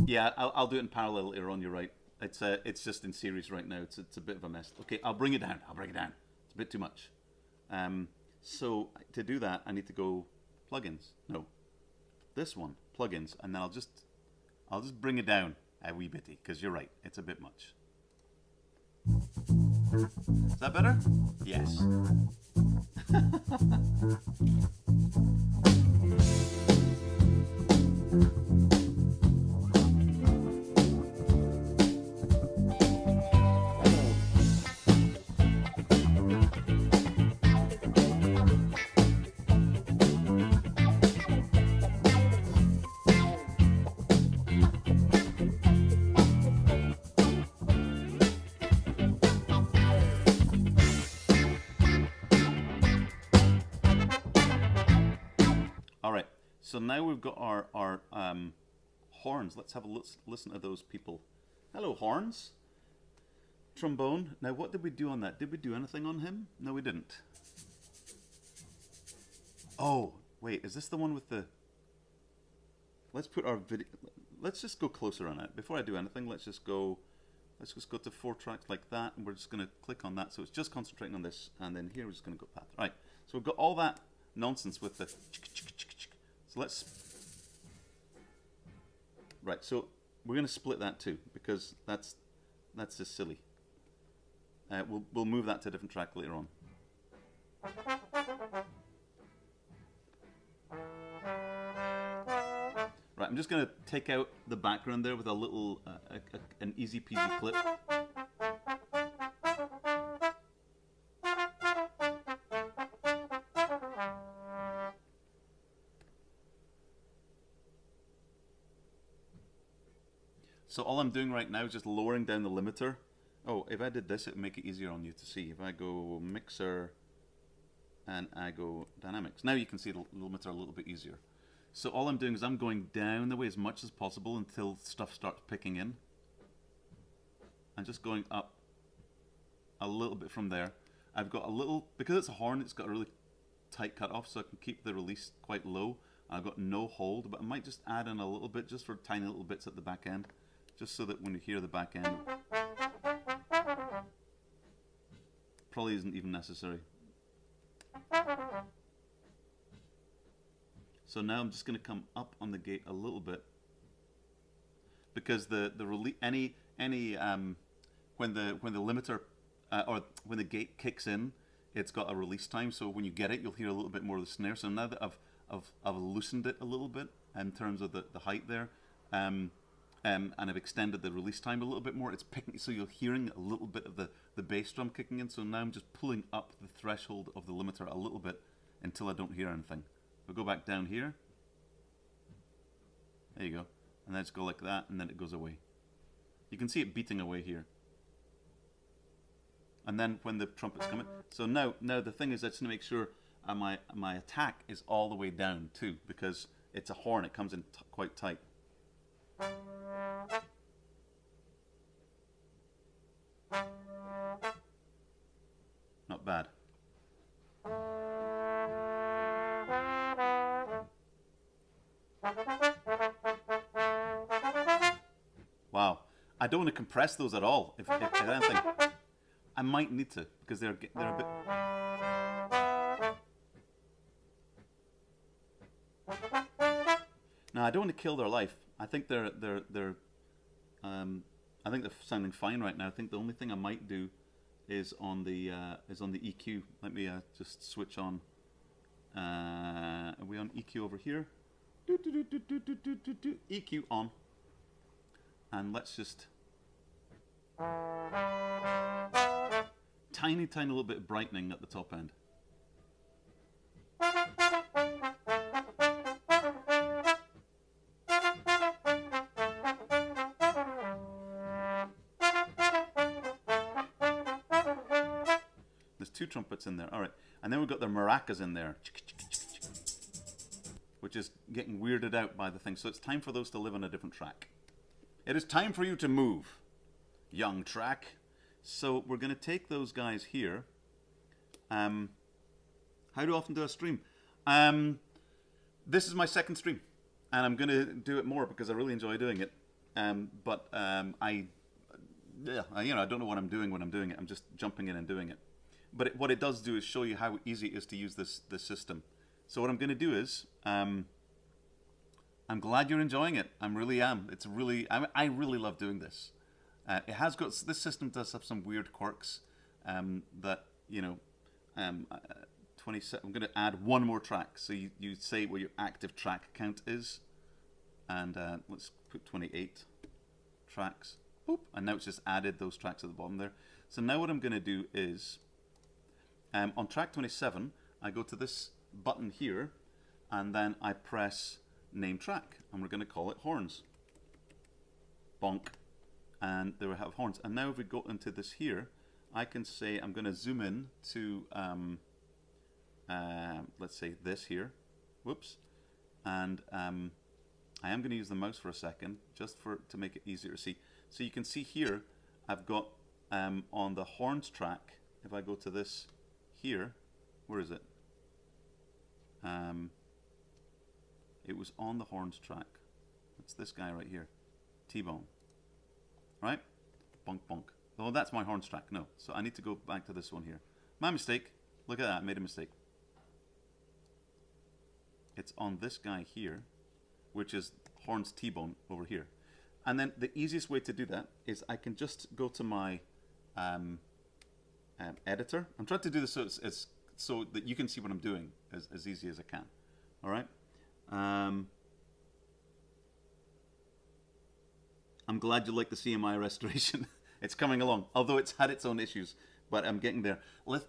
Yeah, I'll do it in parallel later on, you're right. It's just in series right now. It's a bit of a mess. Okay, I'll bring it down. It's a bit too much. So to do that, I need to go plugins. No, this one, plugins, and then I'll just bring it down a wee bitty, because you're right, it's a bit much. Is that better? Yes. So now we've got our horns. Let's have a listen to those people. Hello, horns. Trombone. Now, what did we do on that? Did we do anything on him? No, we didn't. Oh, wait. Is this the one with the... Let's put our video... Let's just go closer on it. Before I do anything, let's just go to 4 tracks like that, and we're just going to click on that. So it's just concentrating on this, and then here we're just going to go path. Right. So we've got all that nonsense with the... So let's... Right, so we're going to split that too, because that's just silly. We'll move that to a different track later on. Right, I'm just going to take out the background there with a little, an easy peasy clip. So all I'm doing right now is just lowering down the limiter. Oh, if I did this, it would make it easier on you to see. If I go mixer and I go dynamics, now you can see the limiter a little bit easier. So all I'm doing is I'm going down the way as much as possible until stuff starts picking in. I'm just going up a little bit from there. I've got a little, because it's a horn, it's got a really tight cutoff, so I can keep the release quite low. I've got no hold, but I might just add in a little bit, just for tiny little bits at the back end. Just so that when you hear the back end, probably isn't even necessary. So now I'm just going to come up on the gate a little bit, because the release when the limiter or when the gate kicks in, it's got a release time. So when you get it, you'll hear a little bit more of the snare. So now that I've loosened it a little bit in terms of the height there. and I've extended the release time a little bit more. It's picking, so you're hearing a little bit of the bass drum kicking in. So now I'm just pulling up the threshold of the limiter a little bit until I don't hear anything. We'll go back down here. There you go. And then just go like that, and then it goes away. You can see it beating away here. And then when the trumpet's coming, so now the thing is, I just need to make sure my attack is all the way down too, because it's a horn. It comes in quite tight. Not bad. Wow, I don't want to compress those at all. If anything, I might need to, because they're a bit. Now I don't want to kill their life. I think they're sounding fine right now. I think the only thing I might do is on the EQ. Let me just switch on. Are we on EQ over here? EQ on. And let's just tiny little bit of brightening at the top end. There's two trumpets in there. All right, and then we've got the maracas in there, which is getting weirded out by the thing. So it's time for those to live on a different track. It is time for you to move, young track. So we're going to take those guys here. How often do I stream? This is my second stream, and I'm going to do it more because I really enjoy doing it. I don't know what I'm doing when I'm doing it. I'm just jumping in and doing it. But what it does do is show you how easy it is to use this system. So what I'm going to do is, I'm glad you're enjoying it. I really am. It's really, I really love doing this. It has got, this system does have some weird quirks that, 27. I'm going to add one more track. So you say what your active track count is, and let's put 28 tracks. Boop, and now it's just added those tracks at the bottom there. So now what I'm going to do is, on track 27, I go to this button here, and then I press name track, and we're going to call it horns. Bonk. And there we have horns. And now if we go into this here, I can say I'm going to zoom in to, let's say this here. Whoops. And I am going to use the mouse for a second, just to make it easier to see. So you can see here, I've got on the horns track, if I go to this here, where is it? It was on the horns track. It's this guy right here, T-bone. Right? Bonk, bonk. Oh, that's my horns track. No. So I need to go back to this one here. My mistake. Look at that. I made a mistake. It's on this guy here, which is horns T-bone over here. And then the easiest way to do that is I can just go to my editor. I'm trying to do this so that you can see what I'm doing as easy as I can. All right? I'm glad you like the CMI restoration. It's coming along, although it's had its own issues, but I'm getting there.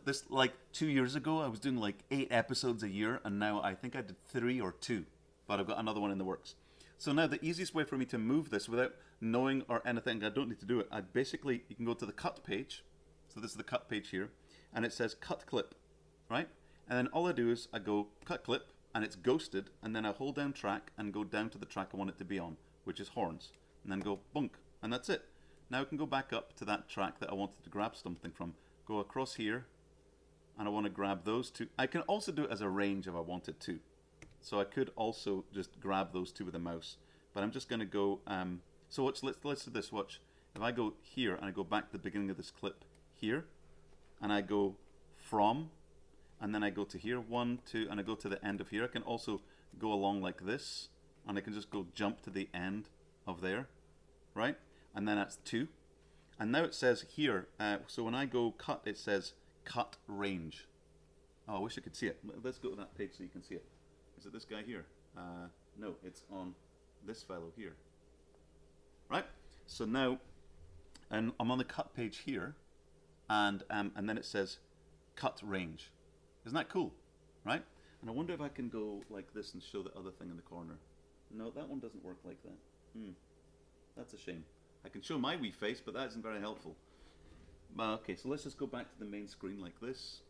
This, like 2 years ago, I was doing like 8 episodes a year, and now I think I did 3 or 2, but I've got another one in the works. So now the easiest way for me to move this without knowing or anything, I don't need to do it. You can go to the cut page. So this is the cut page here, and it says cut clip, right? And then all I do is I go cut clip, and it's ghosted, and then I hold down track and go down to the track I want it to be on, which is horns, and then go bunk, and that's it. Now I can go back up to that track that I wanted to grab something from, go across here, and I want to grab those two. I can also do it as a range if I wanted to. So I could also just grab those two with a mouse, but I'm just going to go, so watch, let's do this, watch. If I go here and I go back to the beginning of this clip here, and I go from, and then I go to here, 1, 2, and I go to the end of here. I can also go along like this, and I can just go jump to the end of there, right? And then that's 2. And now it says here, so when I go cut, it says cut range. Oh, I wish I could see it. Let's go to that page so you can see it. Is it this guy here? No, it's on this fellow here. So now, and I'm on the cut page here, and then it says cut range. Isn't that cool, right? And I wonder if I can go like this and show the other thing in the corner. No, that one doesn't work like that. That's a shame. I can show my wee face, but that isn't very helpful. Okay, so let's just go back to the main screen like this,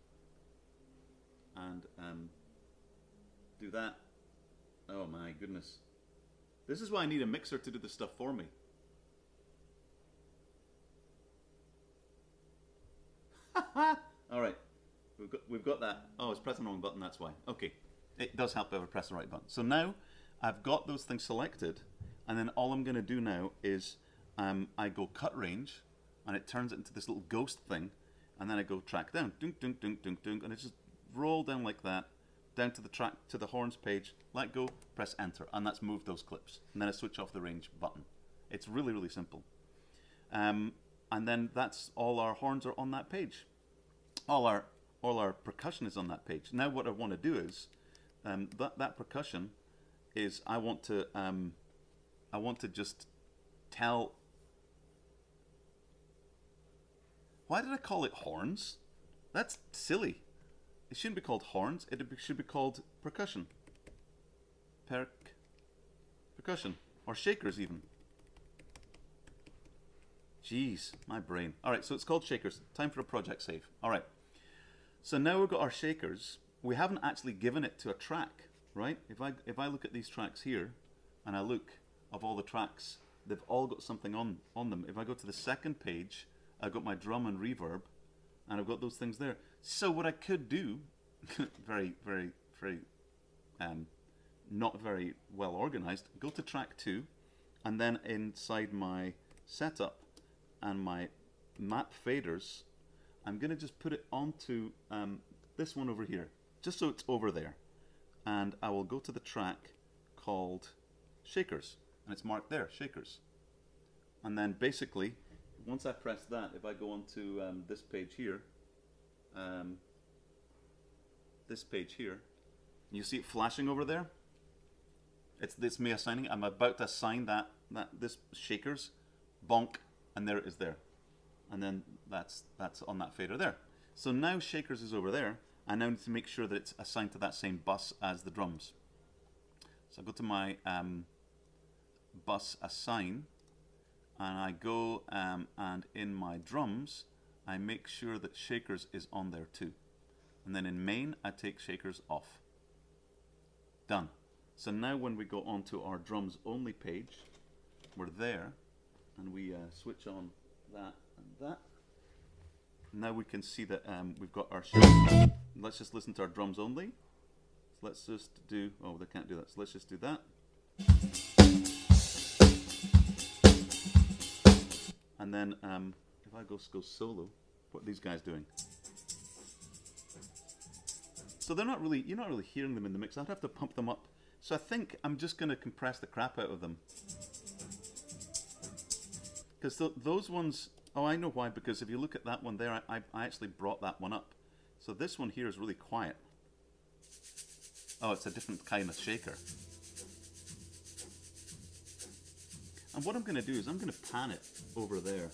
and do that. Oh my goodness. This is why I need a mixer to do the stuff for me. All right, we've got that. Oh, it's pressing the wrong button, that's why. Okay, it does help if I press the right button. So now I've got those things selected, and then all I'm going to do now is I go cut range, and it turns it into this little ghost thing, and then I go track down, dunk, dunk, dunk, dunk, dunk, and it just roll down like that, down to the track, to the horns page, let go, press enter, and that's moved those clips. And then I switch off the range button. It's really, really simple. And then that's all our horns are on that page. All our percussion is on that page. Now what I want to do is that percussion is I want to just tell. Why did I call it horns? That's silly. It shouldn't be called horns. It should be called percussion. Percussion or shakers even. Jeez, my brain. All right, so it's called shakers. Time for a project save. All right. So now we've got our shakers. We haven't actually given it to a track, right? If I look at these tracks here, and I look of all the tracks, they've all got something on them. If I go to the second page, I've got my drum and reverb, and I've got those things there. So what I could do, very, very, very, not very well organized, go to track 2, and then inside my setup and my map faders, I'm going to just put it onto this one over here, just so it's over there. And I will go to the track called Shakers, and it's marked there, Shakers. And then basically, once I press that, if I go onto this page here, you see it flashing over there? It's me assigning. I'm about to assign this Shakers, bonk, and there it is there. And then that's on that fader there. So now Shakers is over there. I now need to make sure that it's assigned to that same bus as the drums. So I go to my bus assign, and I go and in my drums, I make sure that Shakers is on there too. And then in main, I take Shakers off. Done. So now when we go onto our drums only page, we're there, and we switch on that and that. Now we can see that we've got our Shakers. Let's just listen to our drums only. So let's just do, oh, they can't do that. So let's just do that. And then if I go solo, what are these guys doing? So they're not really, you're not really hearing them in the mix. I'd have to pump them up. So I think I'm just going to compress the crap out of them. Because those ones, oh, I know why. Because if you look at that one there, I actually brought that one up. So this one here is really quiet. Oh, it's a different kind of shaker. And what I'm going to do is I'm going to pan it over there.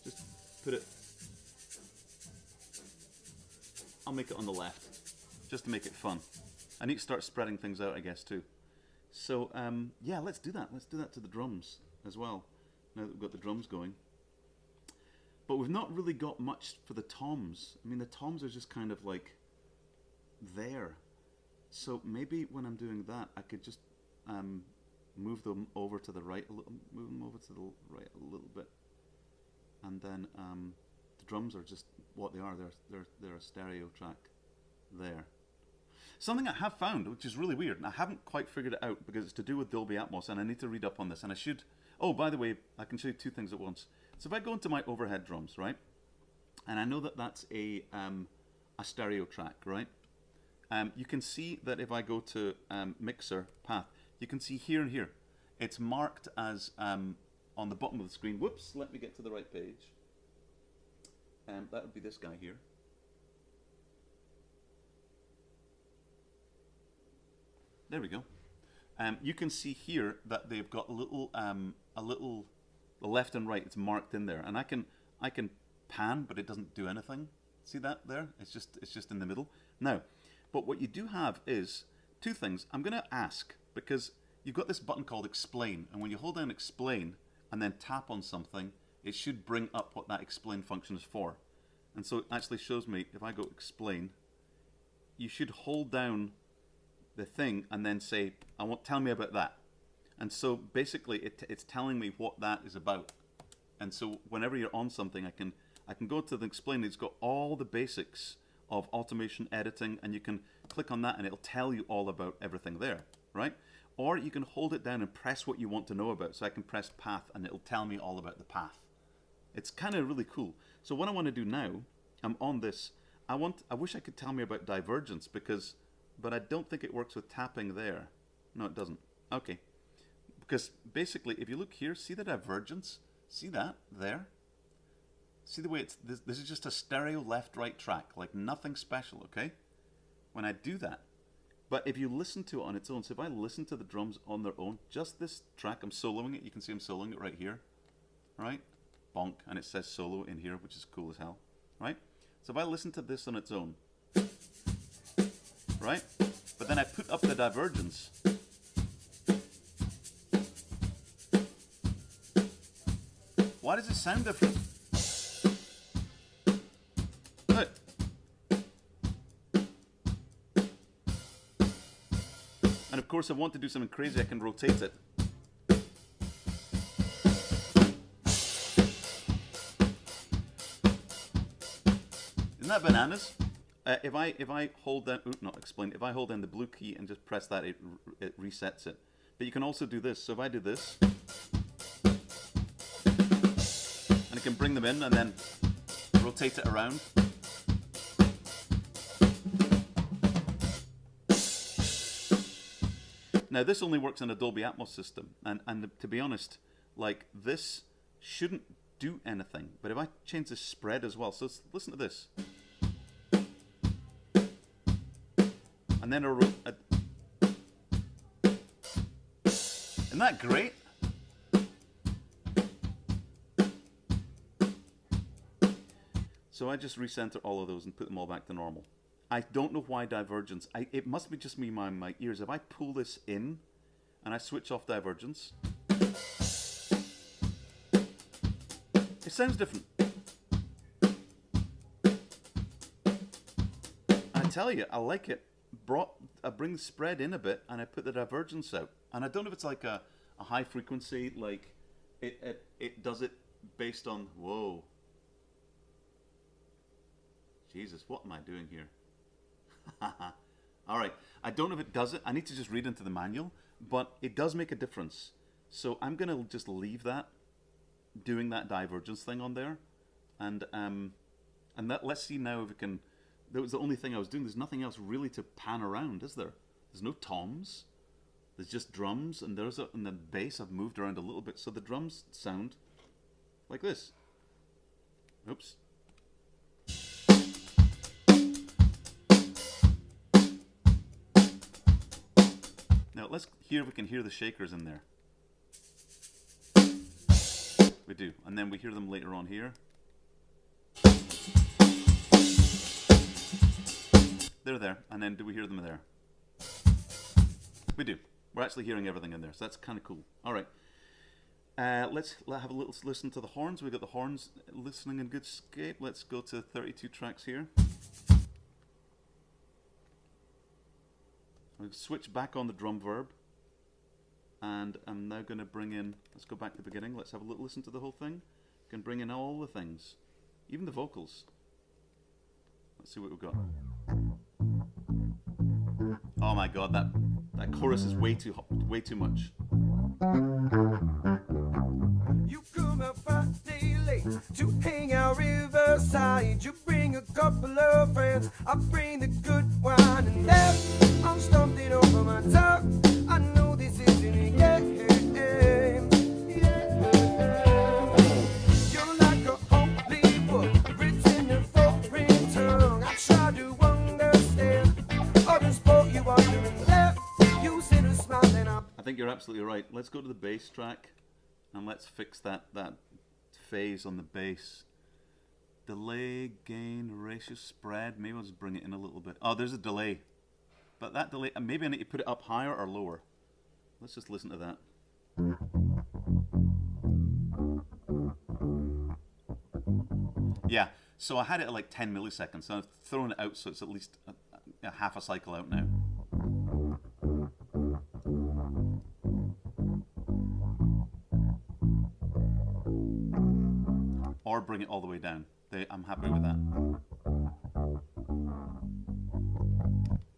Just put it, I'll make it on the left, just to make it fun. I need to start spreading things out, I guess, too. So, yeah, let's do that. Let's do that to the drums as well, now that we've got the drums going. But we've not really got much for the toms. I mean, the toms are just kind of like there. So maybe when I'm doing that, I could just move them over to the right a little, move them over to the right a little bit, and then the drums are just what they are. They're a stereo track there. Something I have found, which is really weird, and I haven't quite figured it out because it's to do with Dolby Atmos, and I need to read up on this, and I should. Oh, by the way, I can show you two things at once. So if I go into my overhead drums, right, and I know that that's a stereo track, right? You can see that if I go to mixer path, you can see here and here, it's marked as on the bottom of the screen. Whoops, let me get to the right page. That would be this guy here. There we go. You can see here that they've got a little the left and right, it's marked in there, and I can pan, but it doesn't do anything. See that there? It's just in the middle. Now, but what you do have is two things. I'm going to ask, because you've got this button called explain, and when you hold down explain and then tap on something, it should bring up what that explain function is for. And so it actually shows me, if I go explain, you should hold down the thing and then say, tell me about that. And so basically it's telling me what that is about. And so whenever you're on something, I can go to the explain. It's got all the basics of automation, editing, and you can click on that and it'll tell you all about everything there, right? Or you can hold it down and press what you want to know about. So I can press path and it'll tell me all about the path. It's kind of really cool. So what I want to do now, I'm on this. I wish I could tell me about divergence, but I don't think it works with tapping there. No, it doesn't. Okay. Because basically, if you look here, see the divergence? See that there? See the way it's, this is just a stereo left-right track, like nothing special, okay? When I do that, but if you listen to it on its own, so if I listen to the drums on their own, just this track, I'm soloing it, you can see I'm soloing it right here, right? Bonk, and it says solo in here, which is cool as hell, right? So if I listen to this on its own, right? But then I put up the divergence. Why does it sound different? Look. And of course, if I want to do something crazy, I can rotate it. Isn't that bananas? If I hold down, if I hold down the blue key and just press that, it resets it. But you can also do this. So if I do this, and I can bring them in and then rotate it around. Now this only works in a Dolby Atmos system, and to be honest, like this shouldn't do anything. But if I change the spread as well, so listen to this. And then isn't that great? So I just recenter all of those and put them all back to normal. I don't know why divergence. It must be just me, my ears. If I pull this in and I switch off divergence, it sounds different. I tell you, I like it. I bring the spread in a bit and I put the divergence out. And I don't know if it's like a high frequency, like it does it based on, whoa. Jesus, what am I doing here? All right, I don't know if it does it. I need to just read into the manual, but it does make a difference. So I'm gonna just leave that, doing that divergence thing on there, and let's see now if it can. That was the only thing I was doing. There's nothing else really to pan around, is there? There's no toms. There's just drums, and and the bass I've moved around a little bit, so the drums sound like this. Oops. Now let's hear if we can hear the shakers in there. We do, and then we hear them later on here. They're there, and then do we hear them there? We do. We're actually hearing everything in there, so that's kind of cool. All right, let's have a little listen to the horns. We've got the horns listening in good scape. Let's go to 32 tracks here. We'll switch back on the drum verb, and I'm now going to bring in, let's go back to the beginning. Let's have a little listen to the whole thing. You can bring in all the things, even the vocals. Let's see what we've got. Oh my God, that chorus is way too much. You come up Friday late to hang out riverside. You bring a couple of friends, I bring the good wine, and there I'm stumping over my tongue. I know this isn't a game. You're like a holy book written in foreign tongue. I try to understand all the sport you are doing there. You sit and smile and I think you're absolutely right. Let's go to the bass track. And let's fix that phase on the bass. Delay, gain, ratio, spread. Maybe I'll just bring it in a little bit. Oh, there's a delay. But that delay, maybe I need to put it up higher or lower. Let's just listen to that. Yeah, so I had it at like 10 milliseconds. So I've thrown it out so it's at least a half a cycle out now. Or bring it all the way down. I'm happy with that.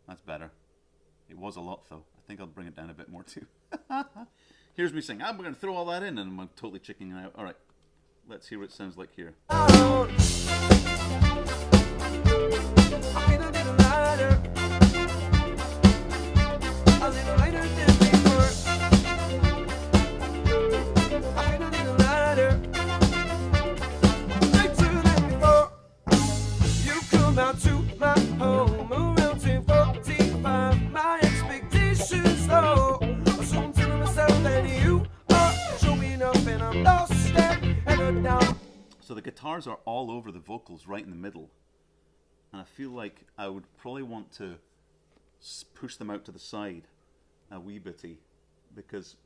That's better. It was a lot though. I think I'll bring it down a bit more too. Here's me saying, I'm going to throw all that in, and I'm totally chickening out. All right, let's hear what it sounds like here. So the guitars are all over the vocals, right in the middle. And I feel like I would probably want to push them out to the side a wee bitty, because,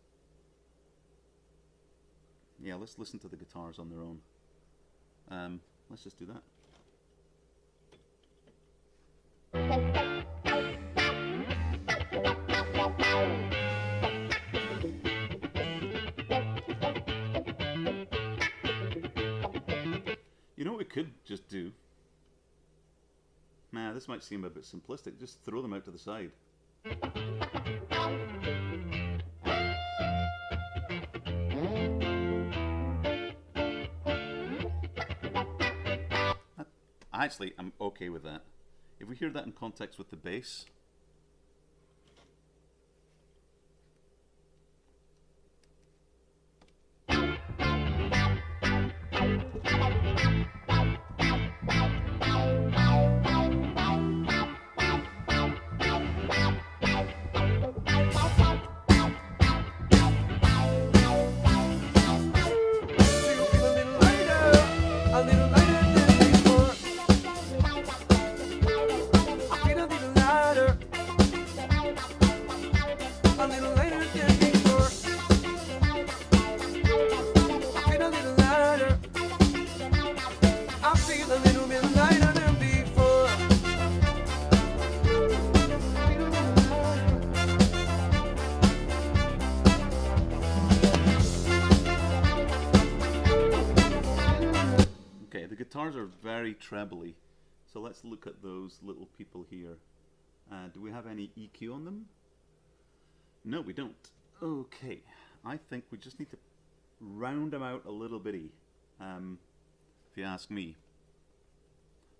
yeah, let's listen to the guitars on their own. Let's just do that. You know what we could just do? Nah, this might seem a bit simplistic. Just throw them out to the side. Actually, I'm okay with that. If we hear that in context with the bass. Guitars are very trebly, so let's look at those little people here. Do we have any EQ on them? No, we don't. Okay, I think we just need to round them out a little bitty, if you ask me.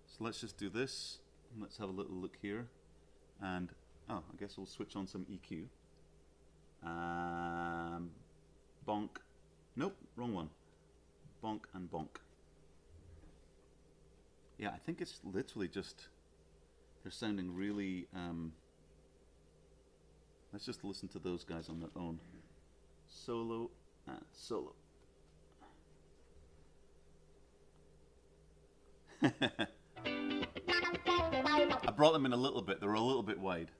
So let's just do this. Let's have a little look here, and oh, I guess we'll switch on some EQ. Bonk. Nope, wrong one. Bonk and bonk. Yeah, I think it's literally just, they're sounding really, let's just listen to those guys on their own. Solo and solo. I brought them in a little bit, they were a little bit wide.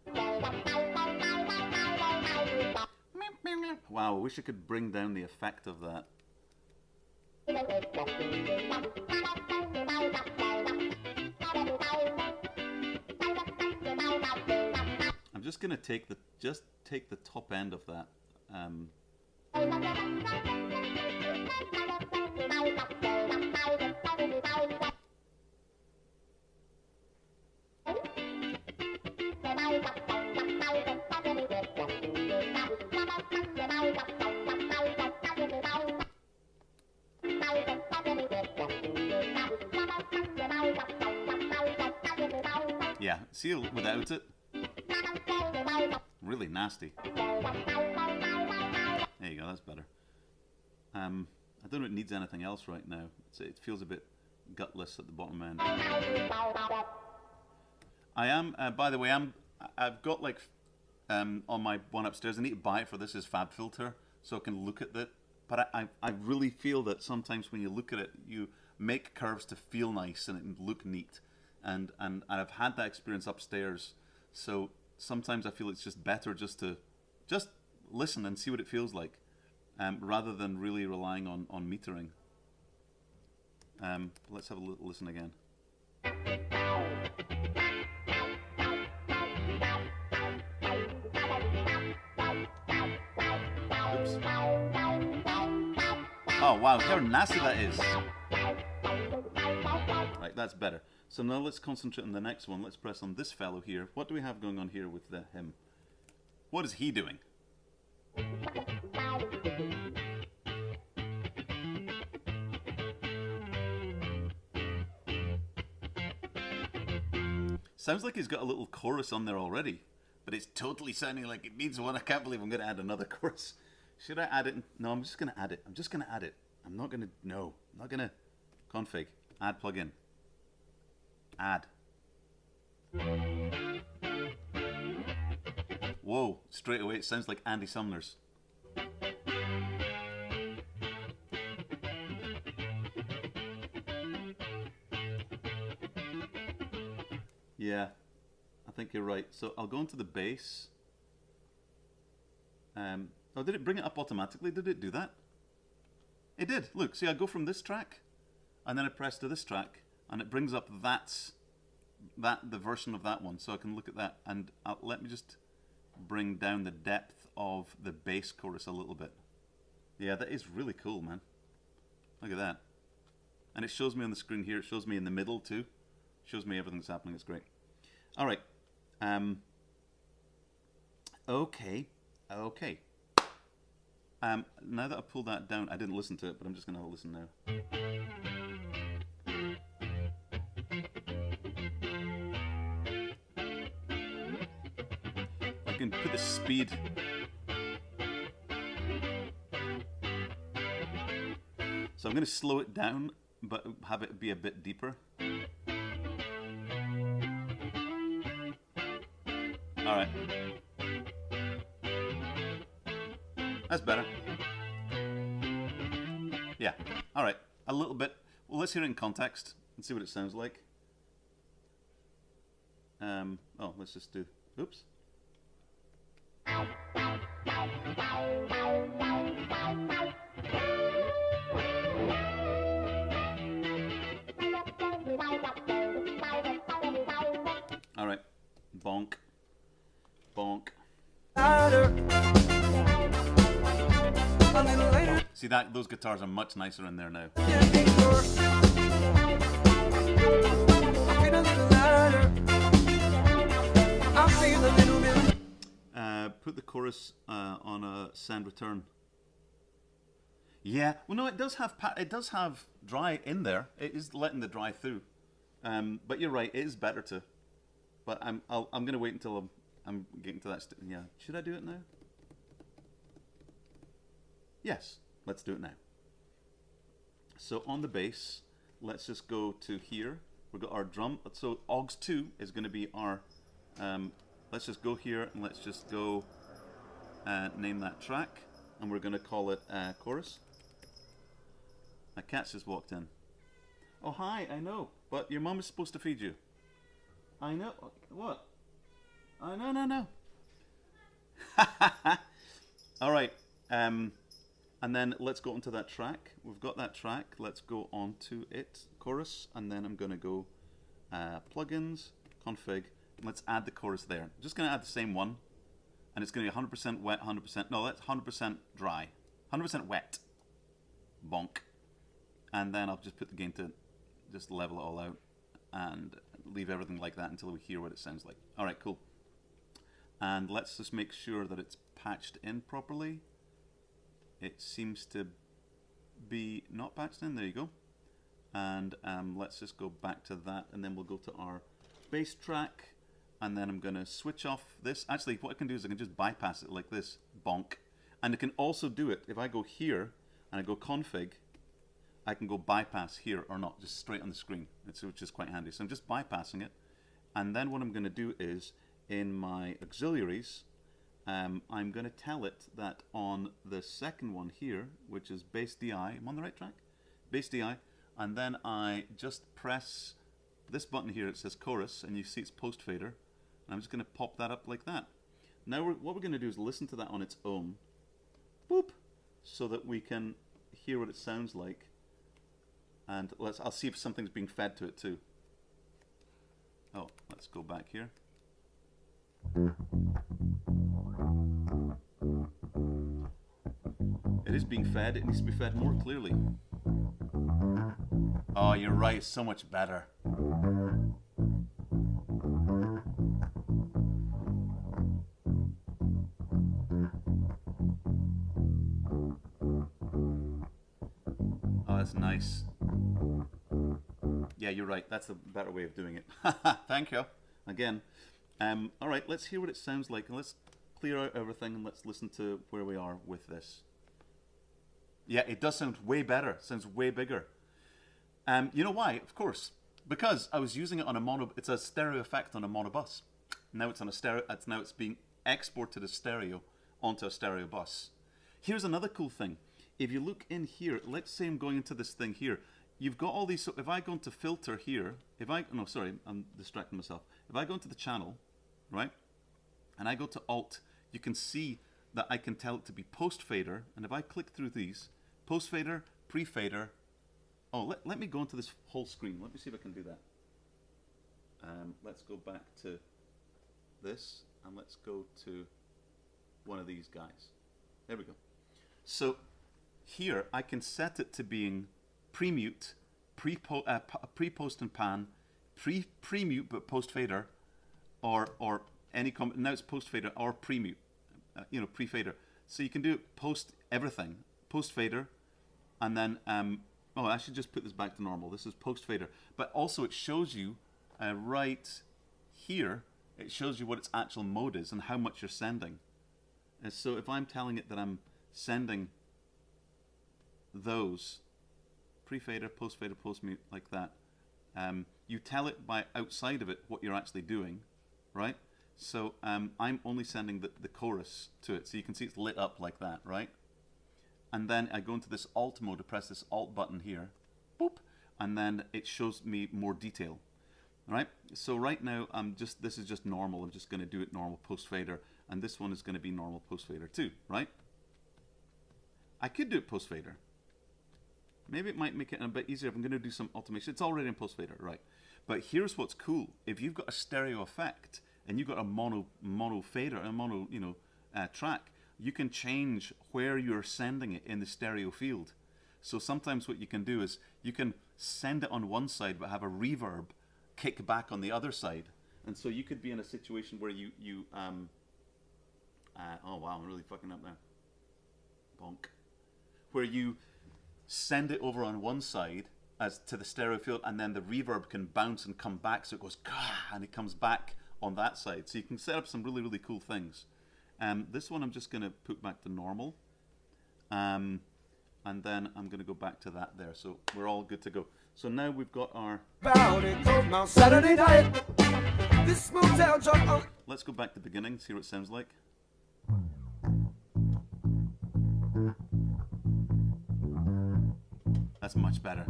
Wow, I wish I could bring down the effect of that. I'm just gonna take the top end of that. Yeah, see, without it, really nasty. There you go, that's better. I don't know if it needs anything else right now. It feels a bit gutless at the bottom end. I am, by the way, I've got like, on my one upstairs, I need to buy it for this is FabFilter, so I can look at it but I really feel that sometimes when you look at it, you make curves to feel nice and look neat. And I've had that experience upstairs. So sometimes I feel it's just better just to listen and see what it feels like, rather than really relying on metering. Let's have a listen again. Oops. Oh wow, how nasty that is. Right, that's better. So now let's concentrate on the next one. Let's press on this fellow here. What do we have going on here with him? What is he doing? Sounds like he's got a little chorus on there already, but it's totally sounding like it needs one. I can't believe I'm going to add another chorus. Should I add it? No, I'm just going to add it. I'm just going to add it. I'm not going to, no, I'm not going to config, add plugin, add. Whoa, straight away it sounds like Andy Sumner's. Yeah, I think you're right. So I'll go into the bass. Oh, did it bring it up automatically? Did it do that? It did. Look, see, I go from this track, and then I press to this track, and it brings up the version of that one. So I can look at that, and let me just bring down the depth of the bass chorus a little bit. Yeah, that is really cool, man. Look at that. And it shows me on the screen here. It shows me in the middle too. It shows me everything that's happening. It's great. All right. Okay. Now that I've pulled that down, I didn't listen to it, but I'm just going to have a listen now. I can put the speed. So I'm going to slow it down, but have it be a bit deeper. All right. That's better. Yeah. All right. A little bit. Well, let's hear it in context and see what it sounds like. Oh, let's just do. Oops. All right. Bonk. Bonk. See that those guitars are much nicer in there now. Put the chorus on a send return. Yeah, well, no, it does have dry in there. It is letting the dry through. But you're right, it is better to. But I'm gonna wait until I'm getting to that. Yeah, should I do it now? Yes, let's do it now. So on the bass, let's just go to here. We've got our drum. So Aux 2 is going to be our. Let's just go here and let's just go name that track, and we're going to call it chorus. My cat's just walked in. Oh hi, I know, but your mum is supposed to feed you. I know. What? Oh no. All right. And then let's go onto that track. We've got that track. Let's go onto it, chorus, and then I'm going to go plugins, config, and let's add the chorus there. I'm just going to add the same one, and it's going to be 100% wet, 100%. No, that's 100% dry, 100% wet. Bonk. And then I'll just put the gain to just level it all out and leave everything like that until we hear what it sounds like. All right, cool. And let's just make sure that it's patched in properly. It seems to be not patched in. There you go. And let's just go back to that, and then we'll go to our bass track, and then I'm going to switch off this. Actually, what I can do is I can just bypass it like this, bonk. And I can also do it if I go here and I go config. I can go bypass here or not, just straight on the screen, which is quite handy. So I'm just bypassing it, and then what I'm going to do is in my auxiliaries, I'm going to tell it that on the second one here, which is bass DI, I'm on the right track? Bass DI, and then I just press this button here, it says chorus, and you see it's post fader, and I'm just going to pop that up like that. Now what we're going to do is listen to that on its own, boop, so that we can hear what it sounds like, and I'll see if something's being fed to it too. Oh, let's go back here. It is being fed, it needs to be fed more clearly. Oh, you're right, it's so much better. Oh, that's nice. Yeah, you're right, that's the better way of doing it. Thank you, again. All right, let's hear what it sounds like, and let's clear out everything, and let's listen to where we are with this. Yeah, it does sound way better. It sounds way bigger. You know why? Of course, because I was using it on a mono. It's a stereo effect on a mono bus. Now it's on a stereo. Now it's being exported as stereo onto a stereo bus. Here's another cool thing. If you look in here, let's say I'm going into this thing here. You've got all these. So if I go into filter here, I'm distracting myself. If I go into the channel, right, and I go to Alt, you can see that I can tell it to be post fader. And if I click through these. Post fader, pre fader. Oh, let me go into this whole screen. Let me see if I can do that. Let's go back to this, and let's go to one of these guys. There we go. So here I can set it to being pre-mute, pre-post and pan, pre-mute but post fader, or any now it's post fader or pre-mute, pre fader. So you can do post everything, post fader. And then, oh, I should just put this back to normal. This is post fader. But also it shows you right here, it shows you what its actual mode is and how much you're sending. And so if I'm telling it that I'm sending those, pre-fader, post-fader, post-mute, like that, you tell it by outside of it what you're actually doing, right? So I'm only sending the chorus to it. So you can see it's lit up like that, right? And then I go into this Alt mode to press this Alt button here, boop, and then it shows me more detail, right? So right now this is just normal. I'm just going to do it normal post fader, and this one is going to be normal post fader too, right? I could do it post fader. Maybe it might make it a bit easier if I'm going to do some automation. It's already in post fader, right? But here's what's cool: if you've got a stereo effect and you've got a mono fader, a mono track. You can change where you're sending it in the stereo field. So sometimes what you can do is you can send it on one side but have a reverb kick back on the other side. And so you could be in a situation where oh wow, I'm really fucking up now. Bonk. Where you send it over on one side as to the stereo field, and then the reverb can bounce and come back, so it goes Gah! And it comes back on that side. So you can set up some really, really cool things. This one I'm just going to put back to normal, and then I'm going to go back to that there. So we're all good to go. So now we've got our... Saturday night. This motel job. Let's go back to the beginning, see what it sounds like. That's much better.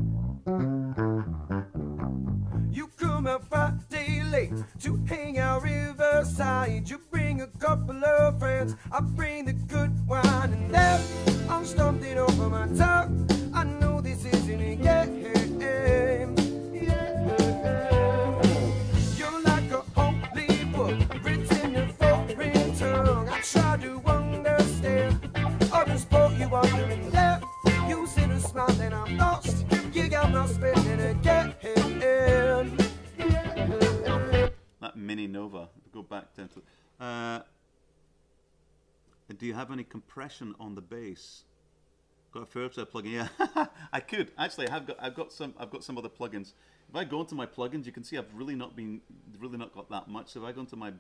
You come out Friday late to hang out Riverside. You bring a couple of friends, I bring the good wine, and there I'm stumbling over my tongue. I know this isn't a game. You're like a holy book written in foreign tongue. I try to understand, or just pour you under and there. You sit and smile and I'm lost. You got my spinning again. That mini Nova. Go back down to. Do you have any compression on the bass? Got a Fairlight plugin? Yeah, I could actually. I've got some other plugins. If I go into my plugins, you can see I've really not got that much. So if I go into my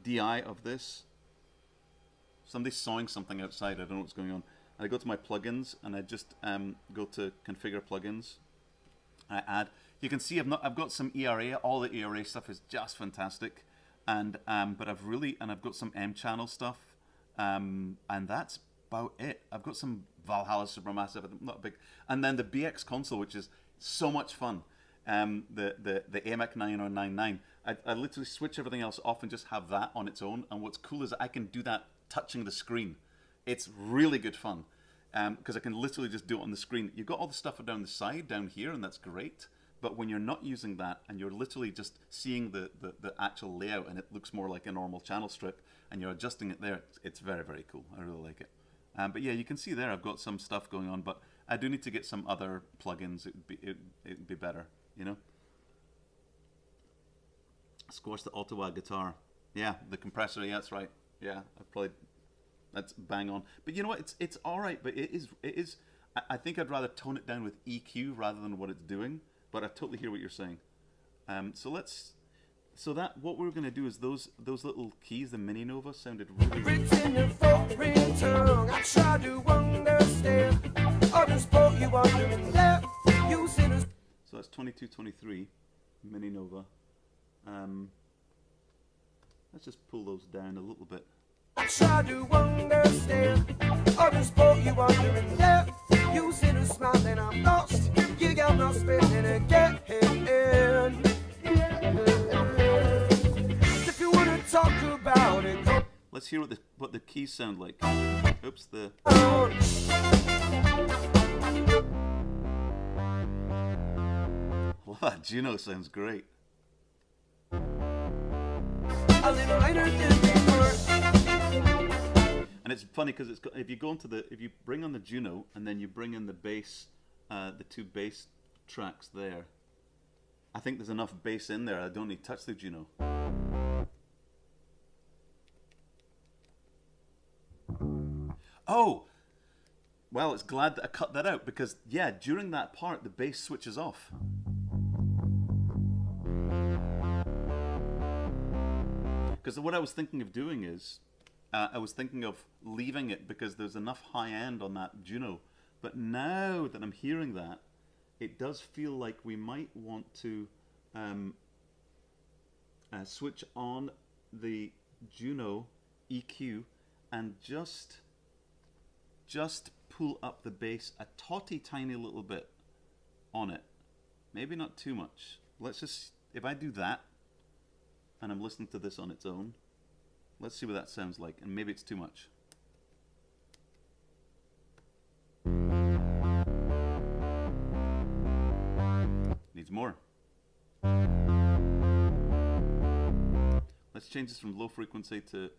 DI of this, somebody's sawing something outside. I don't know what's going on. I go to my plugins and I just go to configure plugins. I add. You can see I've got some ERA. All the ERA stuff is just fantastic. and but I've got some M channel stuff, and that's about it. I've got some Valhalla Supermassive, not big, and then the BX console, which is so much fun. The AMEC 9099. I literally switch everything else off and just have that on its own. And what's cool is I can do that touching the screen. It's really good fun because I can literally just do it on the screen. You've got all the stuff down the side down here, and that's great. But when you're not using that and you're literally just seeing the actual layout and it looks more like a normal channel strip and you're adjusting it there, it's very, very cool. I really like it. But yeah, you can see there I've got some stuff going on, but I do need to get some other plugins. It'd be better, you know? Squash the Ottawa guitar. Yeah, the compressor, yeah, that's right. Yeah, that's bang on. But you know what, it's alright, but it is I think I'd rather tone it down with EQ rather than what it's doing. But I totally hear what you're saying. So what we're going to do is those little keys, the Mini Nova, sounded really. So that's 2223 Mini Nova. Let's just pull those down a little bit. I try to understand. I just spoke you wondering left. You see the smile and I'm lost. You got my spinning again. If you wanna talk about it, let's hear what the keys sound like. Oops, well, that Juno sounds great. A little lighter than before. And it's funny because if you bring on the Juno and then you bring in the bass, the two bass tracks there, I think there's enough bass in there. I don't need to touch the Juno. Oh, well, it's glad that I cut that out because yeah, during that part the bass switches off. Because what I was thinking of doing is, I was thinking of leaving it because there's enough high end on that Juno. But now that I'm hearing that, it does feel like we might want to switch on the Juno EQ and just pull up the bass a tiny little bit on it. Maybe not too much. Let's just, if I do that, and I'm listening to this on its own, let's see what that sounds like, and maybe it's too much. Needs more. Let's change this from low frequency to,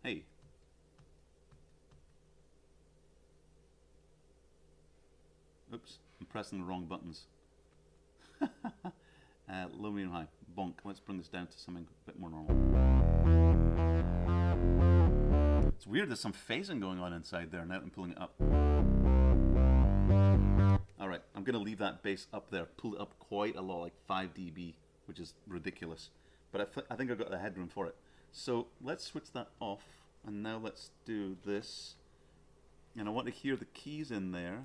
hey. Oops, I'm pressing the wrong buttons. Low, medium, high. Bonk. Let's bring this down to something a bit more normal. It's weird, there's some phasing going on inside there now that I'm pulling it up. Alright, I'm going to leave that bass up there. Pull it up quite a lot, like 5 dB, which is ridiculous. But I think I've got the headroom for it. So let's switch that off, and now let's do this. And I want to hear the keys in there.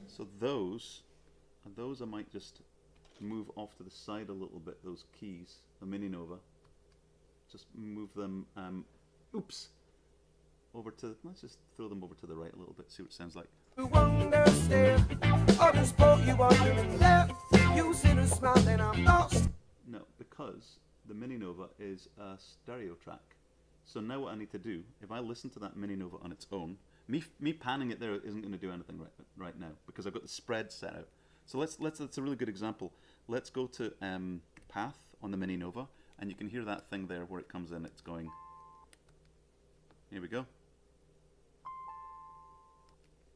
So those I might just move off to the side a little bit, those keys, the Mini Nova. Just move them, over to, let's just throw them over to the right a little bit, see what it sounds like. No, because the Mini Nova is a stereo track. So now what I need to do, if I listen to that Mini Nova on its own, me panning it there isn't going to do anything right now because I've got the spread set out. So that's a really good example. Let's go to Path on the Mini Nova, and you can hear that thing there where it comes in. It's going. Here we go.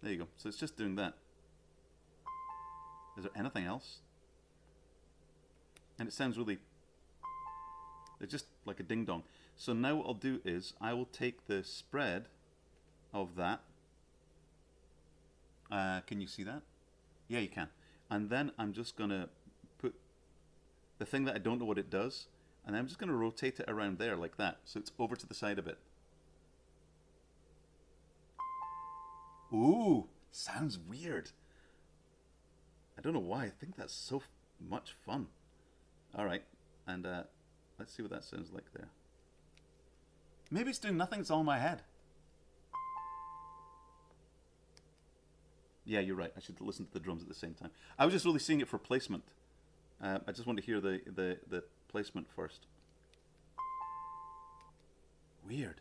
There you go. So it's just doing that. Is there anything else? And it sounds really. It's just like a ding dong. So now what I'll do is I will take the spread of that. Can you see that? Yeah, you can. And then I'm just going to put the thing that I don't know what it does, and I'm just going to rotate it around there like that. So it's over to the side of it. Ooh, Sounds weird. I don't know why. I think that's so much fun. All right, and let's see what that sounds like there. Maybe it's doing nothing. It's all in my head. Yeah, you're right. I should listen to the drums at the same time. I was just really seeing it for placement. I just want to hear the placement first. Weird.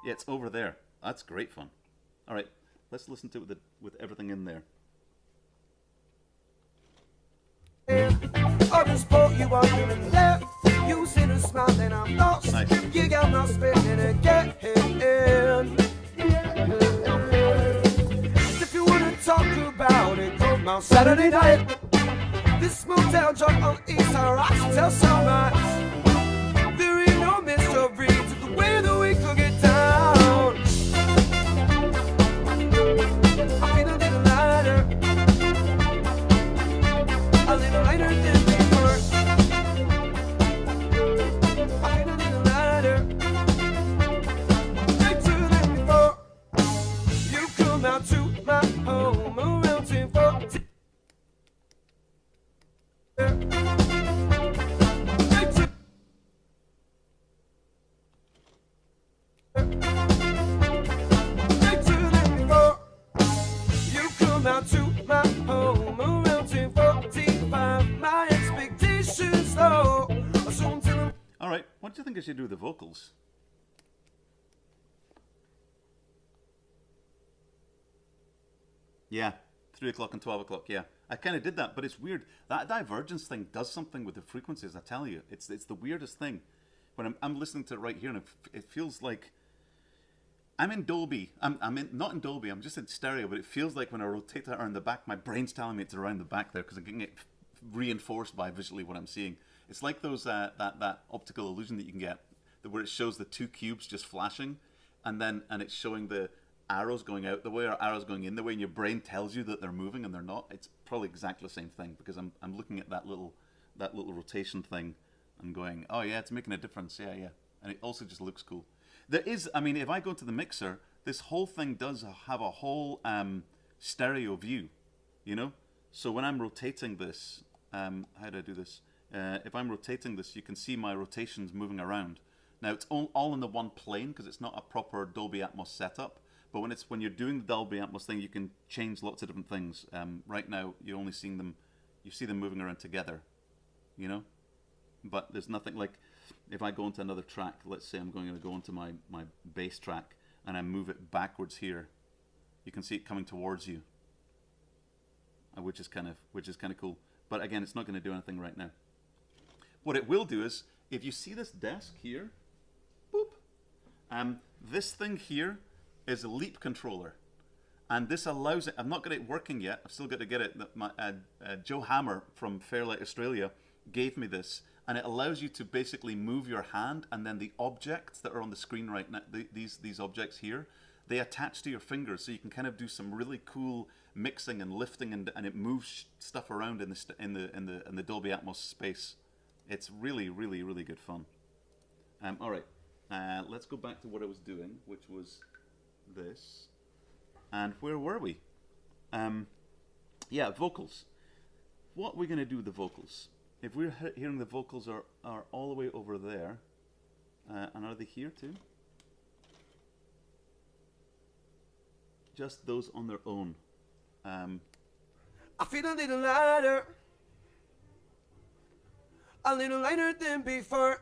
Yeah, it's over there. That's great fun. All right, let's listen to it with everything in there. I just put you on your left. You see the smile and I'm lost. Nice. You got my spinning again. If you wanna talk about it, come on Saturday night. This motel joint on East Rocks tell so much. There ain't no mystery to the way that we could get down. I feel a little lighter. A little lighter than before. I feel a little lighter. Lighter than before. You come out to my home around 10:40. You come out to my home around 10:45. My expectations low. All right, what do you think I should do with the vocals? Yeah, 3 o'clock and 12 o'clock, yeah. I kind of did that, but it's weird. That divergence thing does something with the frequencies, I tell you. It's the weirdest thing. When I'm listening to it right here, and it feels like I'm in Dolby. Not in Dolby, I'm just in stereo, but it feels like when I rotate that around the back, my brain's telling me it's around the back there because I'm getting it reinforced by visually what I'm seeing. It's like those that optical illusion that you can get, where it shows the two cubes just flashing, and it's showing the arrows going out the way or arrows going in the way, and your brain tells you that they're moving and they're not. It's probably exactly the same thing because I'm looking at that little rotation thing and going, oh yeah, it's making a difference. Yeah, and it also just looks cool. There is, I mean, if I go to the mixer, this whole thing does have a whole stereo view, you know. So when I'm rotating this, how do I do this? If I'm rotating this, you can see my rotations moving around. Now it's all in the one plane because it's not a proper Dolby Atmos setup. But when you're doing the Dolby Atmos thing, you can change lots of different things. Right now, you're only seeing them, you see them moving around together, you know. But there's nothing like, if I go into another track, let's say I'm going to go into my bass track and I move it backwards here, you can see it coming towards you, which is kind of cool. But again, it's not going to do anything right now. What it will do is, if you see this desk here, boop, this thing here is a leap controller, and this allows it. I've not got it working yet. I've still got to get it. Joe Hammer from Fairlight Australia gave me this, and it allows you to basically move your hand, and then the objects that are on the screen right now, these objects here, they attach to your fingers, so you can kind of do some really cool mixing and lifting, and it moves stuff around in the Dolby Atmos space. It's really, really, really good fun. All right, let's go back to what I was doing, which was this. And where were we? Yeah, vocals. What are we going to do with the vocals? If we're hearing the vocals are all the way over there, and are they here too? Just those on their own. I feel a little lighter than before.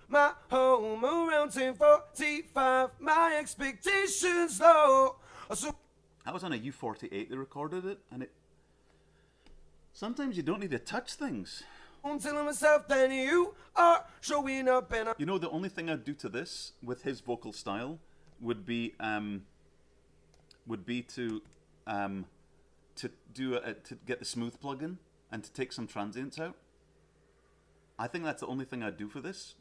My home around 10:45. My expectations low. So I was on a U48 that recorded it, and sometimes you don't need to touch things. I'm telling myself that you are showing up, and you know, the only thing I'd do to this with his vocal style would be to get the smooth plugin and to take some transients out. I think that's the only thing I'd do for this.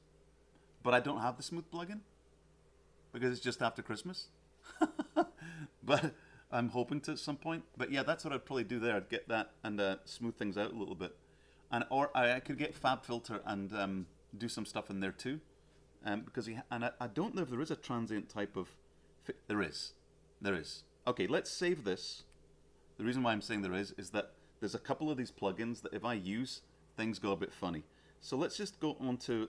But I don't have the smooth plugin because it's just after Christmas. But I'm hoping to at some point. But yeah, that's what I'd probably do there. I'd get that and smooth things out a little bit. Or I could get FabFilter and do some stuff in there too. because I don't know if there is a transient type of. There is. Okay, let's save this. The reason why I'm saying there is that there's a couple of these plugins that if I use, things go a bit funny. So let's just go on to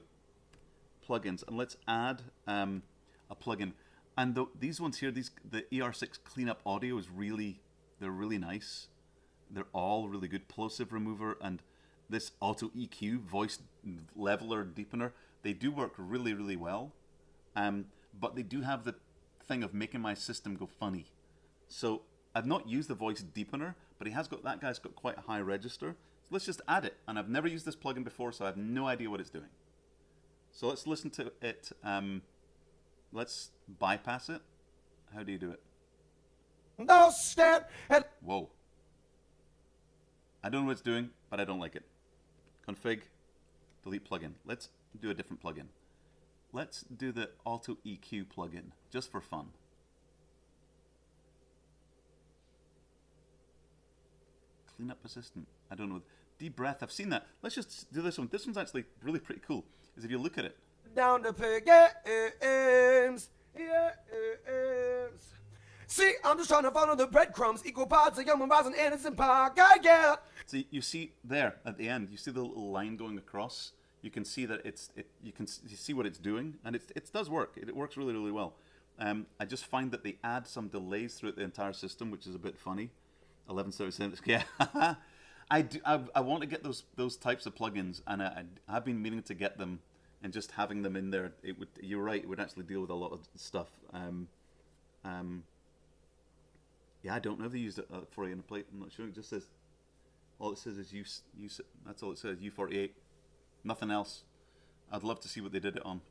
plugins and let's add a plugin. And these ones here, the ER6 cleanup audio is they're really nice. They're all really good. Plosive remover and this auto EQ, voice leveler, deepener, they do work really, really well. But they do have the thing of making my system go funny. So I've not used the voice deepener, but that guy's got quite a high register. So let's just add it. And I've never used this plugin before, so I have no idea what it's doing. So let's listen to it. Let's bypass it. How do you do it? Whoa. I don't know what it's doing, but I don't like it. Config, delete plugin. Let's do a different plugin. Let's do the Auto EQ plugin, just for fun. Cleanup Assistant. I don't know. Deep breath. I've seen that. Let's just do this one. This one's actually really pretty cool. Is if you look at it. Down the games. See, I'm just trying to follow the breadcrumbs. Equal parts of young and innocent park. I get. See, you see there at the end. You see the little line going across. You can see that you see what it's doing, and it does work. It works really, really well. I just find that they add some delays throughout the entire system, which is a bit funny. 1177. Yeah, I want to get those types of plugins, and I've been meaning to get them, and just having them in there, you're right, it would actually deal with a lot of stuff. Yeah, I don't know if they used it for in a plate. I'm not sure. It just says, all it says is use. That's all it says. U48. Nothing else. I'd love to see what they did it on.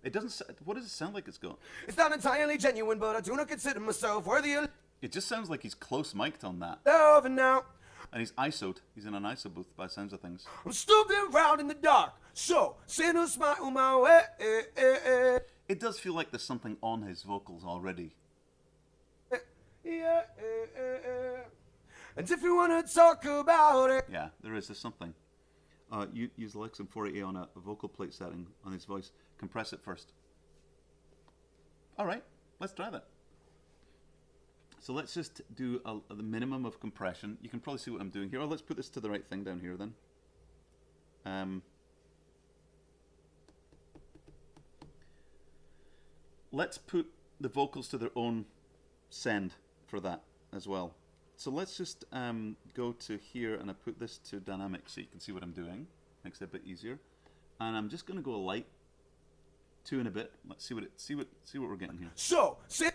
It doesn't. What does it sound like it's got? It's not entirely genuine, but I do not consider myself worthy of. It just sounds like he's close mic'd on that. Love now. And he's ISO'd. He's in an ISO booth by the sounds of things. I'm stupid around in the dark, so send a smile my way. It does feel like there's something on his vocals already. Yeah. And if you want to talk about it. Yeah, there's something. Use Lexum 480 on a vocal plate setting on his voice. Compress it first. All right, let's try that. So let's just do the minimum of compression. You can probably see what I'm doing here. Oh, let's put this to the right thing down here then. Let's put the vocals to their own send for that as well. So let's just go to here, and I put this to dynamic so you can see what I'm doing. Makes it a bit easier. And I'm just going to go light 2 and a bit. Let's see what we're getting here. So sit.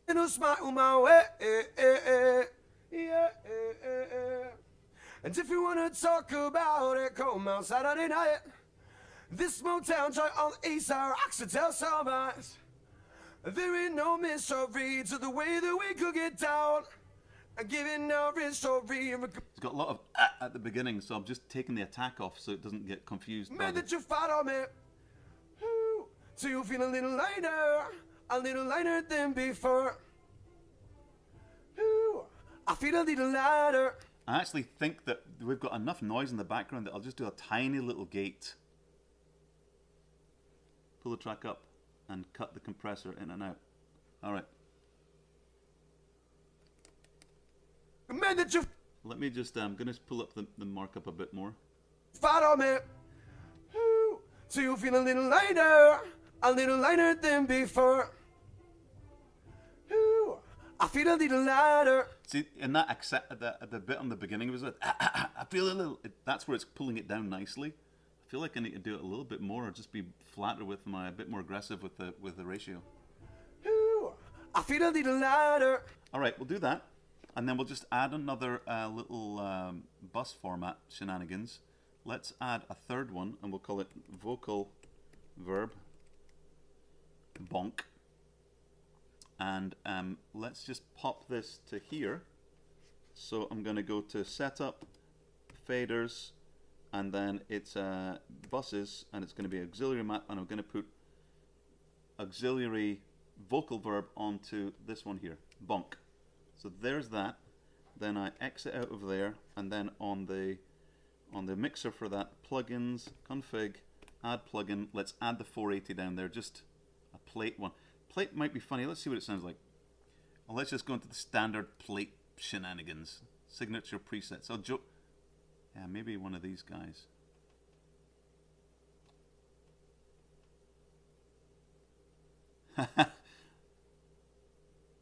And smile my way. Yeah. And if you want to talk about it, come out Saturday night. This Motown joint on East Side Occidental Sunrise. There ain't no mystery to the way that we could get down. I'm giving no mystery. It's got a lot of at the beginning, so I'm just taking the attack off so it doesn't get confused. Man, that you follow me. Ooh, so you feel a little lighter than before. Ooh, I feel a little lighter. I actually think that we've got enough noise in the background that I'll just do a tiny little gate. Pull the track up and cut the compressor in and out. All right. Man, that you. Let me just, I'm going to pull up the markup a bit more. Follow me. Ooh, so you feel a little lighter than before. Ooh, I feel a little lighter. See, in that accent, the bit on the beginning was I feel a little. That's where it's pulling it down nicely. I feel like I need to do it a little bit more, or just be flatter with a bit more aggressive with the ratio. Ooh, I feel a little lighter. All right, we'll do that, and then we'll just add another little bus format shenanigans. Let's add a third one, and we'll call it vocal verb bonk. And let's just pop this to here. So I'm going to go to setup, faders, and then it's buses, and it's going to be auxiliary map, and I'm going to put auxiliary vocal verb onto this one here, bonk. So there's that. Then I exit out of there, and then on the on the mixer for that. Plugins, config, add plugin. Let's add the 480 down there. Just a plate one. Plate might be funny. Let's see what it sounds like. Well, let's just go into the standard plate shenanigans. Signature presets. Yeah, maybe one of these guys.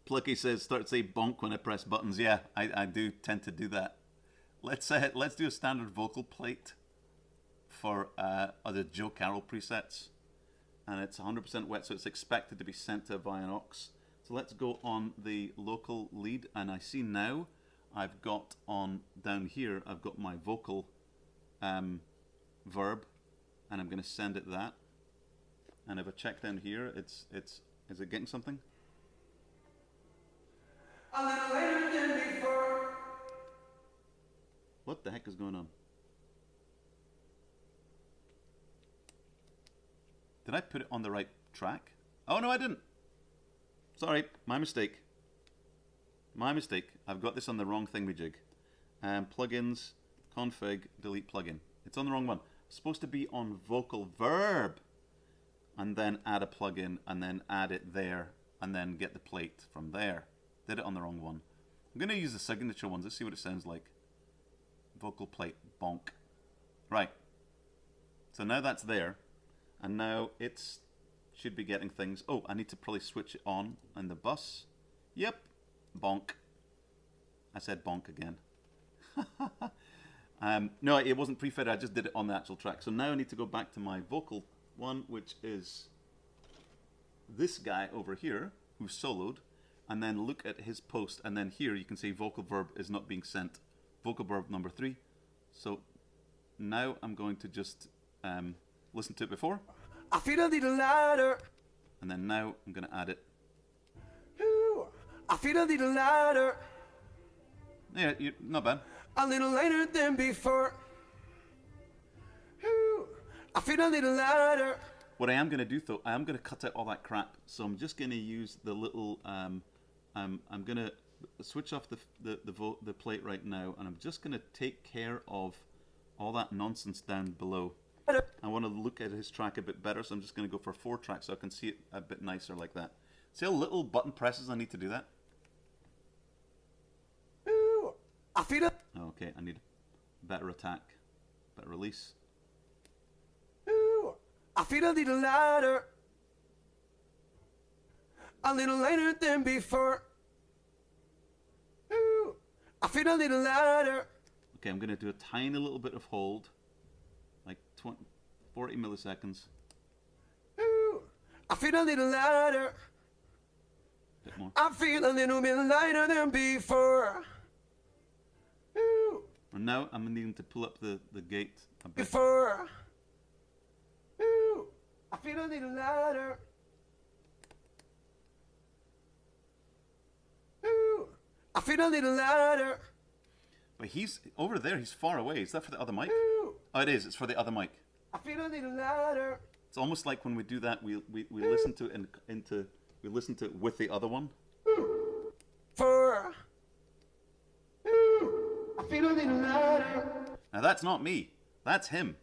Plucky says, start to say bonk when I press buttons. Yeah, I do tend to do that. Let's do a standard vocal plate for the Joe Carroll presets. And it's 100% wet, so it's expected to be sent to via an aux. So let's go on the local lead, and I see now I've got on down here, I've got my vocal verb, and I'm going to send it that. And if I check down here, is it getting something? A little later than before. What the heck is going on? Did I put it on the right track? Oh no, I didn't. Sorry, my mistake. My mistake. I've got this on the wrong thingamajig. Plugins, config, delete plugin. It's on the wrong one. It's supposed to be on vocal verb, and then add a plugin, and then add it there, and then get the plate from there. Did it on the wrong one. I'm going to use the signature ones. Let's see what it sounds like. Vocal plate, bonk. Right. So now that's there, and now it's should be getting things. Oh, I need to probably switch it on in the bus. Yep, bonk. I said bonk again. No, it wasn't pre-fitted. I just did it on the actual track. So now I need to go back to my vocal one, which is this guy over here who soloed, and then look at his post, and then here you can see vocal verb is not being sent. Vocal verb number 3. So now I'm going to just listen to it before. I feel a little lighter. And then now I'm going to add it. Ooh, I feel a little lighter. Yeah, not bad. A little lighter than before. Ooh, I feel a little lighter. What I am going to do though, I am going to cut out all that crap. So I'm just going to use the little. I'm going to switch off the plate right now, and I'm just going to take care of all that nonsense down below. I want to look at his track a bit better, so I'm just going to go for 4 tracks so I can see it a bit nicer like that. See how little button presses I need to do that? Ooh, I feel it. Okay, I need better attack, better release. Ooh, I feel a little lighter. A little lighter than before. Ooh, I feel a little lighter. Okay, I'm going to do a tiny little bit of hold. Like 40 milliseconds. Ooh, I feel a little lighter. Bit more. I feel a little bit lighter than before. Ooh, And now I'm needing to pull up the gate a bit. before. Ooh, I feel a little lighter. Ooh, I feel a little lighter. But he's over there, he's far away. Is that for the other mic? Ooh, Oh, it is. It's for the other mic. I feel a little lighter. It's almost like when we do that, we listen to it we listen to it with the other one. For. Ooh, I feel a little lighter. Now that's not me. That's him.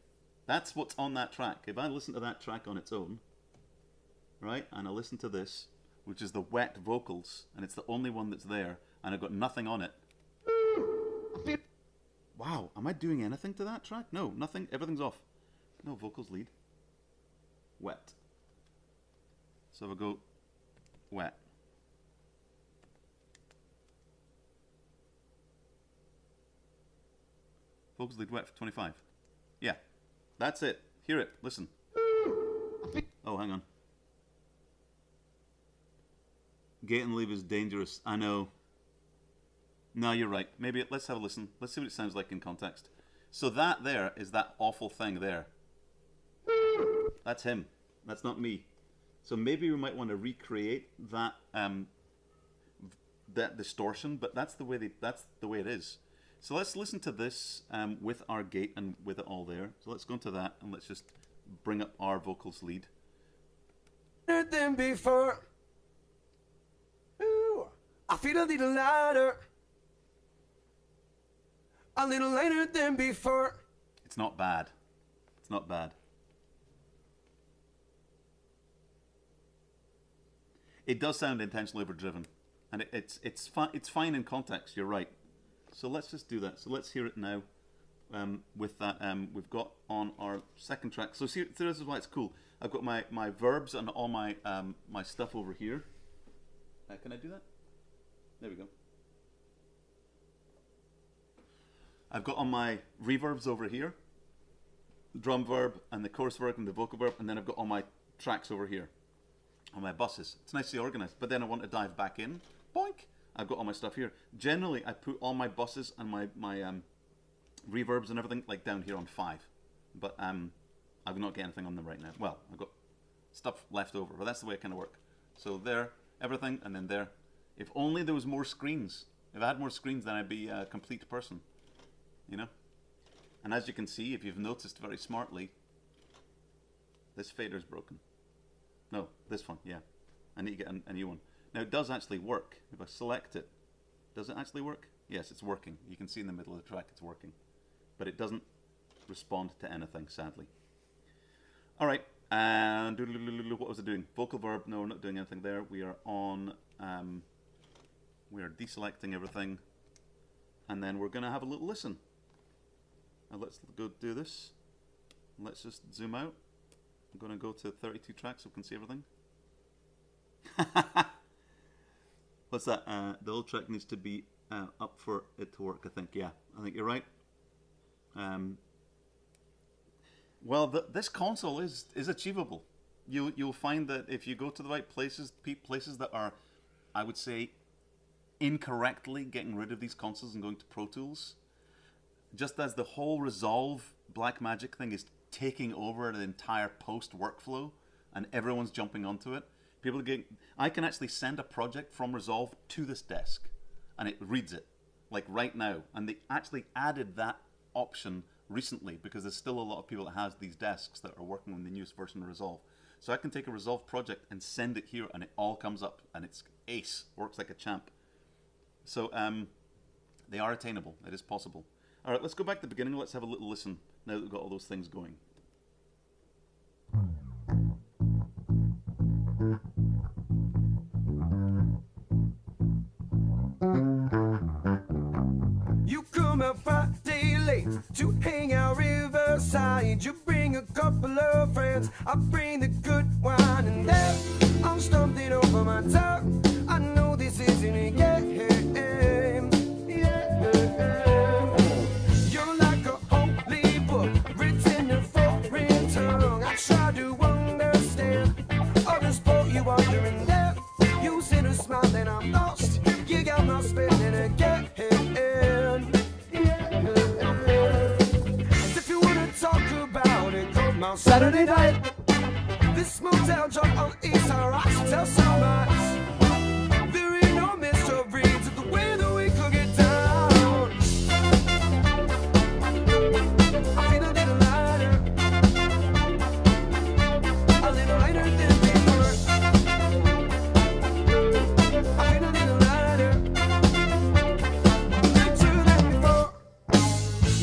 That's what's on that track. If I listen to that track on its own, right, and I listen to this, which is the wet vocals, and it's the only one that's there, and I've got nothing on it. Wow, am I doing anything to that track? No, nothing. Everything's off. No, vocals lead. Wet. So if I go wet. Vocals lead wet for 25. Yeah, that's it. Hear it. Listen. Oh, hang on. Gate and leave is dangerous. I know. No, you're right. Maybe let's have a listen. Let's see what it sounds like in context. So that there is that awful thing there. That's him. That's not me. So maybe we might want to recreate that that distortion, but that's the way it is. So let's listen to this with our gate and with it all there. So let's go into that and let's just bring up our vocals lead. Than before. Ooh, I feel a little lighter. A little lighter than before. It's not bad. It's not bad. It does sound intentionally overdriven, and it's fine in context. You're right. So let's just do that. So let's hear it now. With that, we've got on our second track. So see, this is why it's cool. I've got my verbs and all my my stuff over here. Can I do that? There we go. I've got all my reverbs over here, drum verb and the chorus verb and the vocal verb, and then I've got all my tracks over here on my buses. It's nicely organized, but then I want to dive back in. Boink! I've got all my stuff here. Generally, I put all my buses and my reverbs and everything like down here on 5, but I've not got anything on them right now. Well, I've got stuff left over, but that's the way it kind of works. So there, everything, and then there. If only there was more screens. If I had more screens, then I'd be a complete person, you know. And as you can see, if you've noticed very smartly, this fader's broken. No, this one, yeah. I need to get a new one. Now it does actually work. If I select it, does it actually work? Yes, it's working. You can see in the middle of the track it's working. But it doesn't respond to anything, sadly. All right, and what was it doing? Vocal verb, no, we're not doing anything there. We are on, we are deselecting everything. And then we're gonna have a little listen. Now let's go do this. Let's just zoom out. I'm gonna go to 32 tracks so we can see everything. What's that? The old track needs to be up for it to work, I think. Yeah, I think you're right. Well, this console is achievable. You'll find that if you go to the right places, places that are, I would say, incorrectly getting rid of these consoles and going to Pro Tools, just as the whole Resolve Blackmagic thing is taking over the entire post workflow and everyone's jumping onto it. I can actually send a project from Resolve to this desk and it reads it, like right now. And they actually added that option recently because there's still a lot of people that has these desks that are working on the newest version of Resolve. So I can take a Resolve project and send it here and it all comes up and it's ace, works like a champ. So they are attainable, it is possible. All right, let's go back to the beginning. Let's have a little listen now that we've got all those things going. You come out Friday late to hang out riverside. You bring a couple of friends, I bring the good wine, and there I'm stumbling over my tongue. I know this isn't a game. You're like a holy book written in foreign tongue. I try to understand all the sport you under, and there you sit and smile and I'm lost. You got my spinning again. If you wanna talk about it, come out Saturday night. This motel joint on East Rocks tell so much. There ain't no mystery to the way that we could get down. I feel a little lighter, a little lighter than before. I feel a little lighter, richer than before.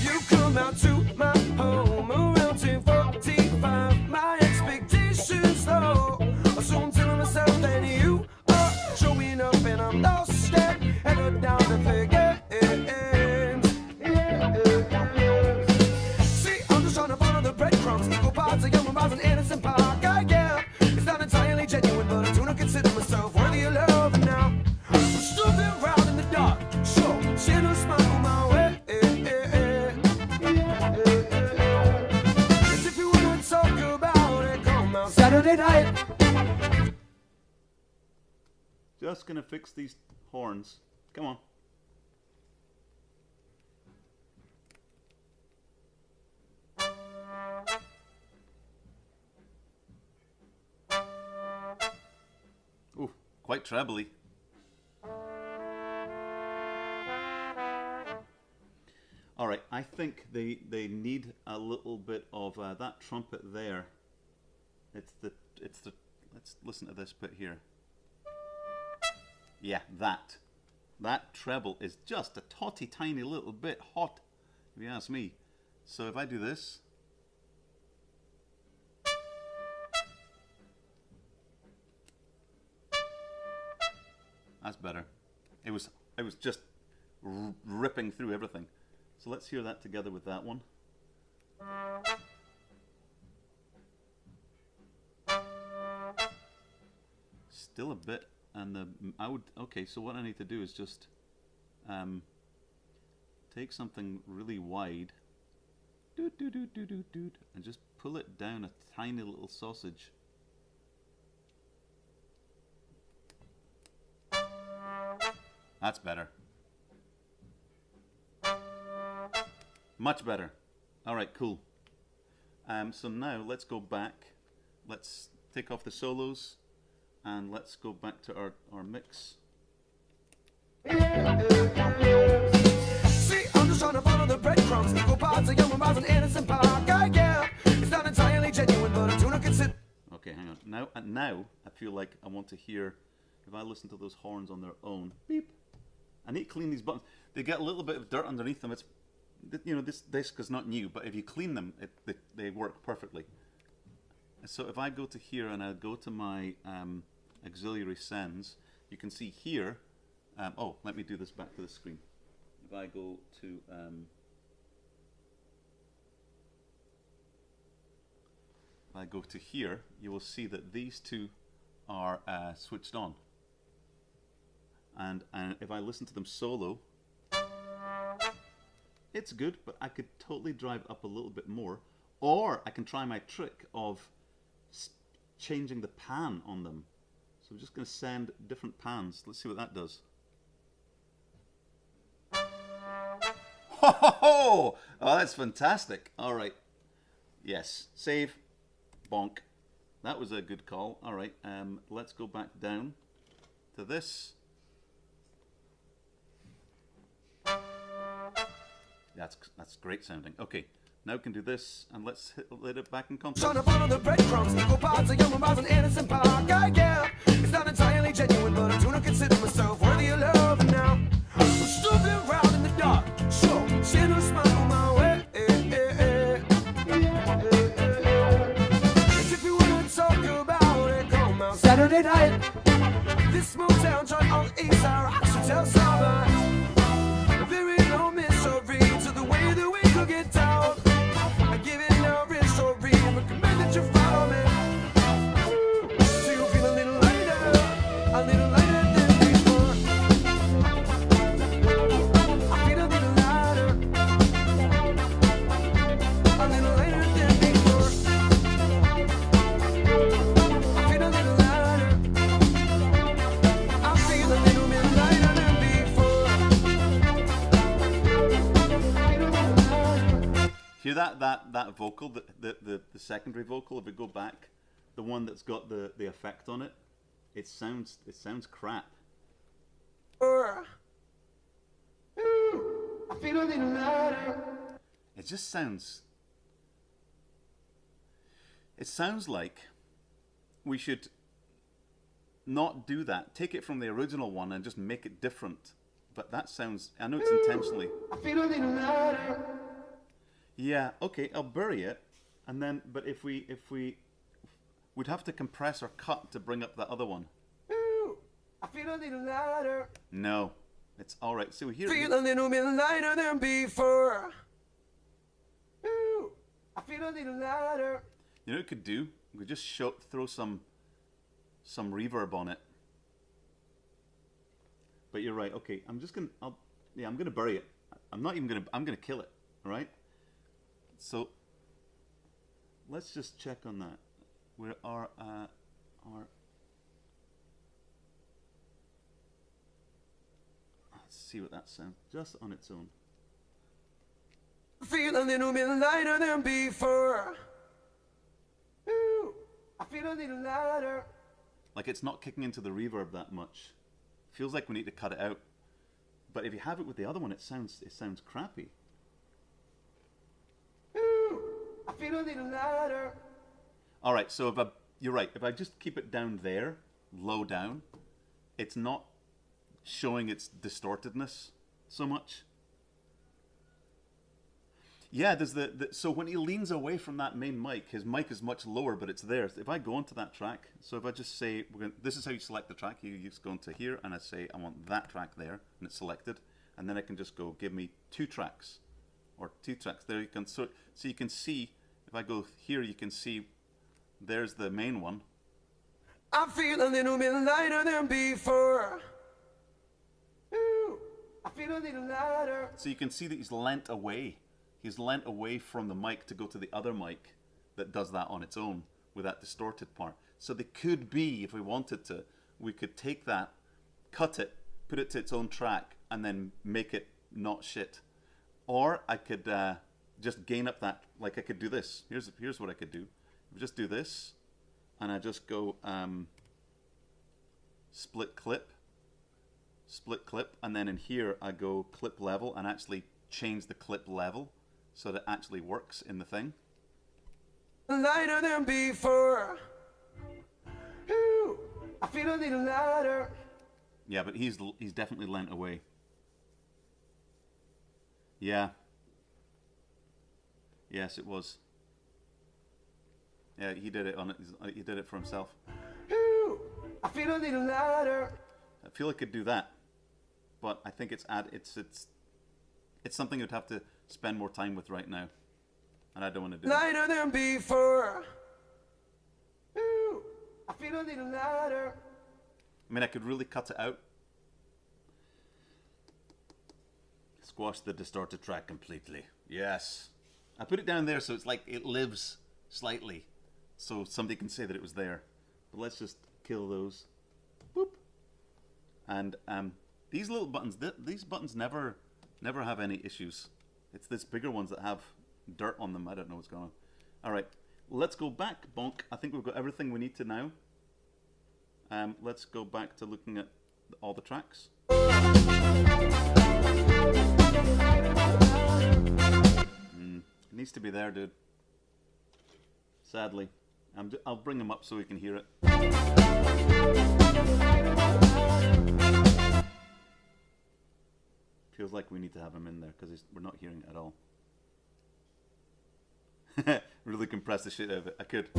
You come out to my home around 10:45. My expectations low, so I'm telling myself that you are showing up and I'm lost and headed down the again. See, I'm just trying to follow the breadcrumbs. Equal parts of young and innocent park. I get it's not entirely genuine, but I do not consider myself worthy of love. And now I'm stumbling around in the dark. So send a smile on my way. As if you wanna talk about it, come out Saturday night. Just gonna fix these horns. Come on. Ooh, quite trebly. All right, I think they need a little bit of that trumpet there. It's the let's listen to this bit here. Yeah, that treble is just a totty tiny little bit hot, if you ask me. So if I do this, that's better. It was just ripping through everything. So let's hear that together with that one. Still a bit, and okay, so what I need to do is just take something really wide, and just pull it down a tiny little sausage. That's better. Much better. All right, cool. So now let's go back. Let's take off the solos, and let's go back to our mix. See, I'm just trying to follow the breadcrumbs. Equal parts of young and innocent park. Yeah, it's not entirely genuine, but I do not consider. Okay, hang on. Now I feel like I want to hear, if I listen to those horns on their own, beep. I need to clean these buttons. They get a little bit of dirt underneath them. It's, you know, this disc is not new, but if you clean them, they work perfectly. So if I go to here and I go to my auxiliary sends, you can see here. Oh, let me do this back to the screen. If I go to here, you will see that these two are switched on. And if I listen to them solo, it's good, but I could totally drive up a little bit more. Or I can try my trick of changing the pan on them. So I'm just going to send different pans. Let's see what that does. Ho ho ho! Oh, that's fantastic. All right. Yes. Save. Bonk. That was a good call. All right. Let's go back down to this. That's great sounding. Okay, now we can do this, and let's let it back in context. Trying to follow the breadcrumbs, equal parts of young and innocent park. Yeah, it's not entirely genuine, but I do not consider myself worthy of love now. I'm stooping around in the dark, so send a smile on my way. As if you wanna talk about it, come out Saturday night. This small town joint on the east side, I should tell somebody. There is no mystery to the way that we could get down. I give it no mystery, recommend that you follow me. So you feel a little lighter than before. I feel a little lighter than before. I feel a little lighter. I feel a little bit lighter than before. Hear that vocal, the secondary vocal. If we go back, the one that's got the effect on it, it sounds crap. I feel a little lighter. It just sounds. It sounds like we should not do that. Take it from the original one and just make it different. But that sounds. I know it's intentionally. I feel a little lighter. Yeah, okay, I'll bury it, and then, but if we would have to compress or cut to bring up that other one. I feel a little lighter. No, it's all right. So here. Feel a little bit lighter than before. I feel a little lighter. You know what we could do? We could just throw some reverb on it. But you're right. Okay, I'm gonna bury it. I'm gonna kill it. All right. So let's just check on that. Where our let's see what that sounds just on its own. Feel a little bit lighter than before. I feel a little lighter. Like it's not kicking into the reverb that much. Feels like we need to cut it out. But if you have it with the other one, it sounds crappy. I feel a little lighter. All right, so you're right. If I just keep it down there, low down, it's not showing its distortedness so much. Yeah, there's so when he leans away from that main mic, his mic is much lower, but it's there. If I go into that track, so if I just say, this is how you select the track. You just go into here, and I say, I want that track there, and it's selected. And then I can just go, give me 2 tracks, or 2 tracks. There you can, so you can see, if I go here, you can see, there's the main one. I feel a little bit lighter than before. Ooh, I feel a little lighter. So you can see that he's leant away. He's leant away from the mic to go to the other mic that does that on its own with that distorted part. So they could be, if we wanted to, we could take that, cut it, put it to its own track, and then make it not shit. Or I could just gain up that, like I could do this. Here's what I could do. Just do this, and I just go split clip, and then in here I go clip level and actually change the clip level so that it actually works in the thing. Lighter than before. Ooh, I feel a little lighter. Yeah, but he's definitely leant away. Yeah. Yes, it was. Yeah, he did it on it. He did it for himself. Ooh, I feel a little lighter. I feel I could do that, but I think it's something you'd have to spend more time with right now, and I don't want to do it. Lighter than before. Ooh, I feel a little lighter. I mean, I could really cut it out. Squash the distorted track completely. Yes. I put it down there so it's like it lives slightly, so somebody can say that it was there. But let's just kill those. Boop. And these little buttons, these buttons never have any issues. It's these bigger ones that have dirt on them. I don't know what's going on. All right, let's go back, bonk. I think we've got everything we need to now. Let's go back to looking at all the tracks. It needs to be there, dude. Sadly. I'll bring him up so we can hear it. Feels like we need to have him in there because we're not hearing it at all. Really compress the shit out of it. I could.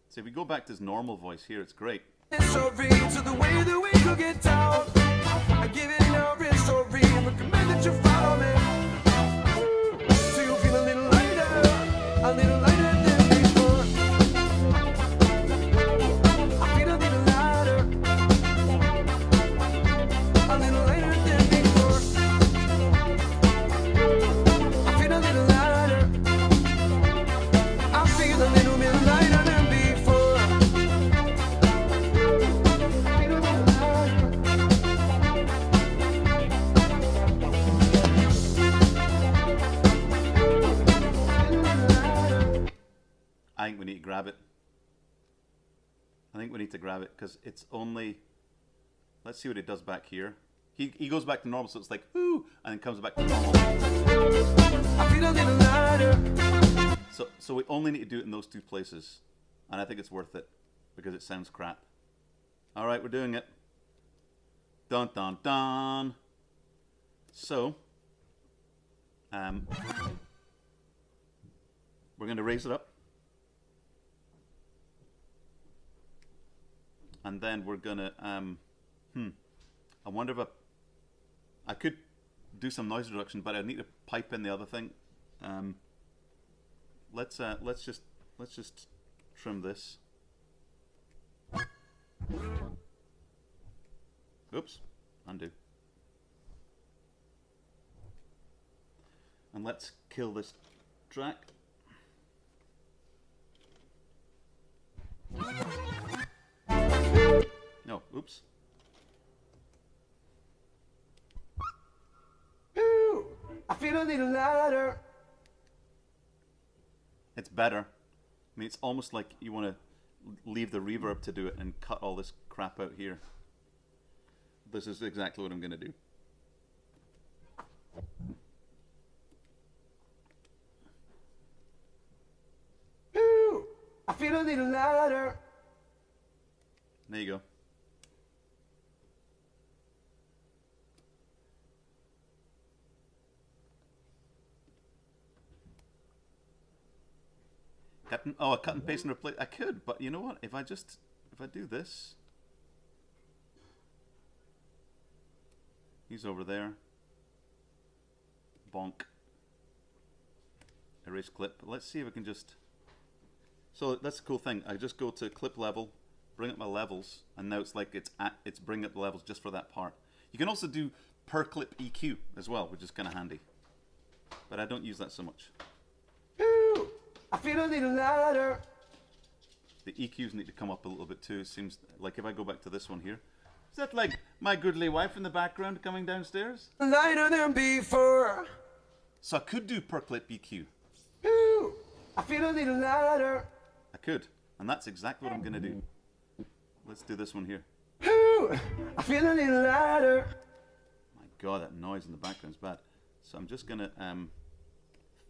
So if we go back to his normal voice here, it's great. Sorry to the way that we could get down. I give it no sorry. Recommend that you follow me. So you feel a little lighter than before. I feel a little lighter than before. I feel a little lighter. I feel a little bit lighter than before. I think we need to grab it. I think we need to grab it because it's only. Let's see what it does back here. He goes back to normal, so it's like whoo, and then comes back to normal. I feel a little lighter. So we only need to do it in those 2 places, and I think it's worth it because it sounds crap. All right, we're doing it. Dun dun dun. So, we're going to raise it up. And then we're gonna, I wonder if I could do some noise reduction, but I need to pipe in the other thing. Let's just trim this. Oops, undo. And let's kill this track. No, oops. Ooh, I feel a little lighter. It's better. I mean, it's almost like you want to leave the reverb to do it and cut all this crap out here. This is exactly what I'm going to do. Ooh, I feel There you go. Oh, a cut and paste and replace. I could, but you know what? If I do this, he's over there. Bonk. Erase clip. Let's see if I can just. So that's a cool thing. I just go to clip level, bring up my levels, and now it's like it's bringing up the levels just for that part. You can also do per clip EQ as well, which is kind of handy, but I don't use that so much. Ooh, I feel a little lighter. The EQs need to come up a little bit too. It seems like if I go back to this one here, is that like my goodly wife in the background coming downstairs? Lighter than before. So I could do per clip EQ. Ooh, I feel a little lighter. I could, and that's exactly what I'm gonna do. Let's do this one here. Ooh, I feel a little lighter. My God, that noise in the background is bad. So I'm just gonna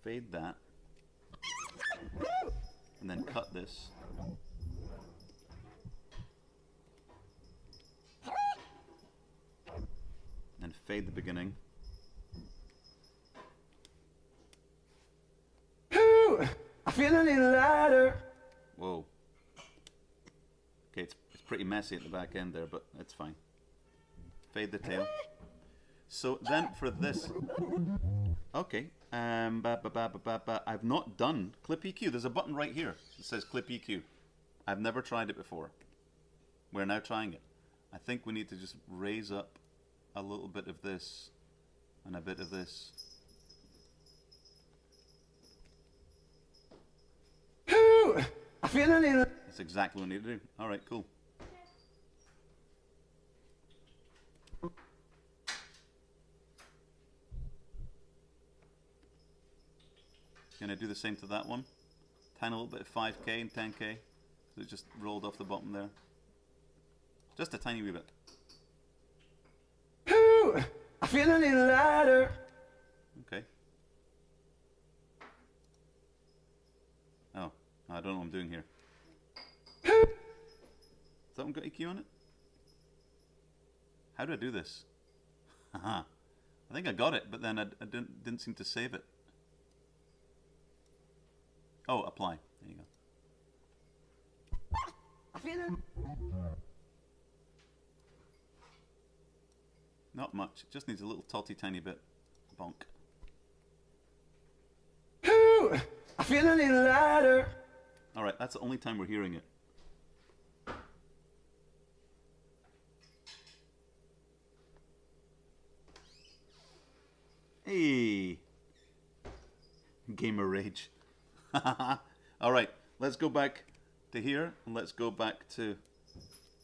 fade that, and then cut this. And fade the beginning. Ooh, I feel a little lighter. Whoa. Okay, it's pretty messy at the back end there, but it's fine. Fade the tail. So then for this, okay. I've not done clip EQ. There's a button right here that says clip EQ. I've never tried it before. We're now trying it. I think we need to just raise up a little bit of this and a bit of this. Ooh, I feel a little. That's exactly what we need to do. All right, cool. Gonna do the same to that one. Tiny little bit of 5K and 10K. So it just rolled off the bottom there. Just a tiny wee bit. Ooh, I feel a little lighter. Okay. Oh, I don't know what I'm doing here. Has that one got EQ on it? How do I do this? Haha. I think I got it, but then I didn't seem to save it. Oh, apply. There you go. I feel it. Not much. It just needs a little totty tiny bit. Bonk. Ooh, I feel a little lighter. All right, that's the only time we're hearing it. Hey. Gamer rage. All right, let's go back to here, and let's go back to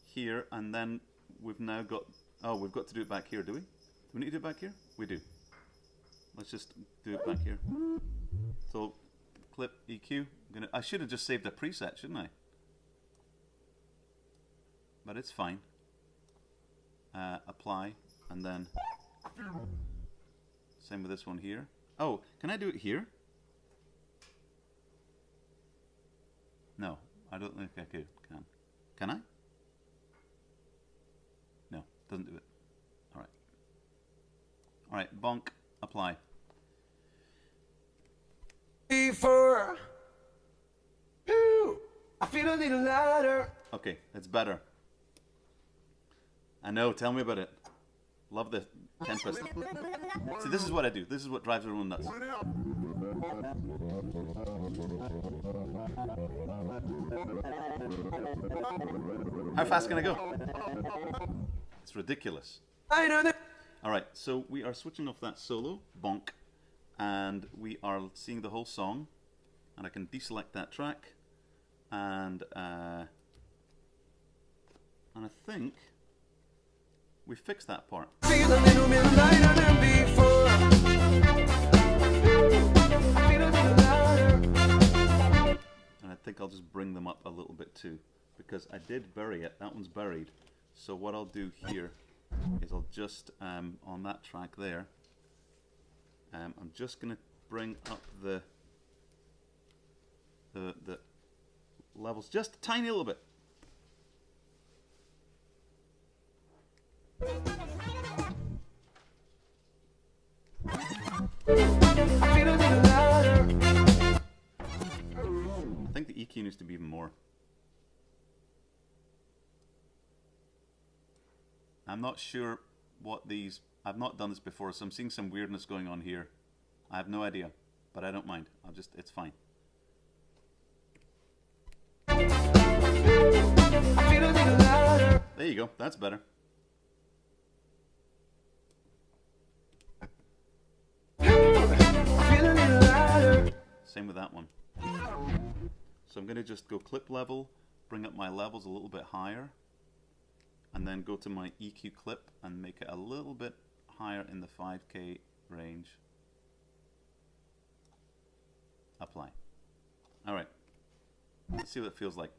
here, and then we've now got. Oh, we've got to do it back here, do we? Do we need to do it back here? We do. Let's just do it back here. So, clip EQ. I should have just saved a preset, shouldn't I? But it's fine. Apply, and then same with this one here. Oh, can I do it here? No, I don't think I can. Can I? No, doesn't do it. All right. All right, bonk, apply. Before. Ooh, I feel a little lighter. Okay, it's better. I know, tell me about it. Love the Tempest. See, this is what I do. This is what drives everyone nuts. How fast can I go? It's ridiculous. I know that. Alright, so we are switching off that solo, bonk, and we are seeing the whole song, and I can deselect that track, and I think we fixed that part. Feel a little bit lighter than before. I feel a little lighter. And I think I'll just bring them up a little bit too, because I did bury it. That one's buried. So what I'll do here is I'll just, on that track there, I'm just going to bring up the levels just a tiny little bit. I think the EQ needs to be even more. I'm not sure what these... I've not done this before, so I'm seeing some weirdness going on here. I have no idea, but I don't mind. I'll just... It's fine. There you go. That's better. Same with that one. So I'm going to just go clip level, bring up my levels a little bit higher, and then go to my EQ clip and make it a little bit higher in the 5K range. Apply. All right. Let's see what it feels like.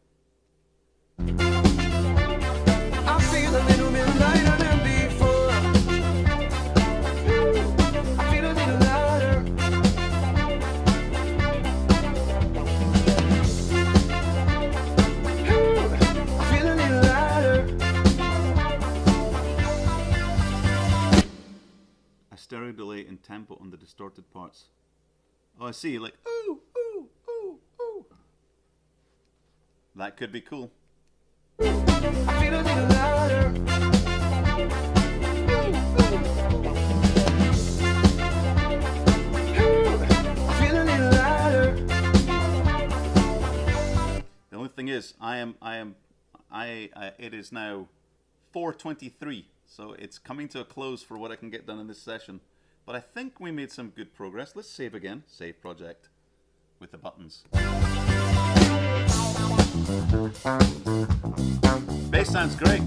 I feel a little bit lighter than before. I feel a little lighter. I feel a little lighter. A stereo delay in tempo on the distorted parts. Oh, I see. Like, ooh, ooh, ooh, ooh. That could be cool. I feel a little lighter. I feel a little lighter. The only thing is, it is now 4:23, so it's coming to a close for what I can get done in this session. But I think we made some good progress. Let's save again. Save project with the buttons. Bass sounds great.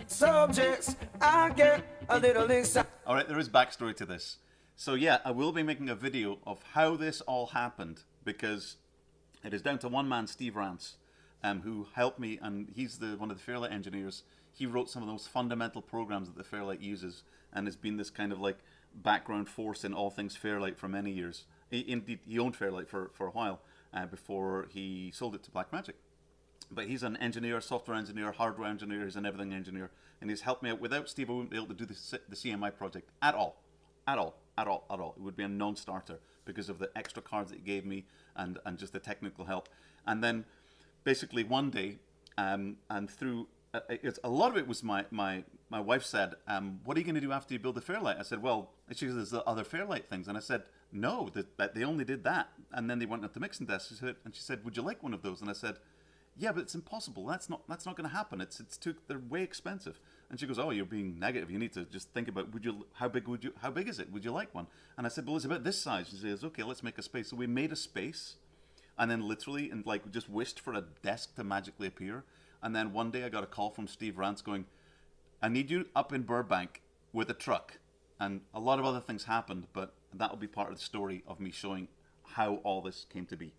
Subjects, I get a little excited. All right, there is backstory to this. So yeah, I will be making a video of how this all happened, because it is down to one man, Steve Rance, who helped me, and he's one of the Fairlight engineers. He wrote some of the most fundamental programs that the Fairlight uses, and has been this kind of like background force in all things Fairlight for many years. Indeed, he owned Fairlight for a while before he sold it to Blackmagic. But he's an engineer, software engineer, hardware engineer, he's an everything engineer, and he's helped me out. Without Steve, I wouldn't be able to do the CMI project at all. At all. It would be a non-starter because of the extra cards that he gave me and just the technical help. And then basically one day, and through, a lot of it was my wife said, what are you going to do after you build the Fairlight? I said, well, she said, there's the other Fairlight things. And I said, no, that they only did that. And then they went into mixing desk. And she said, would you like one of those? And I said, yeah, but it's impossible. That's not going to happen. They're way expensive. And she goes, oh, you're being negative. You need to just think about how big is it? Would you like one? And I said, well, it's about this size. She says, okay, let's make a space. So we made a space, and then literally and like just wished for a desk to magically appear. And then one day I got a call from Steve Rance going, I need you up in Burbank with a truck. And a lot of other things happened, but that will be part of the story of me showing how all this came to be.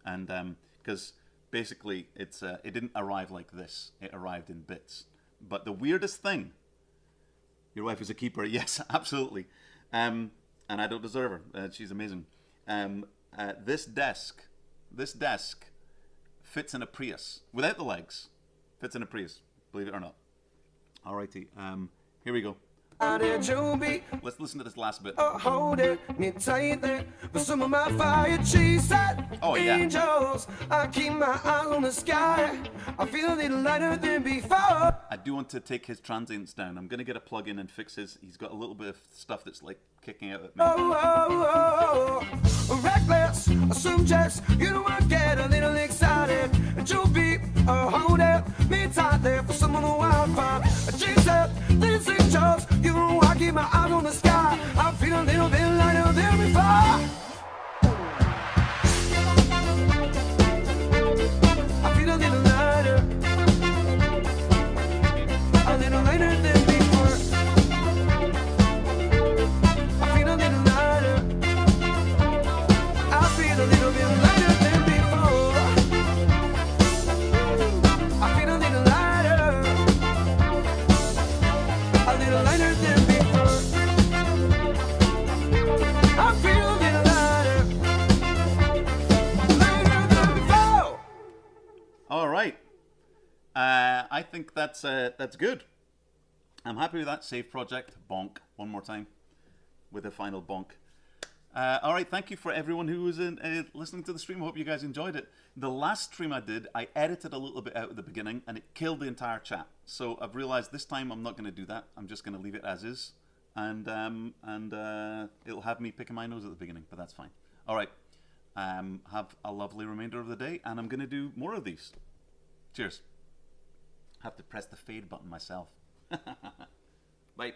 And because basically, it didn't arrive like this. It arrived in bits. But the weirdest thing, your wife is a keeper. Yes, absolutely. And I don't deserve her. She's amazing. This desk fits in a Prius. Without the legs, fits in a Prius, believe it or not. Alrighty, here we go. Let's listen to this last bit. Hold it, me tight there. For some of my fire chasing angels, I keep my eyes on the sky. I feel a little lighter than before. I do want to take his transients down. I'm going to get a plug-in and fix his. He's got a little bit of stuff that's like kicking out at me. Reckless subjects, you know I get a little excited. You'll be hold it, me tight there. For some of the wildfire chasing these angels, you know I keep my eyes on the sky. I feel a little bit lighter than before. I feel a little lighter. A little I think that's good. I'm happy with that. Save project. Bonk. One more time with a final bonk. All right, thank you for everyone who was listening to the stream. I hope you guys enjoyed it. The last stream I did, I edited a little bit out at the beginning, and it killed the entire chat. So I've realized this time I'm not going to do that. I'm just going to leave it as is, and it'll have me picking my nose at the beginning, but that's fine. All right, have a lovely remainder of the day, and I'm going to do more of these. Cheers. Have to press the fade button myself. Bye.